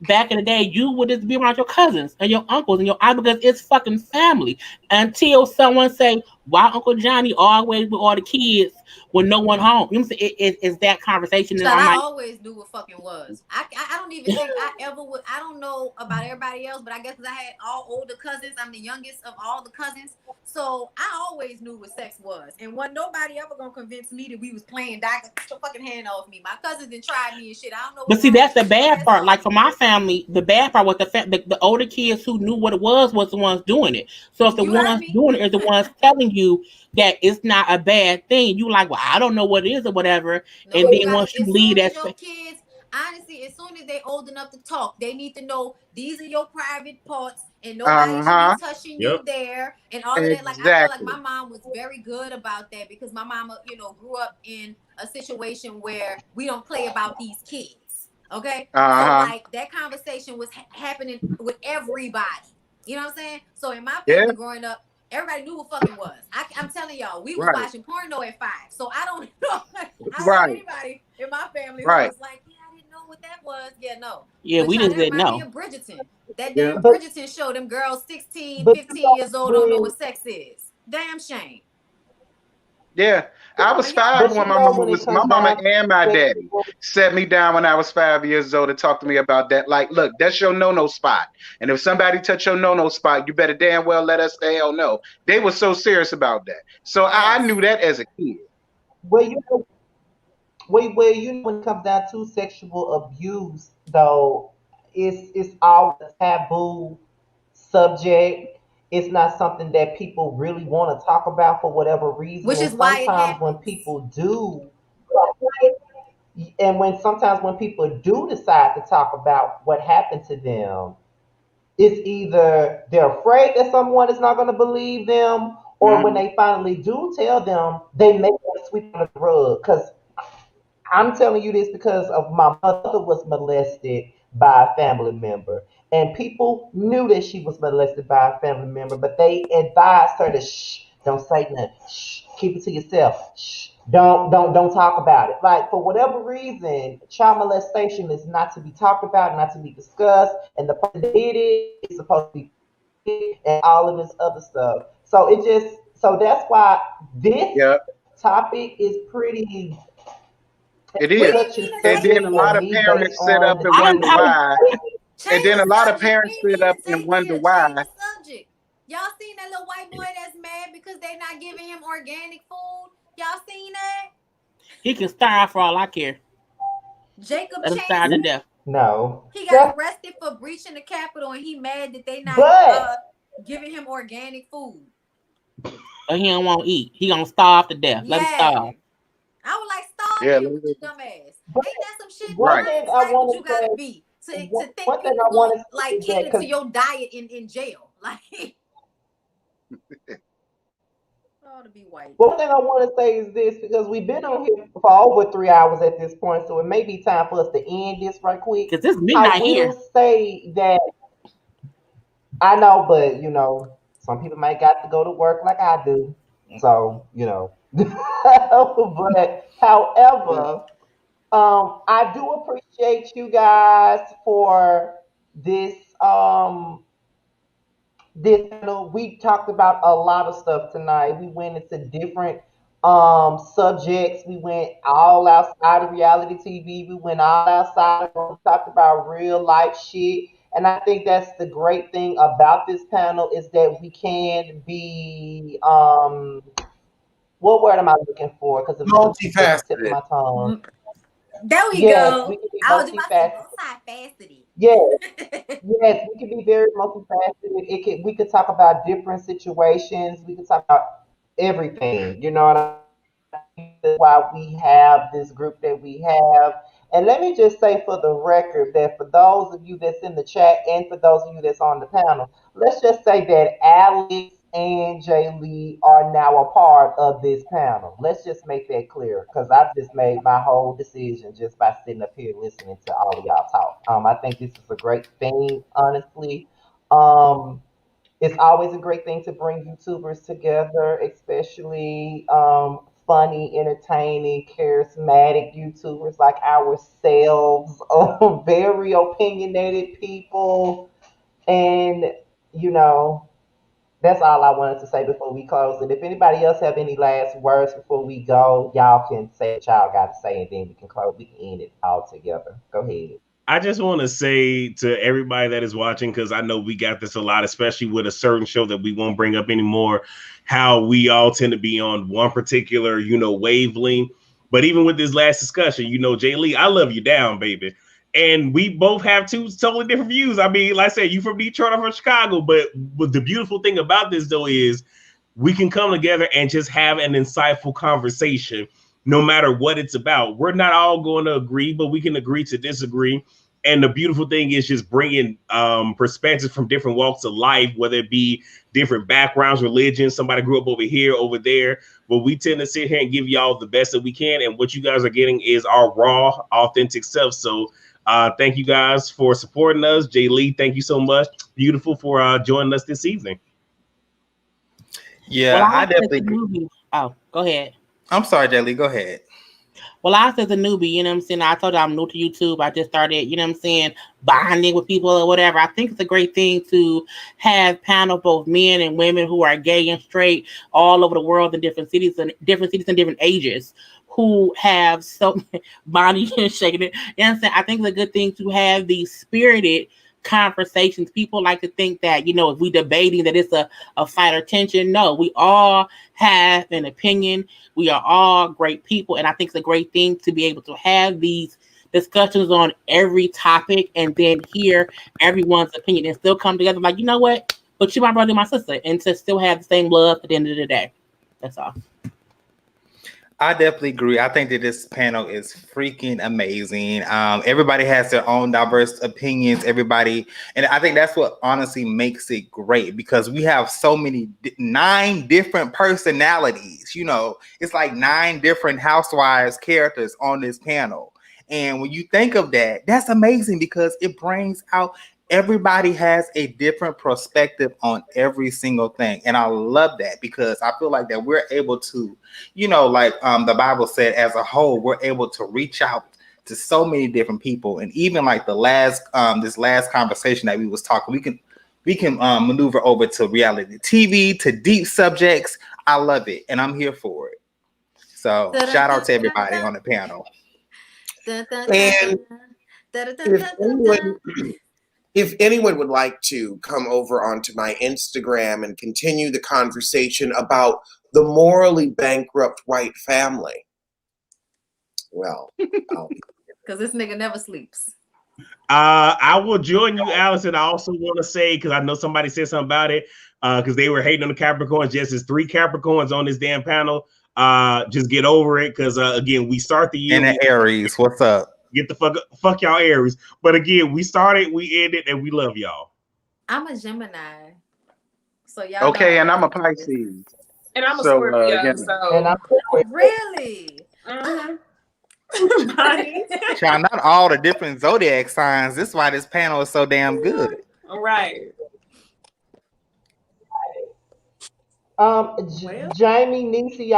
back in the day, you would just be around your cousins and your uncles and your aunts because it's fucking family. Until someone say, "Why Uncle Johnny always with all the kids when no one home?" You know what I'm saying? It's that conversation, and Child, I'm I like, always knew what fucking was. I don't even think I ever would. I don't know about everybody else, but I guess because I had all older cousins, I'm the youngest of all the cousins. So I always knew what sex was. And wasn't nobody ever gonna convince me that we was playing doctor. Get your fucking hand off me. My cousins didn't try me and shit. I don't know but what's see, wrong that's with the you. Get your bad ass part. off Like for me. my family, the bad part was the older kids who knew what it was the ones doing it. So if the You heard ones me? doing it is the ones telling you that it's not a bad thing, you like, well, I don't know what it is or whatever. No, And you then gotta, once you as leave soon as that your space, kids, honestly, as soon as they old enough to talk, they need to know these are your private parts and nobody should be Uh-huh. touching yep. you there and all of that. Like I feel like Exactly. my mom was very good about that because my mama, grew up in a situation where we don't play about these kids. Okay. So Uh-huh. like that conversation was happening with everybody. You know what I'm saying? So in my Yeah. family growing up, everybody knew what fucking was. I'm telling y'all, we was Right. watching porno at 5. So I don't know. I don't know Right. anybody in my family who Right. was like, yeah, I didn't know what that was. Yeah, no. yeah, But we child, just that didn't remind me know. of Bridgerton. That Yeah. damn Bridgerton show, them girls 16, But you 15 know, years old don't know when what sex is. Damn shame. Yeah. I was And y'all 5 but when you my know mama when it was my comes mama down to and my daddy sexual, set me down when I was 5 years old to talk to me about that. Like, look, that's your no-no spot. And if somebody touch your no-no spot, you better damn well let us the hell know. They were so serious about that. So I yes. knew that as a kid. where you know, when it comes down to sexual abuse, though, it's always a taboo subject. It's not something that people really want to talk about for whatever reason. Which And is why it sometimes when happens. people do, when people do decide to talk about what happened to them, it's either they're afraid that someone is not going to believe them, or when Mhm. they finally do tell them, they make them sweep under the rug. Because I'm telling you this because of my mother was molested by a family member, and people knew that she was molested by a family member, but they advised her to shh, don't say nothing, shh, keep it to yourself. Shh. Don't talk about it. Like for whatever reason, child molestation is not to be talked about, not to be discussed, and the person that did it is supposed to be and all of this other stuff. So that's why this Yeah, topic is pretty it We is. didn't touchy mean to And say then subject a this. for lot of me based parents sit on up the and I don't wonder things know. why. And Change then a the lot of subject. We parents didn't sit mean up to and take wonder here. why. Change the subject. Y'all seen that little white boy that's mad because they not giving him organic food? Y'all seen that? He can starve for all I care. Jacob Let him starve to Chancy. death. no. He got arrested for breaching the Capitol, and he mad that they not But giving him organic food. But he don't want to eat. He gonna starve to death. Let him Yeah. starve. I was like, starve Yeah, then with your dumb ass. but Ain't that some shit? one right. How thing I entitled want you to say, gotta be to think one thing people I gonna want to say like is that cater to because your diet in jail? Like, oh, to be white. one thing I want to say is this because we've been on here for over 3 hours at this point, so it may be time for us to end this right quick. Cause it's I midnight here. will say that I know, but some people might got to go to work like I do. So, but however, I do appreciate you guys for this this panel. We talked about a lot of stuff tonight. We went into different subjects. We went all outside of reality TV. We went all outside of we talked about real life shit. And I think that's the great thing about this panel is that we can be what word am I looking for? Because it was just at the tip of Multifaceted. my tongue. There we Yes, we go. can be I was about to say multifaceted. multifaceted. Yes, yes, we can be very multifaceted. We could talk about different situations. We could talk about everything. You know what I mean? That's why we have this group that we have. And let me just say for the record that for those of you that's in the chat and for those of you that's on the panel, let's just say that Alex and Jay Lee are now a part of this panel. Let's just make that clear because I've just made my whole decision just by sitting up here listening to all of y'all talk. I think this is a great thing, honestly. Um, it's always a great thing to bring YouTubers together, especially funny, entertaining, charismatic YouTubers like ourselves, very opinionated people. And, you know, that's all I wanted to say before we close. And if anybody else have any last words before we go, y'all can say what y'all got to say, and then we can close. We can end it all together. Go ahead. I just want to say to everybody that is watching, because I know we got this a lot, especially with a certain show that we won't bring up anymore, how we all tend to be on one particular, wavelength. But even with this last discussion, Jay Lee, I love you down, baby. And we both have two totally different views. I mean, like I said, you from Detroit, I'm from Chicago. But the beautiful thing about this, though, is we can come together and just have an insightful conversation no matter what it's about. We're not all going to agree, but we can agree to disagree. And the beautiful thing is just bringing perspectives from different walks of life, whether it be different backgrounds, religions, somebody grew up over here, over there. But we tend to sit here and give y'all the best that we can. And what you guys are getting is our raw, authentic self. So thank you guys for supporting us. Jay Lee, thank you so much. Beautiful for joining us this evening. Well, Yeah, I I said the definitely. newbie. Oh, go ahead. I'm sorry, Jelly. Go ahead. Well, I said the newbie, you know what I'm saying? I told you I'm new to YouTube. I just started, you know what I'm saying, bonding with people or whatever. I think it's a great thing to have panel both men and women who are gay and straight all over the world in different cities and different ages who have so Bonnie and shaking it. You know what I'm saying? I think it's a good thing to have these spirited conversations. People like to think that, if we debating that it's a fight or tension. No, we all have an opinion. We are all great people. And I think it's a great thing to be able to have these discussions on every topic and then hear everyone's opinion and still come together like, you know what? But you're my brother and my sister. And to still have the same love at the end of the day. That's all. I definitely agree. I think that this panel is freaking amazing. Everybody has their own diverse opinions. Everybody, and I think that's what honestly makes it great because we have so many 9 different personalities. It's like 9 different housewives characters on this panel. And when you think of that, that's amazing because it brings out everybody has a different perspective on every single thing, and I love that because I feel like that we're able to, like the Bible said, as a whole we're able to reach out to so many different people. And even like the last this last conversation that we was talking, we can maneuver over to reality TV, to deep subjects. I love it and I'm here for it. So shout out to everybody on the panel. And if anyone, if anyone would like to come over onto my Instagram and continue the conversation about the morally bankrupt white family, well, I'll be. Because this nigga never sleeps. I will join you, Allison. I also want to say, because I know somebody said something about it, because they were hating on the Capricorns. Yes, there's 3 Capricorns on this damn panel. Just get over it, because again, we start the year. And the Aries, what's up? Get the fuck y'all Aries. But again, we started, we ended, and we love y'all. I'm a Gemini. So y'all Okay, know and I'm a Pisces. And I'm a So, Scorpio, yeah. And I'm really? Child, not all the different zodiac signs. This is why this panel is so damn good. Right. Jamie, Niecy,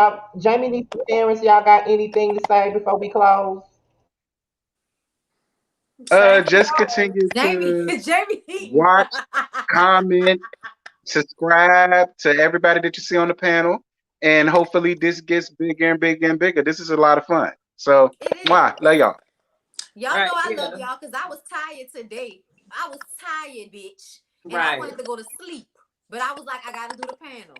parents, y'all got anything to say before we close? Just continue to Jamie. watch, comment, subscribe to everybody that you see on the panel, and hopefully this gets bigger and bigger and bigger. This is a lot of fun. So, love y'all. Y'all know I love y'all because I was tired today. I was tired, bitch. And I wanted to go to sleep. But I was like, I gotta do the panel.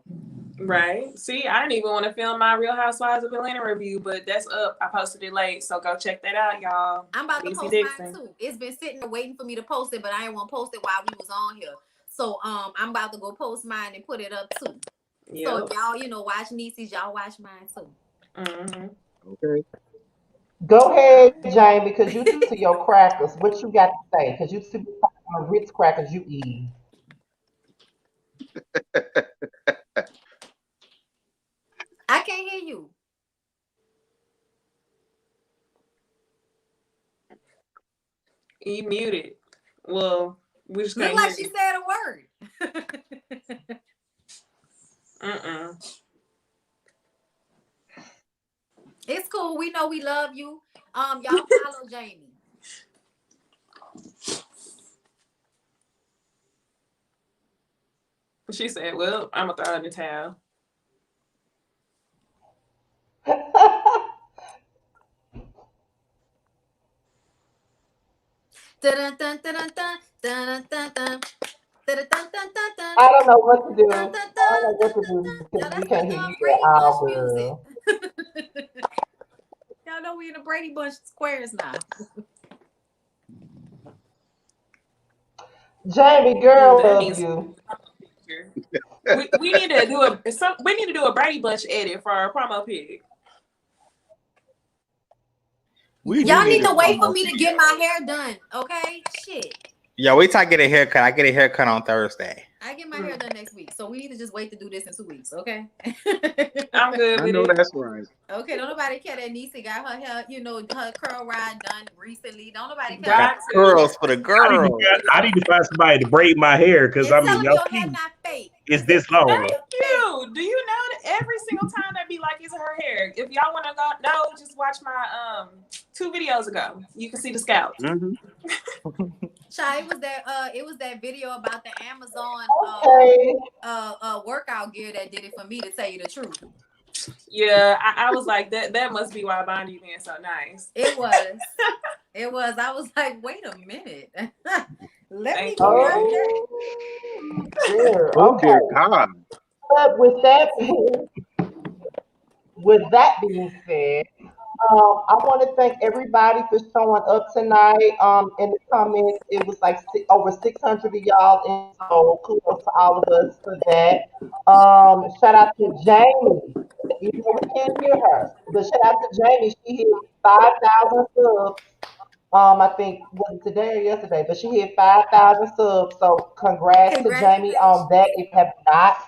Right. See, I didn't even want to film my Real Housewives of Atlanta review, but that's up. I posted it late, so go check that out, y'all. I'm about to post mine too. It's been sitting there waiting for me to post it, but I didn't want to post it while we was on here. So I'm about to go post mine and put it up too. Yep. So if y'all, watch Niecy's, y'all watch mine too. Mm-hmm. Okay. Go ahead, Jamie, because you to your crackers. What you got to say? Because you see the Ritz crackers you eat. I can't hear you. You muted. Well, we just can't look like hear she said a word. It's cool. We know we love you. Y'all follow Jamie. She said, well, I'm going to throw in the towel. I don't know what to do. I don't know what to do because we can't hear you at all, girl. Y'all know we in the Brady Bunch squares now. Jamie, girl, love you. we need to do a Brady Bunch edit for our promo pic. Y'all need to wait for me to get my hair done, okay? Shit. Yeah, wait till I get a haircut. I get a haircut on Thursday. I get my hair done next week, so we need to just wait to do this in 2 weeks, okay? I'm good with it. That's right. Okay, don't nobody care that Niecy got her hair, her curl ride done recently. Don't nobody care. Got curls for the girls. I need to find somebody to braid my hair because I mean, your hair not fake. Is this long? Thank you. Do you know that every single time they be like, "Is it her hair?" If y'all want to go, no, just watch my 2 videos ago. You can see the scalp. Mm-hmm. Child, it was that video about the Amazon workout gear that did it for me, to tell you the truth. Yeah, I was like that must be why Bondi being so nice. It was. It was. I was like, wait a minute. Let me Okay. God. But with that being said, I want to thank everybody for showing up tonight. In the comments, it was like over 600 of y'all, and so kudos to all of us for that. Shout out to Jamie. Even though we can't hear her, but shout out to Jamie. She hit 5,000 subs. I think was it today or yesterday, but she hit 5,000 subs. So congrats to Jamie on that. If you have not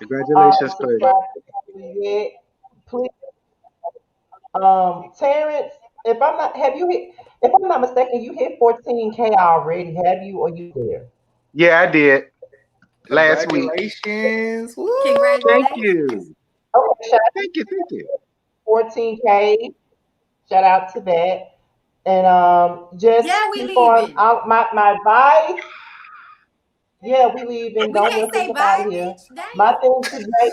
subscribed to Jamie yet, please. Terrence, if I'm not mistaken, you hit 14K already, have you, or you there? Yeah, I did last week. Congratulations. Woo. Thank Congratulations. you. Okay, shout out Thank you. Thank you. 14K. Shout out to that. And just Yeah, we keep on. leaving. My advice. Yeah, we leaving. We Don't can't whip us say up out bye, of here. bitch. Damn. My thing today,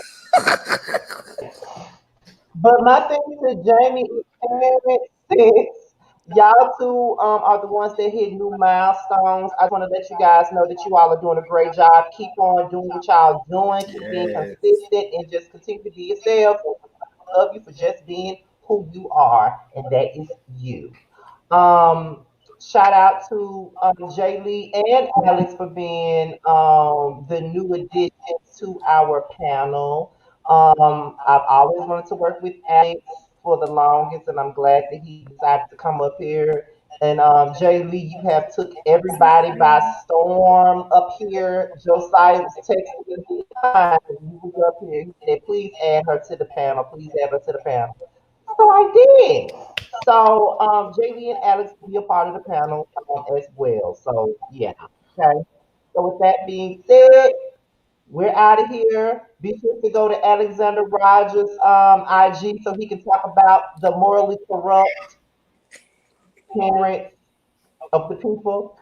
but my thing to Jamie is parents, since y'all two are the ones that hit new milestones. I just want to let you guys know that you all are doing a great job. Keep on doing what y'all doing. Keep being Yes. consistent and just continue to be yourself. Love you for just being who you are, and that is you. Um, Shout out to Jay Lee and Alex for being the new additions to our panel. I've always wanted to work with Alex for the longest, and I'm glad that he decided to come up here. And Jay Lee, you have took everybody by storm up here. Josiah was texting me the time you was up here. He said, "Please add her to the panel. Please add her to the panel." So I did. So JD and Alex will be a part of the panel as well. So yeah. Okay. So with that being said, we're out of here. Be sure to go to Alexander Rogers' IG so he can talk about the morally corrupt parents of the people.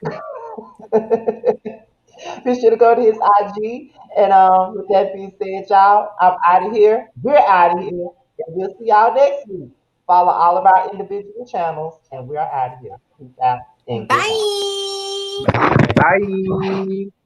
Be sure to go to his IG. And with that being said, y'all, I'm out of here. We're out of here. And we'll see y'all next week. Follow all of our individual channels. And we are out of here. Peace out and goodbye. Bye. Bye. Bye.